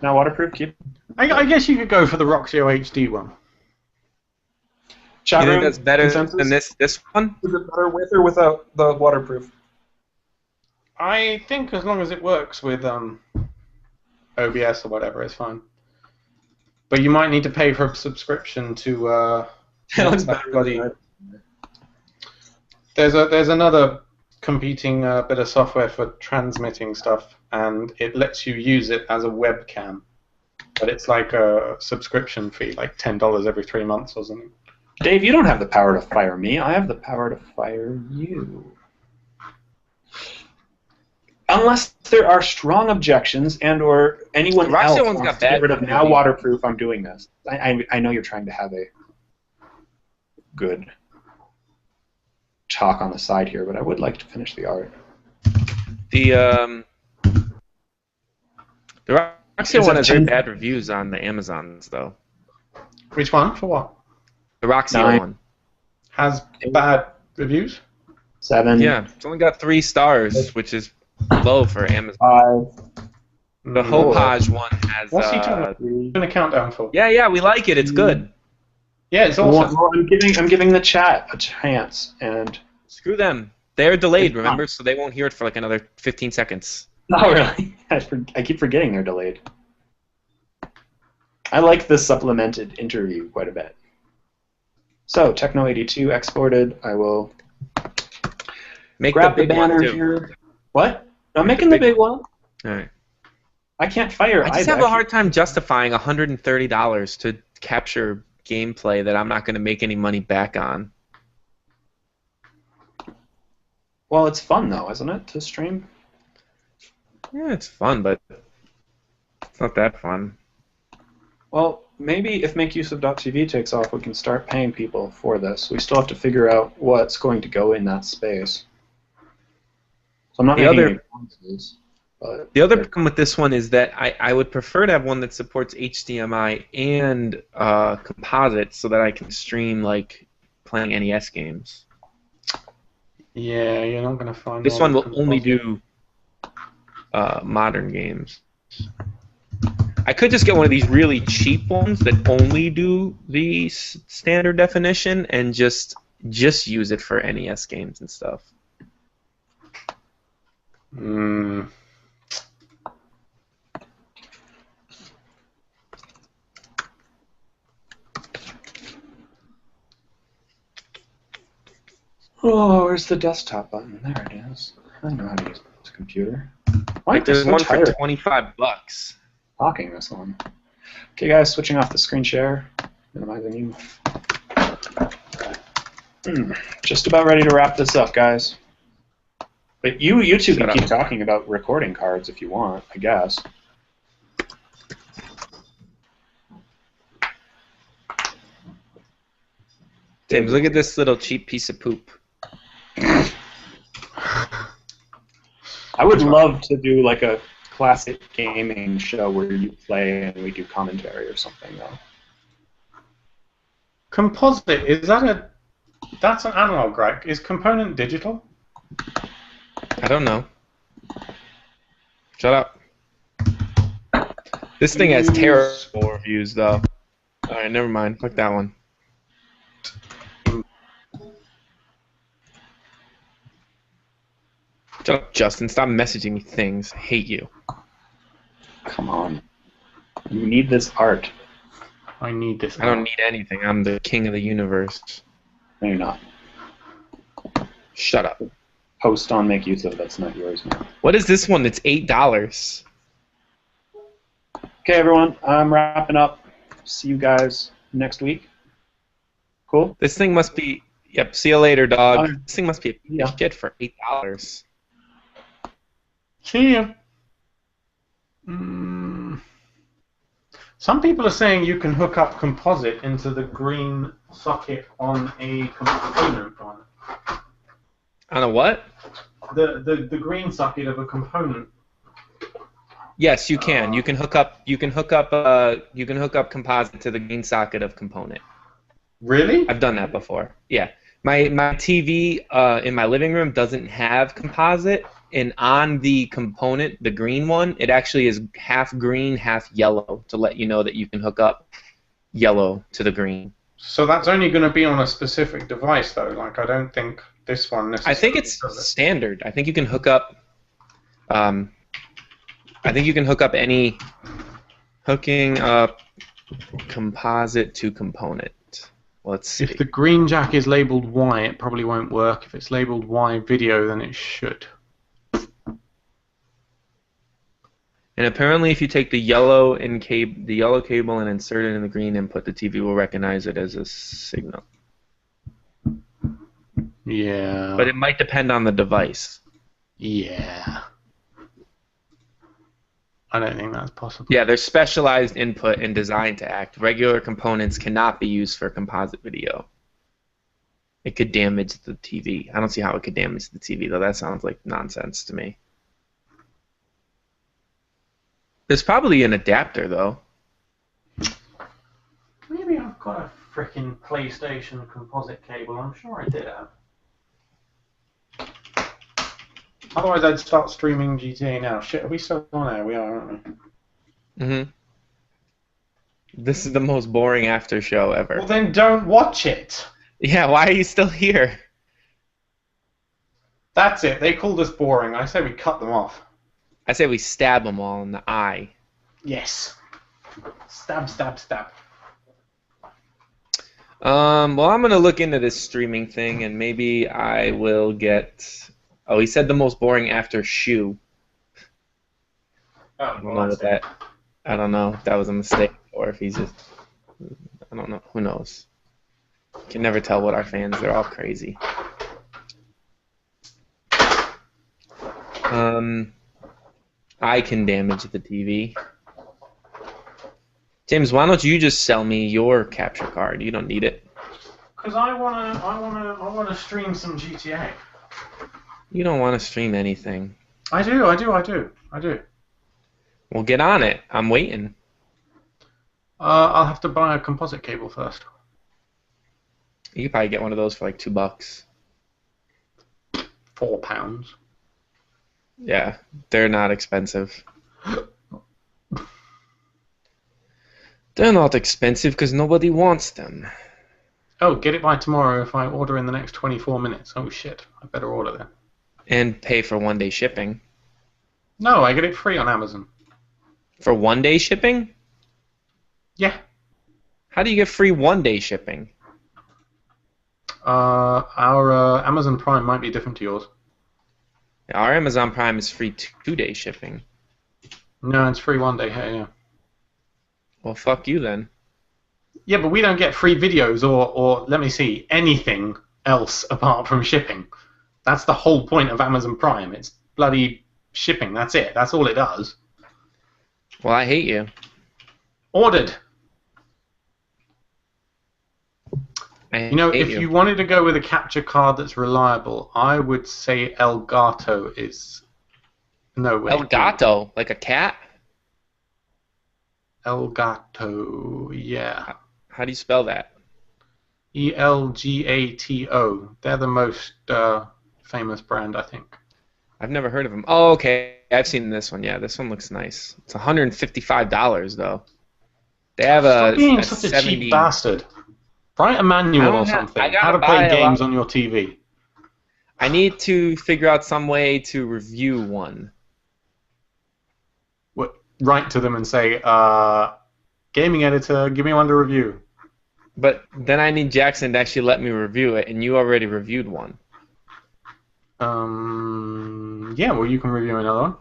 Speaker 1: Now waterproof. Keep.
Speaker 2: I guess you could go for the Roxio HD one.
Speaker 3: You think that's better than this one?
Speaker 7: Is it better with or without the waterproof?
Speaker 2: I think as long as it works with OBS or whatever, it's fine. But you might need to pay for a subscription to.
Speaker 7: That looks better.
Speaker 2: There's another competing bit of software for transmitting stuff, and it lets you use it as a webcam. But it's like a subscription fee, like $10 every 3 months or something.
Speaker 1: Dave, you don't have the power to fire me. I have the power to fire you. Unless there are strong objections and/or anyone else wants to get rid of now waterproof, I'm doing this. I know you're trying to have a good talk on the side here, but I would like to finish the art.
Speaker 3: The Roxio one has very bad reviews on the Amazons, though.
Speaker 2: Which one? For what?
Speaker 3: The Roxio one.
Speaker 2: Has bad reviews?
Speaker 1: 7.
Speaker 3: Yeah, it's only got 3 stars, which is low for Amazon.
Speaker 1: 5.
Speaker 3: The Hopage one has.
Speaker 2: What's he doing a countdown for?
Speaker 3: Yeah, we like it. It's good.
Speaker 2: Yeah, it's awesome.
Speaker 1: Well, I'm giving the chat a chance, and
Speaker 3: screw them. They're delayed, remember, so they won't hear it for like another 15 seconds.
Speaker 1: Oh, really? I keep forgetting they're delayed. I like the supplemented interview quite a bit. So, Techno82 exported. I will grab the banner here. What? I'm making the big one.
Speaker 3: All right.
Speaker 1: I can't fire
Speaker 3: I just have a hard time justifying $130 to capture gameplay that I'm not going to make any money back on.
Speaker 1: Well, it's fun, though, isn't it, to stream?
Speaker 3: Yeah, it's fun, but it's not that fun.
Speaker 1: Well, maybe if MakeUseOf.tv takes off, we can start paying people for this. We still have to figure out what's going to go in that space. So I'm not making any promises.
Speaker 3: The other problem with this one is that I would prefer to have one that supports HDMI and composite so that I can stream like playing NES games.
Speaker 2: Yeah, you're not going to find
Speaker 3: this one will only do modern games. I could just get one of these really cheap ones that only do the standard definition and just use it for NES games and stuff.
Speaker 1: Oh, where's the desktop button? There it is. I know how to use this computer. Why
Speaker 3: like there's one for $25.
Speaker 1: Talking this one. Okay, guys, switching off the screen share, minimizing you. Just about ready to wrap this up, guys. But you two can keep talking about recording cards if you want, I guess.
Speaker 3: James, look at this little cheap piece of poop.
Speaker 1: I would love to do like a classic gaming show where you play and we do commentary or something, though.
Speaker 2: Composite, is that that's an analog, right? Is component digital?
Speaker 3: I don't know. Shut up. This thing has terrible reviews, though. Alright, never mind. Fuck that one. Shut up, Justin. Stop messaging me things. I hate you.
Speaker 1: Come on. You need this art.
Speaker 2: I need this.
Speaker 3: I don't need anything. I'm the king of the universe.
Speaker 1: No, you're not.
Speaker 3: Shut up.
Speaker 1: Post on Make Use Of. That's not yours now.
Speaker 3: What is this one that's $8?
Speaker 1: Okay, everyone. I'm wrapping up. See you guys next week. Cool?
Speaker 3: This thing must be... Yep, see you later, dog. This thing must be a shit for $8.
Speaker 2: See ya. Some people are saying you can hook up composite into the green socket on a component one.
Speaker 3: On a what?
Speaker 2: The green socket of a component.
Speaker 3: Yes, you can. You can hook up composite to the green socket of component.
Speaker 2: Really?
Speaker 3: I've done that before. Yeah. My TV in my living room doesn't have composite, and on the component, the green one, it actually is half green, half yellow to let you know that you can hook up yellow to the green.
Speaker 2: So that's only going to be on a specific device, though. Like, I don't think this one necessarily.
Speaker 3: I think it's standard. I think you can hook up. I think you can hook up any hooking up composite to component. Let's see.
Speaker 2: If the green jack is labeled Y, it probably won't work. If it's labeled Y video, then it should.
Speaker 3: And apparently, if you take the yellow cable and insert it in the green input, the TV will recognize it as a signal.
Speaker 2: Yeah.
Speaker 3: But it might depend on the device.
Speaker 2: Yeah. I don't think that's possible.
Speaker 3: Yeah, there's specialized input and designed to act. Regular components cannot be used for composite video. It could damage the TV. I don't see how it could damage the TV, though. That sounds like nonsense to me. There's probably an adapter, though.
Speaker 2: Maybe I've got a frickin' PlayStation composite cable. I'm sure I did have. Otherwise, I'd start streaming GTA now. Shit, are we still on air? We are, aren't we?
Speaker 3: Mm-hmm. This is the most boring after show ever.
Speaker 2: Well, then don't watch it.
Speaker 3: Yeah, why are you still here?
Speaker 2: That's it. They called us boring. I say we cut them off.
Speaker 3: I say we stab them all in the eye.
Speaker 2: Yes. Stab, stab, stab.
Speaker 3: Well, I'm going to look into this streaming thing, and maybe I will get... Oh, he said the most boring after shoe.
Speaker 2: Oh, well,
Speaker 3: I don't know if that was a mistake or if he's just... I don't know. Who knows? Can never tell what our fans... They're all crazy. I can damage the TV. James, why don't you just sell me your capture card? You don't need it.
Speaker 2: Because I wanna stream some GTA.
Speaker 3: You don't want to stream anything.
Speaker 2: I do.
Speaker 3: Well, get on it. I'm waiting.
Speaker 2: I'll have to buy a composite cable first.
Speaker 3: You could probably get one of those for like $2.
Speaker 2: £4.
Speaker 3: Yeah, they're not expensive. They're not expensive because nobody wants them.
Speaker 2: Oh, get it by tomorrow if I order in the next 24 minutes. Oh shit, I better order then.
Speaker 3: And pay for one-day shipping.
Speaker 2: No, I get it free on Amazon.
Speaker 3: For one-day shipping?
Speaker 2: Yeah.
Speaker 3: How do you get free one-day shipping?
Speaker 2: Our Amazon Prime might be different to yours.
Speaker 3: Our Amazon Prime is free two-day shipping.
Speaker 2: No, it's free one day. Yeah.
Speaker 3: Well, fuck you then.
Speaker 2: Yeah, but we don't get free videos or let me see, anything else apart from shipping. That's the whole point of Amazon Prime. It's bloody shipping. That's it. That's all it does.
Speaker 3: Well, I hate you.
Speaker 2: Ordered. If you wanted to go with a capture card that's reliable, I would say Elgato is... No, wait.
Speaker 3: Elgato? Like a cat?
Speaker 2: Elgato, yeah.
Speaker 3: How do you spell that?
Speaker 2: Elgato. They're the most famous brand, I think.
Speaker 3: I've never heard of them. Oh, okay. I've seen this one. Yeah, this one looks nice. It's $155 though. They have
Speaker 2: Stop being such a cheap bastard. Write a manual or something. How to play games on your TV.
Speaker 3: I need to figure out some way to review one.
Speaker 2: Write to them and say, gaming editor, give me one to review.
Speaker 3: But then I need Jackson to actually let me review it, and you already reviewed one.
Speaker 2: Yeah, well, you can review another one.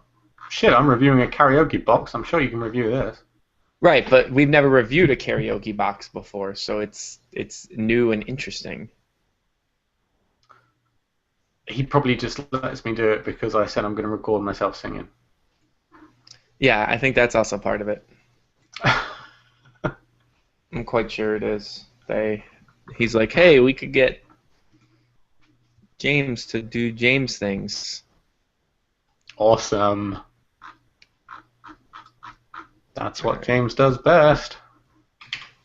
Speaker 2: Shit, I'm reviewing a karaoke box. I'm sure you can review this.
Speaker 3: Right, but we've never reviewed a karaoke box before, so it's new and interesting.
Speaker 2: He probably just lets me do it because I said I'm going to record myself singing.
Speaker 3: Yeah, I think that's also part of it. I'm quite sure it is. He's like, hey, we could get James to do James things.
Speaker 2: Awesome. That's what James does best.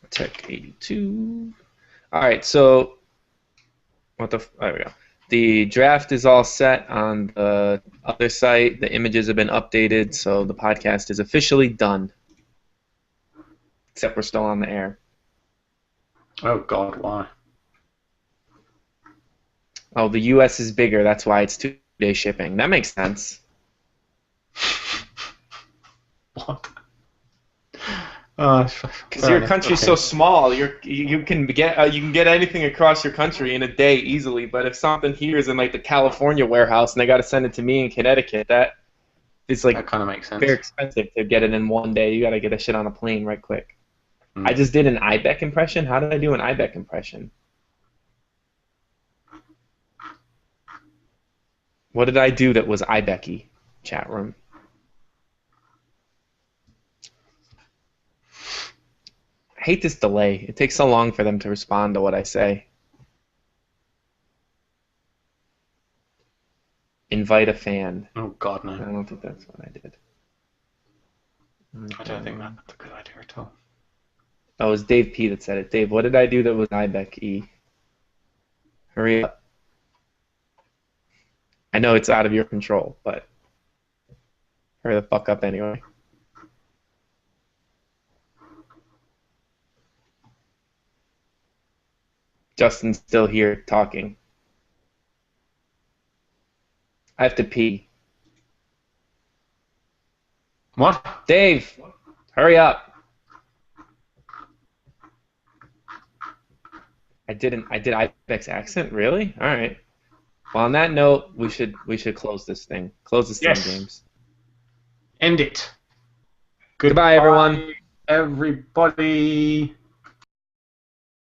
Speaker 3: Tech 82. All right, so There we go. The draft is all set on the other site. The images have been updated, so the podcast is officially done. Except we're still on the air.
Speaker 2: Oh God, why?
Speaker 3: Oh, the U.S. is bigger. That's why it's 2-day shipping. That makes sense.
Speaker 2: What?
Speaker 3: Because your country's so small, you can get anything across your country in a day easily. But if something here is in like the California warehouse and they got to send it to me in Connecticut, that
Speaker 2: kind of makes sense.
Speaker 3: Very expensive to get it in one day. You got to get that shit on a plane right quick. I just did an iBek impression. How did I do an iBek impression? What did I do that was iBecky? Chat room. I hate this delay. It takes so long for them to respond to what I say. Invite a fan.
Speaker 2: Oh God, no.
Speaker 3: I don't think that's what I did.
Speaker 2: I don't think that's a good idea at all.
Speaker 3: Oh, it was Dave P that said it. Dave, what did I do that was iBek E? Hurry up. I know it's out of your control, but hurry the fuck up anyway. Justin's still here talking. I have to pee.
Speaker 2: What?
Speaker 3: Dave, hurry up. I did iBek's accent, really? All right. Well, on that note, we should close this thing. Close this thing, James.
Speaker 2: End it.
Speaker 3: Goodbye, everyone.
Speaker 2: Everybody.